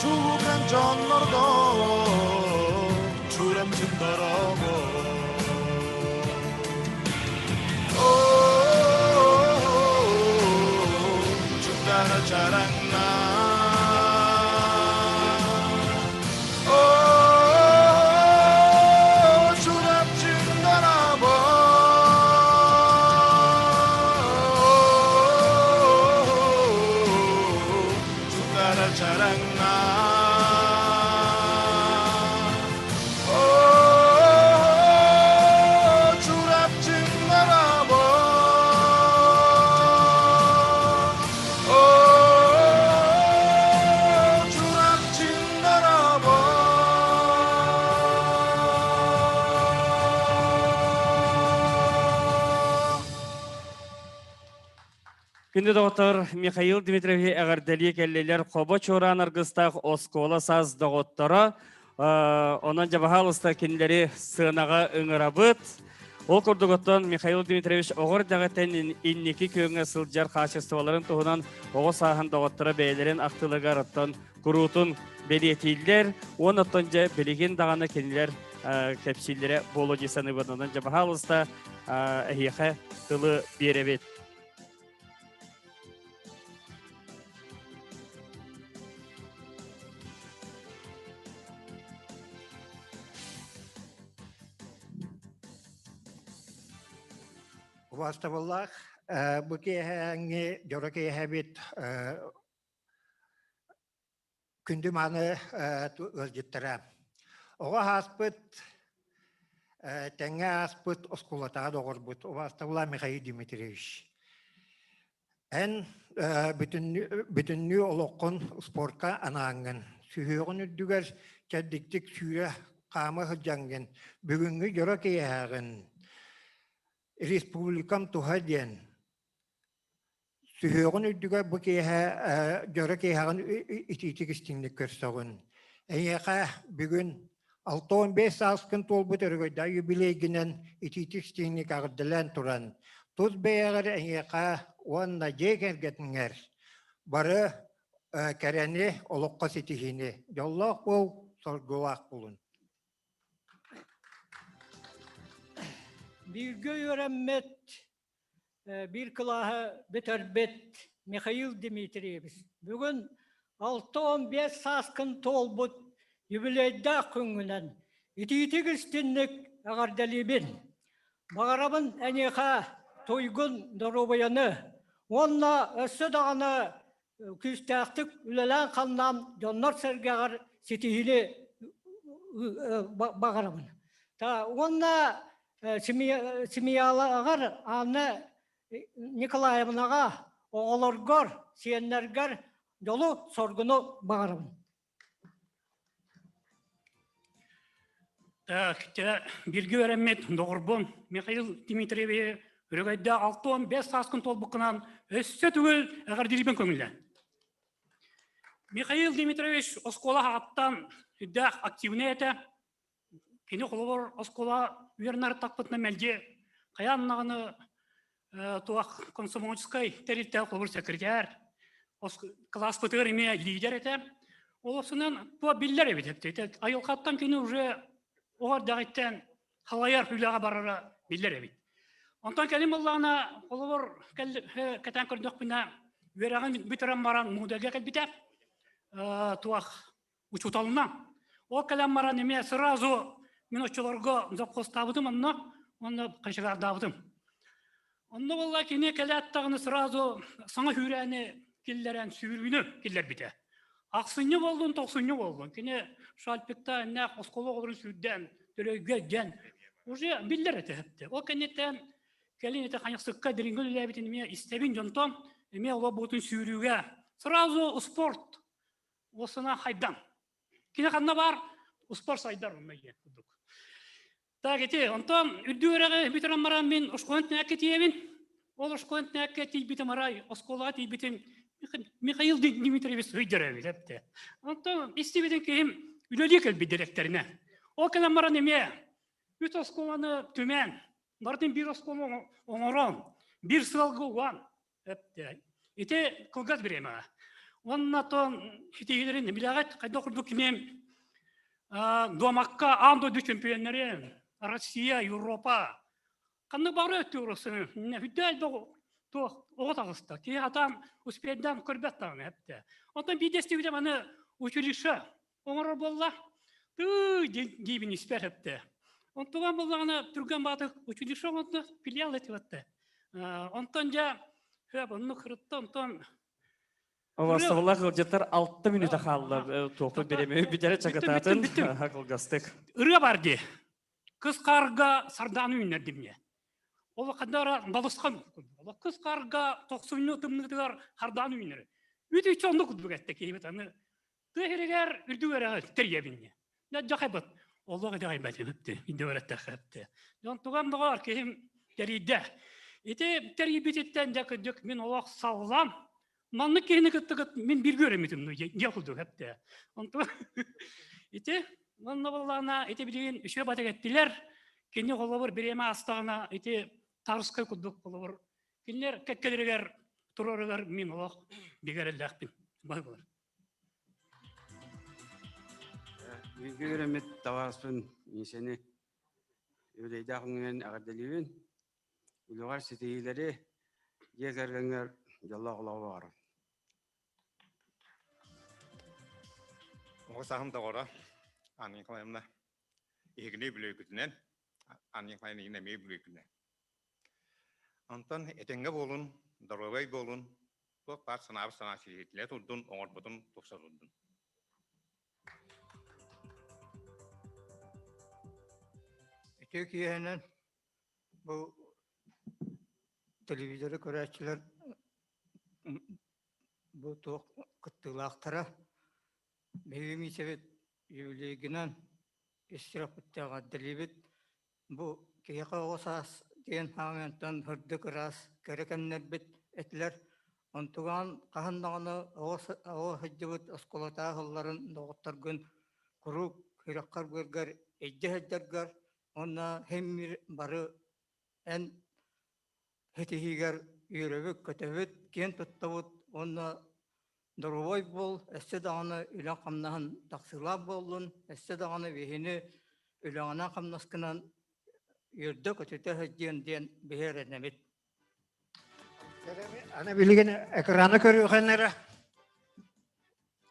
Çulukan canlarda Çurem çındarama Çuktara çarangna Çurem çındarama Çuktara çarangna Күнді доғыттар Михаил Дмитриевич әғардәлі кәлелер қоба чоран арғыстақ оскола саз доғыттара. Онан жабағалыста кенлері сығынаға үңірабыт. Ол күрдіғыттан Михаил Дмитриевич оғыр дағыттен иннекі күйіңе сылджар қашыстываларын тұғынан оғы сағын доғыттара бәйлерін ақтылыға раттан күрутын белетейлер. Он аттан жа білеген дағаны кенлер кәпсилері болу жесаны бұдынан жабағалыста әйеқі тылы беребет. Vastavallah, bu kehenge jorake habit kündümanı öldüttüre. Oğa haspıt, tenge haspıt oskulata doğur but. Vastavallah Mikhail Dmitrievich. En bütünlü olokun sporka anağın. Sühüğün üddüger çeddiktik süre kama hıcangın. Bugünkü jorake hağın. Республикам тухаден sühüğün üddüge bu keha göre kehağın ititikistинlik körsoğun. Eğeqa bugün 6-15 askın tolbu törgöydü jubileyginen ititikistинlik ağırdılan turan. Tuz beyagar eğeqa onna jekergetinger. Barı kereni olukka sitihini. Yollaq bol, sorgulaq bulun. Bir göy öğrenmet, bir kılahı biterbet Mikhail Dmitrievich. Bugün 6-15 saskın tolbut jubileyde küngülen ititik istinlik ağardalibin. Bağırabın eneha toygun dorobayanı, onunla össü dağını küstahtık ülelen kanlam jonlar sergeğar sitihili bağırabın. Ta onunla Simiyalağar anı Nikolaevnağa oğulurgar, siyenlergar yolu sorgunu bağırım. Bilgi öğrenmet doğurbun Mikhail Dmitrievich Rögayda 6-15 saskın tolbuqынан össe tügül ağır dilibin kömülen. Mikhail Dmitrievich oskola attan hüddağ aktivniyete Kini kolor oskola Вернар такпытна мелде каяннагыны туак комсомольской территория клуб секретарь класс пытыр име лидер эте олосунан туа биллер эбит айылкаттан кини уже оғар дагыттан халаяр хүлага барара биллер эбит онтон келим аллана колор катан көрдөк бина верагын битерем баран мудага келбите туак учуталына о калам баран име сразу Миноччуларга запхостабытым, онна кашыгардабытым. Онна болла кене келеттагыны сразу саңа хүрәне киллерен сүйрүнү киллер бите. Аксыны болдун, токсыны болдун. Кене шалпекта нак осколо олрун сүдден, төлөгөдөн. Уже биллер этепти. О кенеттен келинете каныксыкка дирингөл лебитин ме истебин жонтон, эме ола бутун сүйрүүгө. Сразу спорт. Осына хайдан. Кене канна бар, спорт сайдар мейген. Так эти, онтон үддүрәгә битерәм марам мин ошконт нәкәтиевин. Ол ошконт нәкәти битем арай, осколат битем Михаил Дмитриевич өйдерәбез әпте. Онтон истебеден кем үлелек бит директорына. О калам марам неме? Үт осколаны төмән. Бардын бир осколы оңорон, бир сылгылган әпте. ите кылгас берема. Онна тон хитигилерин билагат кайда курдук кимем домакка андо ду чемпионнары Россия, Европа. Канны бары өттүрөсүн. Не хүдәл то отагыста. Ки атам успедан көрбәттан хәтта. Онтан бидести билем аны училище. Оңор болла. Ты дибин испәрәптә. Онтан боллагына турган баты училище онда филиал этәтте. Онтан ja хөб онны кырытты онтан Оғастығылар ғылжеттар 6 минута қалды. Тоқы беремей бітері чағататын қылғастық. Үрі барды. Кыз қарға сардан үйінерді мне. Ол қандара балысқан. Кыз қарға 90 минутымнығығар қардан үйінері. Үті чонды күдбік әтті кейбет аны. Түйірігер үрді өрі тірге бінне. Жақай бұд. Олығы да ғайбәті өпті. Инді өрәтті қапты. Жон туған бұғар кейім тәрейді. Ете тәрей бететтен жәкідік мен олақ салғам. Манны кейіні күттігіт мен бір көремедім, не қылды әпті. Ете, манны болағына, ете білген үші батық әттілер, кені қолабыр береме астағына, ете тарысқай күлдік қолабыр. Кенілер кәткелерігер, тұрарығар мен олақ бегер әлдәқпін. Бай болар. Бір көремет таварыспын, есені өлейді ақыңмен ағырдалуын, үліғар сетейілері егергіңер жалла құлауы бағыры. Оғысағым да қора, анын қалайымда егіне білей күтінен, анын қалайын егіне мей білей күтінен. Антон әтенге болын, даровай болын, бұл бар сынабы сана сиретілі тұрдың, оңыр бұдың, тұқса тұрдың. Әте кейінен бұл телевизоры көрәтшілер бұл тоқ күттілақтары Мевими севет юлегинан истирапыттага делибит бу кияка осас ден хаңантан хырдык рас керекеннербит этлер онтуган кахандаганы о хыджыбыт осколата хылларын доктаргын курук хираккар гөргөр эджехеддергер онна хеммир бары эн хетихигер үйрөбүк көтөбүт кен туттабыт онна Дорвой бол, әсте дағаны үлән қамнағын тақсыла болын, әсте дағаны вехені үләңана қамнаскынан үрді көтеті хөдден ден бейер әнемет. Ана білген экраны көрі өқенлері?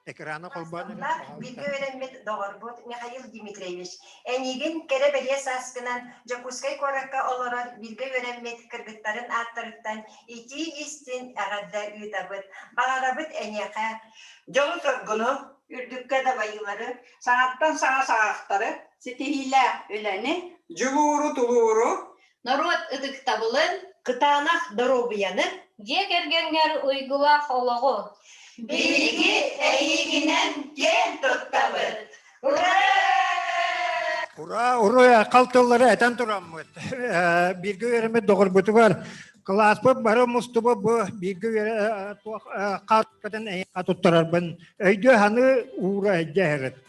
Экраны қолбаны? Билгі өремет доғырбот Михаил Дмитриевич. Әнеген кәрі бәле сасқынан Жакускай қораққа оларар билгі өремет кіргіттарын аттырықтан ити истин ағадда үйдабыт. Бағарабыт әнеқа жолы сұрғыны үрдікке да байылары, саңаттан саңа сағақтары, сетихилі өләні, жүгуру тулуру, народ ыдық табылын, қытанақ дұробияны, Жекергенгер уйгулақ олығы. Bilgi eğiginen gen tuttavıt. Ura! Ура, қалтылары әтен тұрамыз. Біргі өрімі доғыр бұты бар. Класпы бары мұстыбы бұ біргі қартпыдың әйіқа тұттырар бұн. Өйді ханы ура әйді әріт.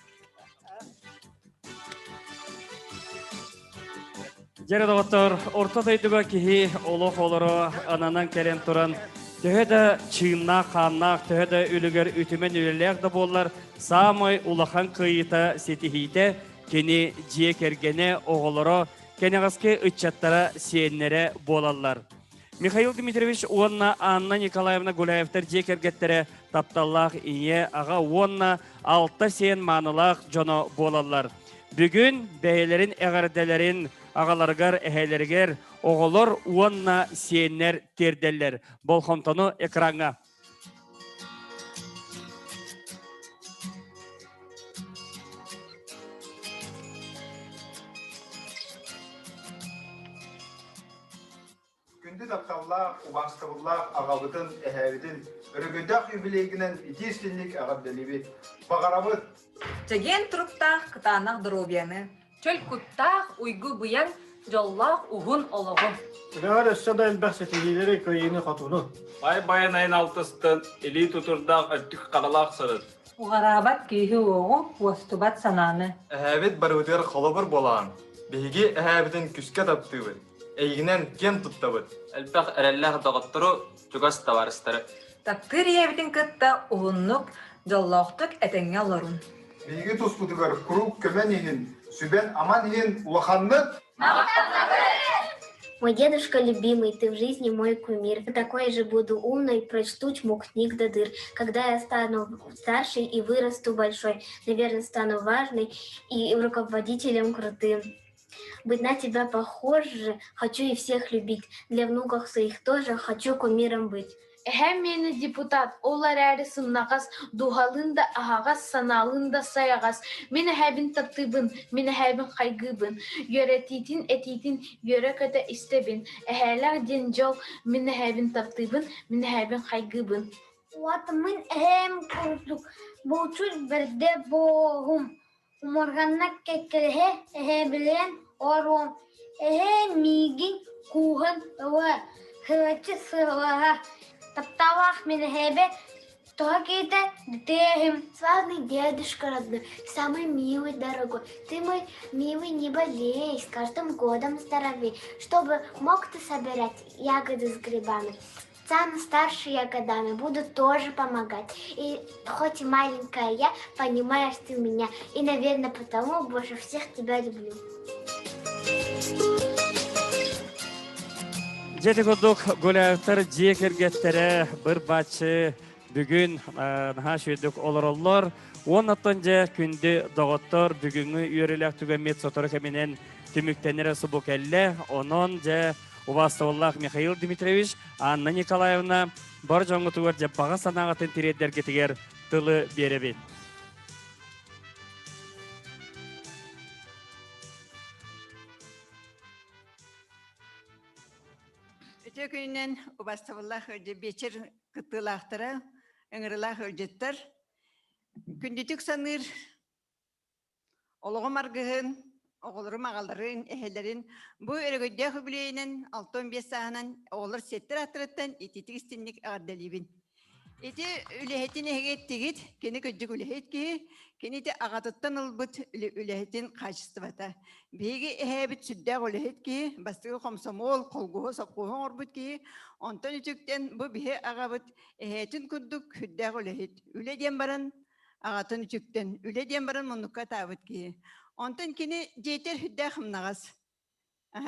Жері доғыттыр, орта дайдыға кехи олық олыры ананан кәрен тұран. Төһөдө чыыннақ, қаннақ, төһөдө үлігер үтімен үлелер да болар. Самой улахан кыйыта сетихейте кені жие кергене оғылыры, кені ғаске үтчаттара сиеннері болалар. Михаил Дмитриевич онна Анна Николаевна Гуляевтер жие кергеттері тапталлақ ие аға онна 6 сиен манылақ жоно болалар. Бүгін бәйелерін әғарделерін ағаларғар әхәлергер оғылыр уанна сиеннер терделер. Болхонтону экранға. Күнді тапталлақ, уанстығыллақ, ағалытын, әхәрдің, үрігіндақ юбилейгінен единственник ағабдалебет. Бағарабыт. Чеген труптах кытанах дробияны. Чөл куттах уйгу буян жоллах уғын олығы. Үләғар өссі дайын бәқсетегелері көйені қатуны. Байын айын алтыстын, елі тұтырдақ өттік қаралақ сырыд. Уғарабат кейі оғы, уастубат сананы. Әхәбет барыбытыр қолыбыр болаған. Бейге әхәбетін күске таптығын. Әйгінен кен тұттабыд. Әлбәқ әрәлләқ дағыттыру жүгас таварыстары. Таптыр ебитин кытта улуннук жоллоқтук этеңе олорун. Биги туспутугар круг көмөн ихин, сүбен аман ихин улаханны. Мой дедушка любимый, ты в жизни мой кумир. Такой же буду умной, прочту чму книг до дыр. Когда я стану старшей и вырасту большой, наверное, стану важной и руководителем крутым. Быть на тебя похоже, хочу и всех любить. Для внуков своих тоже хочу кумиром быть. Мені депутат, олар әрі сымнағас, дұғалында ағағас, саналында саяғас. Мені әбін таптыбын, мені әбін қайгыбын. Йөретитін, этитін, йөрі көті істебін. Әхәләр ден жол, мені әбін таптыбын, мені әбін қайгыбын. Уатымын әм күрдік, бұлчуд бірде боғым. Уморғаннақ кеккілігі әхе білен орым. Әхе мигін куғын ұлы, хылачы сылыға. Таптавах меня хебе, то какие-то детям. Славный дедушка родной, самый милый, дорогой. Ты мой милый, не болей, с каждым годом здоровей, чтобы мог ты собирать ягоды с грибами. Самые старшие годами буду тоже помогать. И хоть и маленькая я, понимаешь ты меня. И, наверное, потому больше всех тебя люблю. Жеті күдік гөләқтір жекергеттері бір бачы бүгін наға шүйдік олар. Оннаттан же күнді доғыттыр бүгінгі үйерілік түгімет сотыры кәменен түміктенері сұбық әлі. Онын же Увастываллах Михаил Дмитриевич, Анна Николаевна бар жоңғы түгір же баға санағатын тиреддер кетігер тылы беребет. Өтекүйінен Убастываллах өрді бечер кыттылақтыры, өңірілақ өрдеттір. Күндетік саныр олығы марғығын, оғылыры мағаларын, әхелерін бұл өрігөдде хүбілейінен 6-15 сағынан оғылыр сеттір аттырыттан ететік істенlik ағардалибін. Эти үлэхетин эгет тигит, кени көджүк үлэхет ки, кени те агатыттан ылбыт үлэхетин качествата. Биги эхебит сүддәг үлэхет ки, бастыгы комсомол, колгуһу, сапкуһу орбут ки, онтон үчүктен бу бихе агабыт эхетин курдук хүддәг үлэхет. Үлэ ден баран агатын үчүктен, үлэ ден баран муннукка табыт ки. Онтон кени жетер хүддәг хымнагас.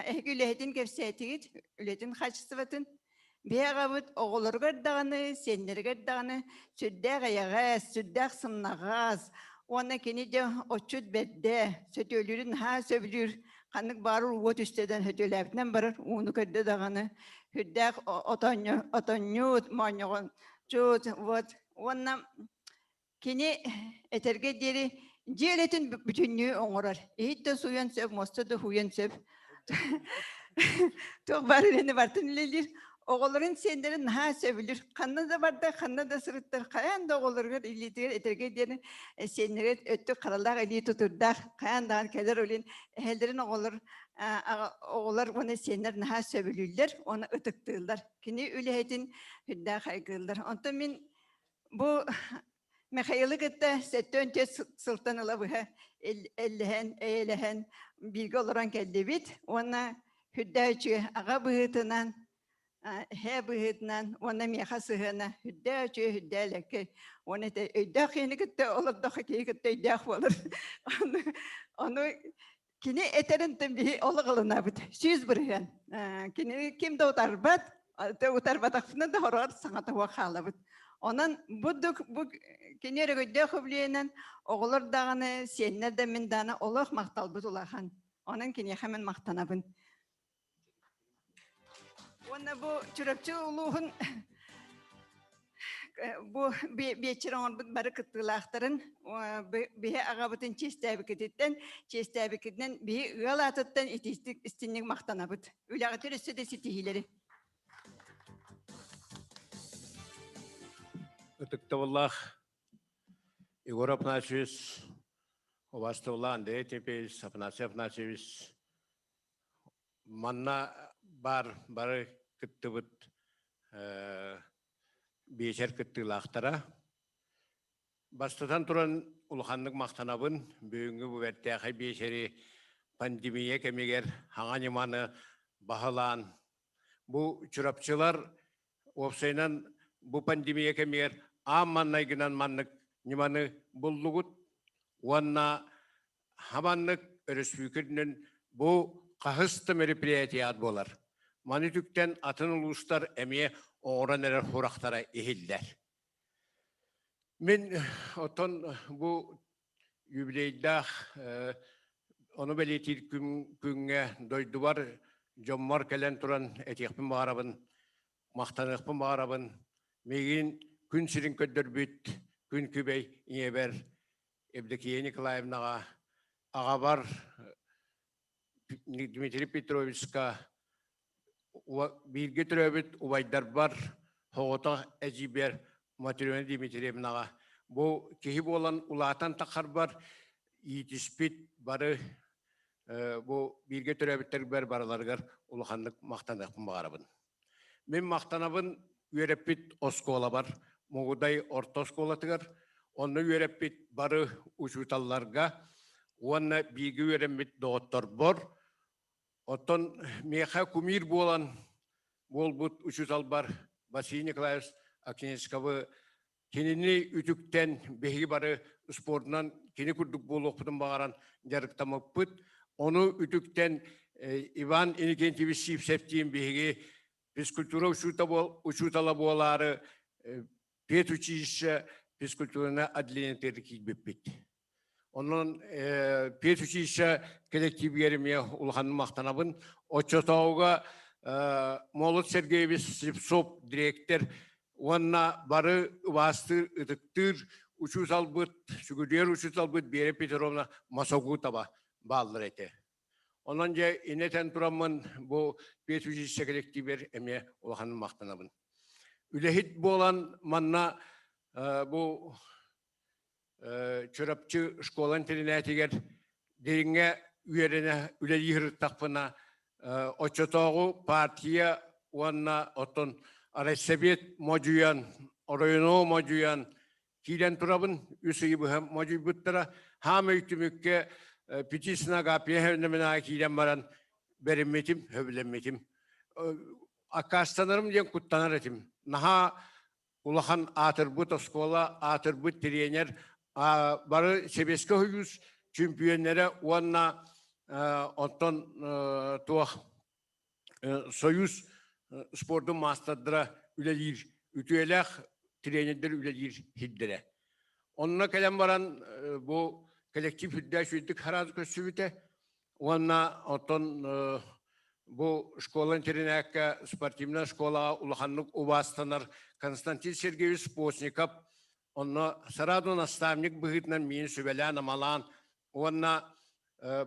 Эги үлэхетин кепсетигит, үлэхетин качестватын. Беғабыт оғылырғыр дағаны, сендергер дағаны, сүддәг аяғас, сүддәг сымнағас, оны кені де отчуд бәдді, сөтөлерін ха сөбілер, қанық барыр уот үстеден сөтөләбінен барыр, уыны көрді дағаны, сүддәг отонют, маñоғын, чуд, вот, оны кені әтерге дері, желетін бүтінні оңырар. Ейітті суян сөп, мостады хуян сөп. Тоқ барырені бартын үлелер. Оғылырын сендерін ха сөбілір. Қанна да барды, қанна да сұрыттыр. Қаян да оғылырғыр илетігер әтерге дені сендерін өтті қаралақ илі тұтырдақ. Қаян даған кәлер өлін. Әлдерін оғылыр оны сендерін ха сөбілілдер, оны ұтықтығылдар. Кені үлі хүдда қайғылдар. Онтан мен бұл Михаилы кітті сәтті өнте сылтан ұла бұға әліхен, әйліхен білгі олыран кәлді бет. Оны хүдда үші аға бұғытынан Хэ быһытынан, уонна меха сыһына, хүддэ өчү хүддэ лэкке. Уонна тэ өйдэх кини кытты олордох кии кытты өйдэх болор. Ону кини этеринтен бии ологолуна бит. Сүүз бырыган. Кини ким да утарбат, тэ утарбатахпына да хорор саңата хуа халабыт. Онан будук бу кини өрөгөйдэ хөблиенен оголор даганы сеннер да мен даны олох макталбыт улахан. Онан кини хамен мактанабын. Онна бу чүрөпчү улуһун бу бечирон бут бары кыттылактарын бие агабытын честебикеттен честебикеттен бие галатыттан итистик истинник мактанабыт. Үлага төрөсө де ситихилери. Утуктаваллах Егор Афанасьевич, Увастовла Андрей Тепевич, Афанасий Афанасьевич, манна бары кыттыбыт бейшер кыттылақтара. Бастатан туран улханлык мақтанабын, бүйінгі бүбәттәқі бейшері пандемия кемегер хаңаныманы бағылан. Бұл чүрапчылар опсайнан bu pandemiya kemir ammanay gınan manlık nimanı bullugut wanna hamanlık örüsfükürünün bu kahıstı meripiyatiyat bolar. Manitükten atın uluslar emiye oğran erer huraktara ehiller. Min oton bu yübileydah onu belirtir künge doydu var jommar kelen turan etiyakpın bağırabın maqtanıqpın bağırabın megin gün sirin köddürbüt gün kübey ineber Evdeki Nikolaevnağa ağa var Dmitri Petrovic'ka bilgi türöbüt uvaydar var hoğota eziber Matrona Dmitrievnağa bu kehip olan ulatan takar var yitispit barı bu bilgi türöbütler ber baralargar uluhanlık maqtanıqpın bağırabın. Men maqtanabın üyerepit oskola var Moğuday orta oskola tıgar onu üyerepit barı uçutallarga onu bilgi üyerepit doktor bor oton meha kumir bolan bolbut uçutal bar Vasily Nikolaevich Aksinskabı kenini ütükten behi barı sportundan keni kurduk bol okudum bağıran jarıktamapıt onu ütükten Ivan Inikentivich Sipsevtiğin behi Fizkultura uçutala boğaları Petruçişe fizkulturuna adliyen terkik bepit. Onun Petruçişe kolektif yerimiye ulhanın maqtanabın. Oçotauga Molut Sergeyevich Sipsop direktör Onna barı vastı ıdıktır uçutal bıt, şükürler uçutal bıt Bere Petrovna Masogutaba bağlıdır ete. Onunca ineten turamın bu Petruçişe kolektiver eme ulhanın maqtanabın. Ülehit bolan manna bu çörapçı şkolan terinetiger deringe üyerine üle yihir takpına oçotoğu partiya wanna oton Arasabet mojuyan oroyno mojuyan kilen turabın üsü bu hem mojuy butlara ham hükümükke pitisna gapiye hevnemena kilen baran berimmetim hövlemmetim akastanırım diyen kutlanar etim naha ulahan atırbut oskola atırbut trener barı sebeske huyuz çempiyonlara wanna oton tuah soyuz sportun mastadra ülelir ütüyeler trenerler ülelir hiddere. Onunla kalem varan bu kolektif hüdde şüydük haraz kösüvüte wanna oton bu şkolan trenerka sportivna şkola ulahanlık uvastanar Konstantin Sergeyevich Spotnikov onunla sarado nastavnik bıhıtnan min sübela namalan wanna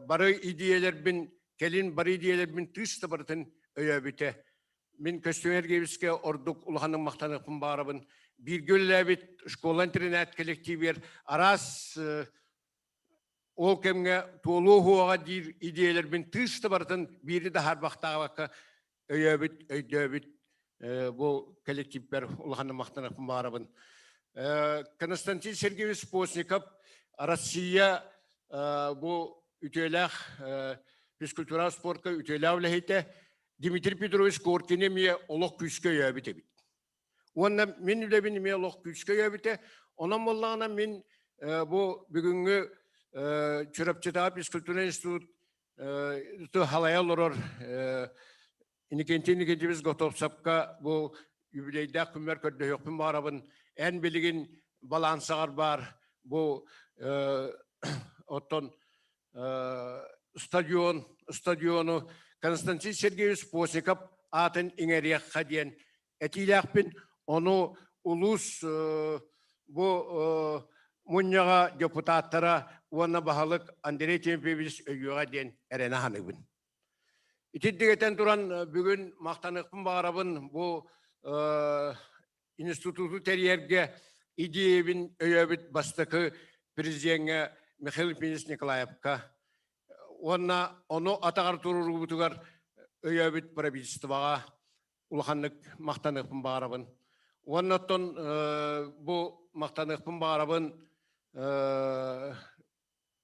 barı ideyeler bin kelin barı ideyeler bin tışta barıtın öyöbüte min Köstümergevic'e orduk ulahanın maqtanıqpın bağırabın bir göllebit şkolan trener kolektiver aras o kemge tolu huaga dir ideyeler bin tışta barıtın biri de har baxtağa bakka öyöbüt öydöbüt bu kolektifler ulahanın maqtanıqpın bağırabın. Konstantin Sergeyevich Spotnikov Россия bu ütüyeler fizkultura sportka ütüyeler lehite Dmitri Petrovich Korkinemiye olok küçke yöbite bit. Onda min üle binimiye olok küçke yöbite. Ondan bollağına min bu bugünkü çörapçıda fizkultura institutu halaya loror inikentimiz Gotopsapka bu yübileyde kümer kördü yokpun bağırabın en bilgin balansağır var bu oton stadyonu Konstantin Sergeyevich Spotnikov atın ineriye kadiyen etilakpin onu ulus bu munyaga deputatlara ona bahalık Andrei Timofeyevich öyyüğa diyen erene hanıbın. İtiddiketen duran bugün maqtanıqpın bağırabın bu institutu teriyerge ideyevin öyöbüt bastıkı prezidenge Mikhail Penis Nikolayevka onu atağır turur butugar öyöbüt правительствоға ulahanlık maqtanıqpın bağırabın. Ondan bu maqtanıqpın bağırabın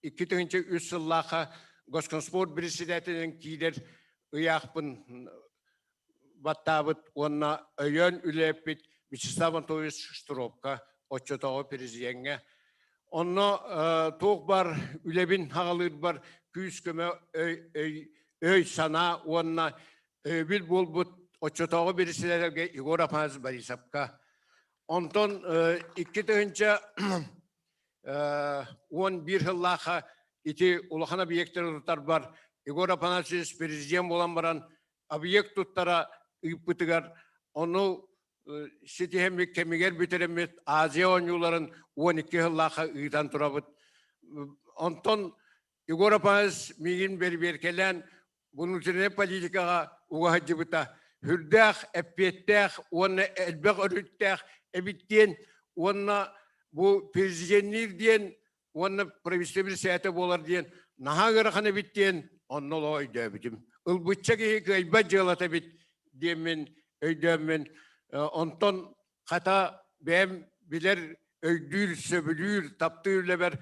2003 yıllaqa Goskonsport Presidentinin kiler ıyaqpın battabıt ona öyön ülepit Вячеслав Антонович Штуровка, отчетого президентге. Онно тоқ бар, үлебін хағалыр бар, күйіс көмі өй сана, онна өйбіл бол бұд, отчетого бересілерге Егор Апанас Борисовка. Онтон 2-тігінші 11 жыллаға ити улахана объекттер тұтар бар. Егор Апанасович президент болан баран объект тұттара ұйыппытығар. Оны сетихемік кемегер бітеремет Азия ойнуларын 12 жыллаға ұйдан тұрабыд. Онтон Егор Апанас мигин беркелен бұның политикаға уға жібіта. Хүрдәқ, әппеттәқ, оны әлбәқ өріттәқ, әбіттен, оны бұл президенттер ден, оны правительство сәті болар ден, наға ғырақаны біттен, оны ойды әбітім. Үлбүтчә кейкі әлбәт жылата біт, демен, өйдәмен, онтон қата бәм білер өйдүр, сөбілүр, тапты үрләбәр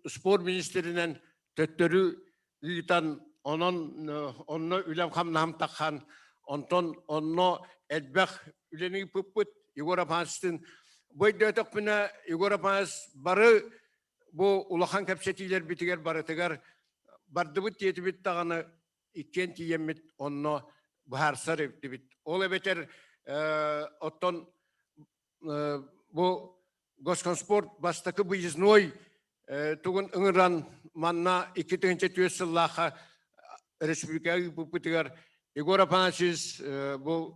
спор министерінен төттөрі ұйтан, онны үләм қамнам таққан, онтон онно әлбәқ үләнің пүппіт Егор Апанастың бойды өтік мұна Егор Апанас бары бұл улахан кәпсетейлер бітігер барытығар барды бұт еті біт тағаны икен тиеммет онно бұхарсар өпті біт. Ол әбетер оттон бұл Госконспорт бастықы бұйызной тұғын ұңыран манна 2004 сыллаға республикаға пүппітігер Егор Апанасович бұл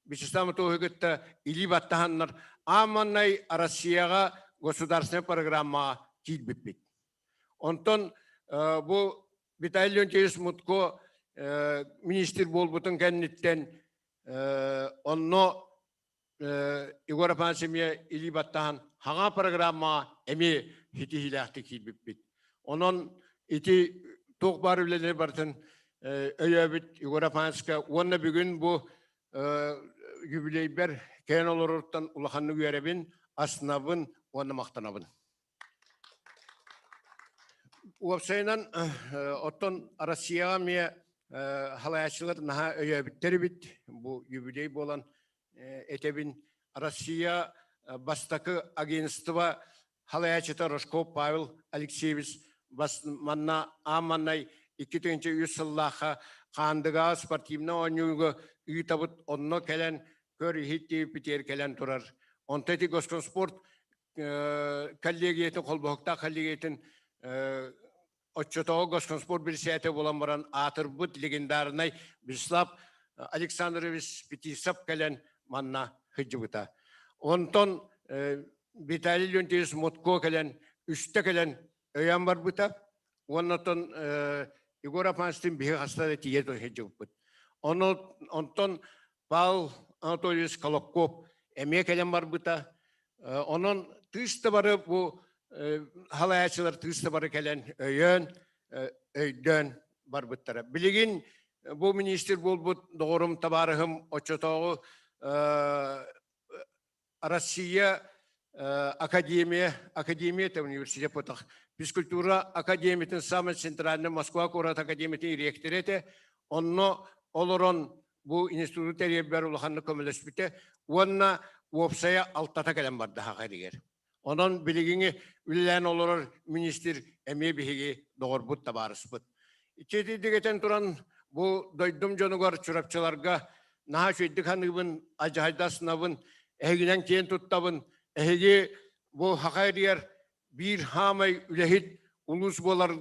Вячеслав Антоновичта или баттаханнар аманнай Россияға государственная программа килбиппит. Онтон бұл Виталий Леонтьевич Мутко министр болбутын кәннеттен онно Егор Апанасович или баттахан хага программа эми хитихилахты килбиппит. Онон ити тоқ бар үлелер бартын өйәбіт Егор Апанасовичка онна бүгін бұл юбилейбер кен олырырттан улаханны үйәребін, аснабын, онна мақтанабын. Уапсайынан оттон Россияға ме халаячылар наға өйәбіттері біт, бұл юбилей болан әтебін Россия бастақы агентство халаячыта Рожков Павел Алексеевич манна аманнай 2000 сыллаға қандыға спортивна ойнуға үй табыт онно кәлен көр хитти питер кәлен тұрар. Онтети Госконспорт коллегиетін, қолбоқта коллегиетін отчетого Госконспорт бір сәті болан баран атыр бұд легендарынай Вячеслав Александрович Петисов кәлен манна хыджыбыта. Онтон Виталий Леонтьевич Мутко кәлен үсті кәлен өйен бар бұта. Онтон Егор Апанастың бігі қастады тиет ойхеджі бұд. Онтон Павел Анатольевич Колокков әме кәлем бар бұта. Онын түйісті бары бұл халаячылар түйісті бары кәлен өйен, өйден бар бұттары. Білеген бұл министр бол бұд доғырым табарығым отчетоғы Россия Академия это университет потақ. Физкультура академиятын самый центральный Москва Курат академиятын ректореті. Онно олорон бұл институт әребер ұлғанны көміліспіте. Онна опсая алтата кәлем барды хақаригер. Онын білігіңі үлілән олорор министр әме бігеге доғыр бұд табарыс бұд. Ичеті дегетен тұран бұл дойдым жонығар чұрапчыларға наға шөйдік ханығын, ажайдасынабын, әгінен кейін тұттабын, әге бұл хақаригер bir hamay ülehit ulus bolar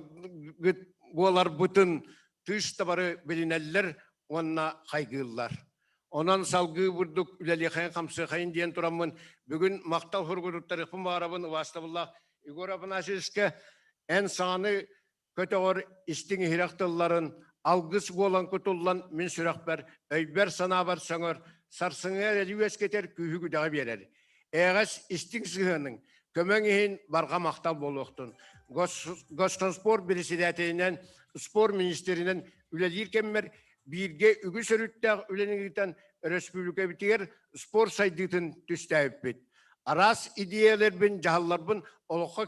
bütün tış tabarı bilinenler ona kaygılar. Ondan salgı vurduk üleli kayın kamsı kayın diyen turamın. Bugün maktal hurguduk tarifim varabın vasıtabıllah. Егор Апанасовичке en sanı kötü or istin hiraktalların algıs bolan kutullan min sürakber öyber sana var sanır sarsıngı elives keter kühü güdağı verer. Eğes istin sığının kömöngühin barga maktal boluktun. Goskonssport birisiyetinden spor ministerinden üledirkenmer birge ügü sörüttağ ülenigiten Respublika bitiger spor saydıtın tüstəyip bit. Aras ideyalar bin cahallar bin oluqa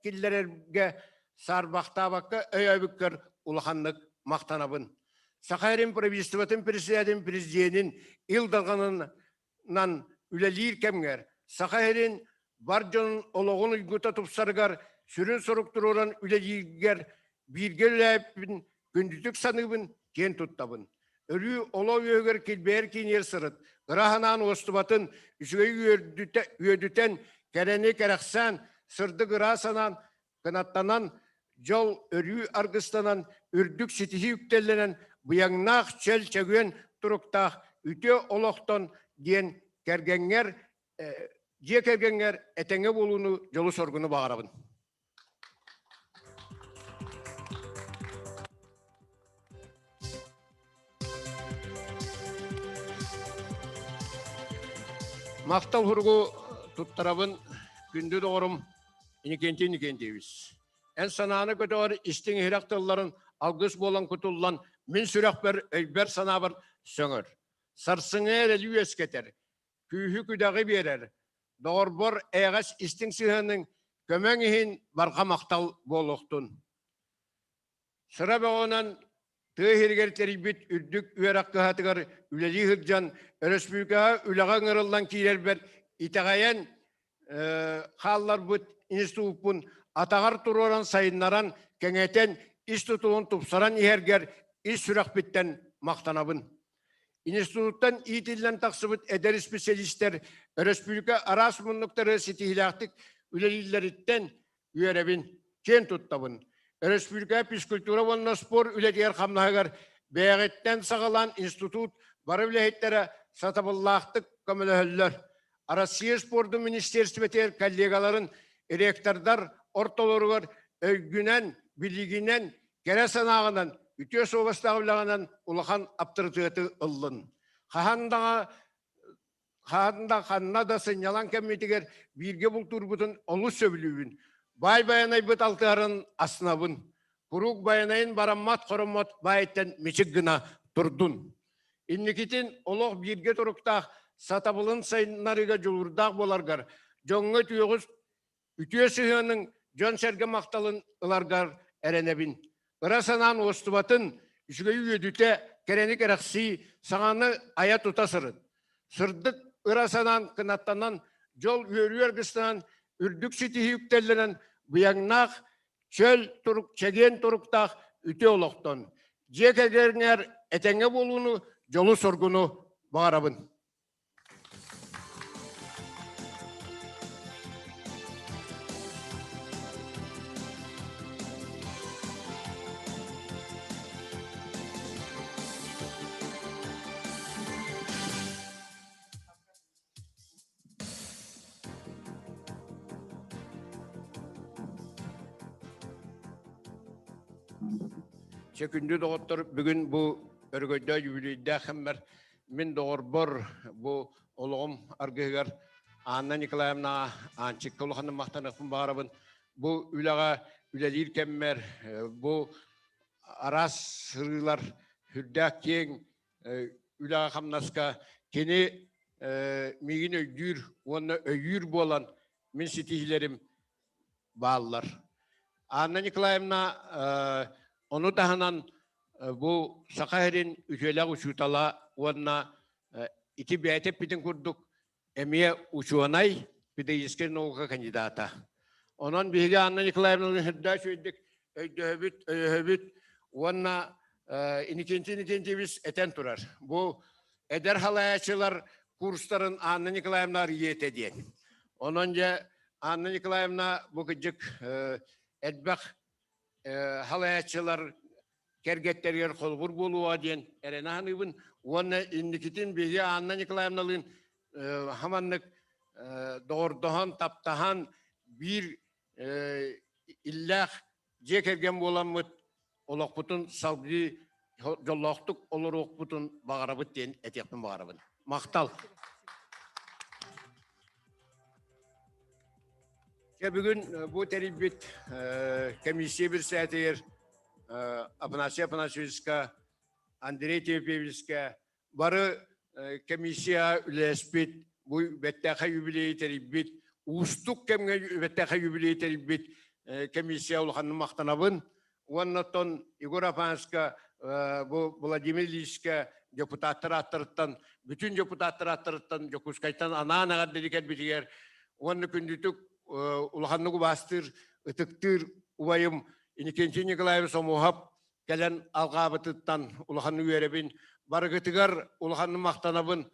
killerge sarbaqta bakka öyöbükker ulahanlık maqtanabın. Sakayrin Pravistvatın Presidentin il dalganından үлелир кемгер. Сақайрин бар жонun ологун уйгута тупсаргар, сүрін соруктуруран үлелиргер, бирге үләппін, күндүтүк саныбын, кен туттабын. Өрү оло өйгер келбер кинер сырыт, ыраханан остубатын, үсүгөй үйөдүтен, кәрәне кәрәқсан, сырды ырасанан, кынаттанан, жол өрү аргыстанан, үрдүк ситихи үктелленен, бұяңнақ чел чөгөн туруктақ, үте олоқтон ден кәргенгер, же кәргенгер әтеңе болуыны жолу соргуну бағарабын. Мақтал хұрғы тұттарабын күнді доғырым инекенті-инекентейбіз. Ән сананы көтіғар істің хирақтыларын алғыс болан күтулан мен сүрақ бір өйбер санабыр сөңір. Сарсыңыр әлі өскетер, күйі күдағы берер. Доғырбор әғас істің сығының көмің ехін барға мақтал болуқтын. Sıra bağınan tığırger teribit ürdük üyerak kıhatıgar üleli hırcan Örösbülkağa ülağa ngırıldan kilerber itagayan hallar bud institutun atağar tururan sayınlaran kengeten iş tutuğun tupsaran iherger iş sürak bitten maktanabın. İnstituttan itilden taksıbıt eder spesialistler Örösbülka aras munlukları sitihilaktık ülelileritten üyerebin ken tuttabın. Respublika Psikoltura ve Spor ülediğer hamlagar beğetten sağalan institut barı bilehetlere satabıllahtık kamelahüller. Arasiye Spordu Ministersveter kollegaların rektordar ortalarıgar övgünen, bilginen, kere sanağından, ütüye soğustağılağından ulakan aptırtığı ıllın. Kahanda kanna da sinyalan kemmetiger birge bulturbutun olu söylüğün. Bay bayanay bıt altıların asnabın. Kuruk bayanayın barammat korumat bayetten meçik gına turdun. İnnikitin oluq birge turuktağ satabılın sayınlarıyla julurdağ bolargar. Jonga tüyüğüz ütüye sığının jon serge maktalın ılargar erenebin. Irasanan ostubatın üsgöyü ödüte kerenik eraksı sağanı aya tutasırın. Sırdık irasanan kınattanan jol yörüyer gıstınan ürdük sitihi yüktellenen buyağnaq çöl turuk çegen turuktaq üte oloqton. Jekegerner etenge bolunu jolu sorgunu bağarabın. Çekündü doğuttur bugün bu örgüde yübülüyde hemmer min doğurbor bu oğlum argıgar Anna Nikolayevna ançık koluğanın mahtanıqın bağırabın bu ülağa ülelir kemmer bu aras sırılar hürdek keng ülağa hamnaska keni migin öydür onu öyyür bolan min sitihlerim bağlılar. Anna Nikolayevna onu dahanan bu Sakayır'ın ülkeler uçutala ona iki biyete biten kurduk emiye uçuanay bir de isker nauka kandidata. Onun bir Anna Nikolayevna'nın hırda söyledik öydühübüt ona inikinti biz eten turar. Bu eder halayatçılar kursların Anna Nikolayevna riyet ediyen. Onunca Anna Nikolayevna bu gıcık edbek halayatçılar kergetler kolgur buluğa diyen erenahanıbın ona indikitin bizi Anna Nikolayevna'nın hamanlık doğurduhan taptahan bir illah cekergen bolanmıt olakputun salgı jollaqtık olur okputun bağırabıt diyen etekten bağırabın. Maktal. Bugün bu teribit komissiya bir saattir Apanasya Andrei Tepevska barı komissiya ülespit bu bettaha yübileyi teribit ustuk kemge bettaha yübileyi teribit komissiya ulhanın maktanabın. Onnaton Igor Apanska bu Vladimir Liska депутаттар аттырыттан, bütün депутаттар аттырыттан, жокускайтан анаанагар дедикер битигер, онны күндүтүк улаханныгу бастыр, ытыктыр, убайым, Иникенчи Николаев Сомухап, келен алғабытыттан улаханны үйеребин, барыгытыгар улаханны мақтанабын,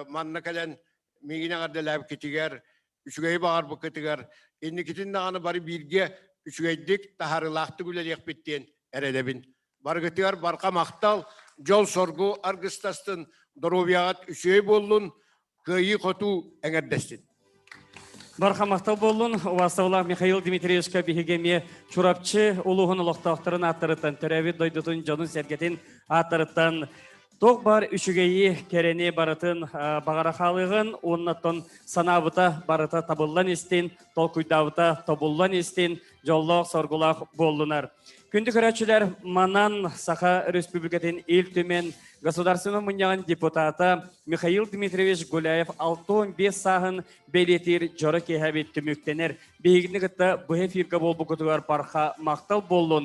манна келен мегіне ғарделәбі кетігер, үшігей бағар бұл кетігер, енникетін дағаны бары бірге үшігейдік тахарылақты күлелек беттен әрелебін. Барыгытыгар барқа мақтал, жол соргу аргыстастын, доробияғат үшігей болын, күйі қоту әңердестін. Бархамақтал болын, Уастаула Михаил Дмитриевичка бігеме чурапчы улуғын ұлықтақтырын аттырыттан, төрәві дойдытын жонын сәргетін аттырыттан, тоқ бар үшігейі керене барытын бағара қалығын, оннаттын санабыта барыта табылан істен, тол күйдабыта табылан істен, жоллақ соргулақ болынар. Күнді көрәтшілер Манан Саха Республикатын ел төмен государственный мыняган депутата Михаил Дмитриевич Гуляев 6-5 сағын белетер жоры кехәбет түміктенер. Бейгіні күтті бұхе фирка бол бұқытығар парха мақтал болын.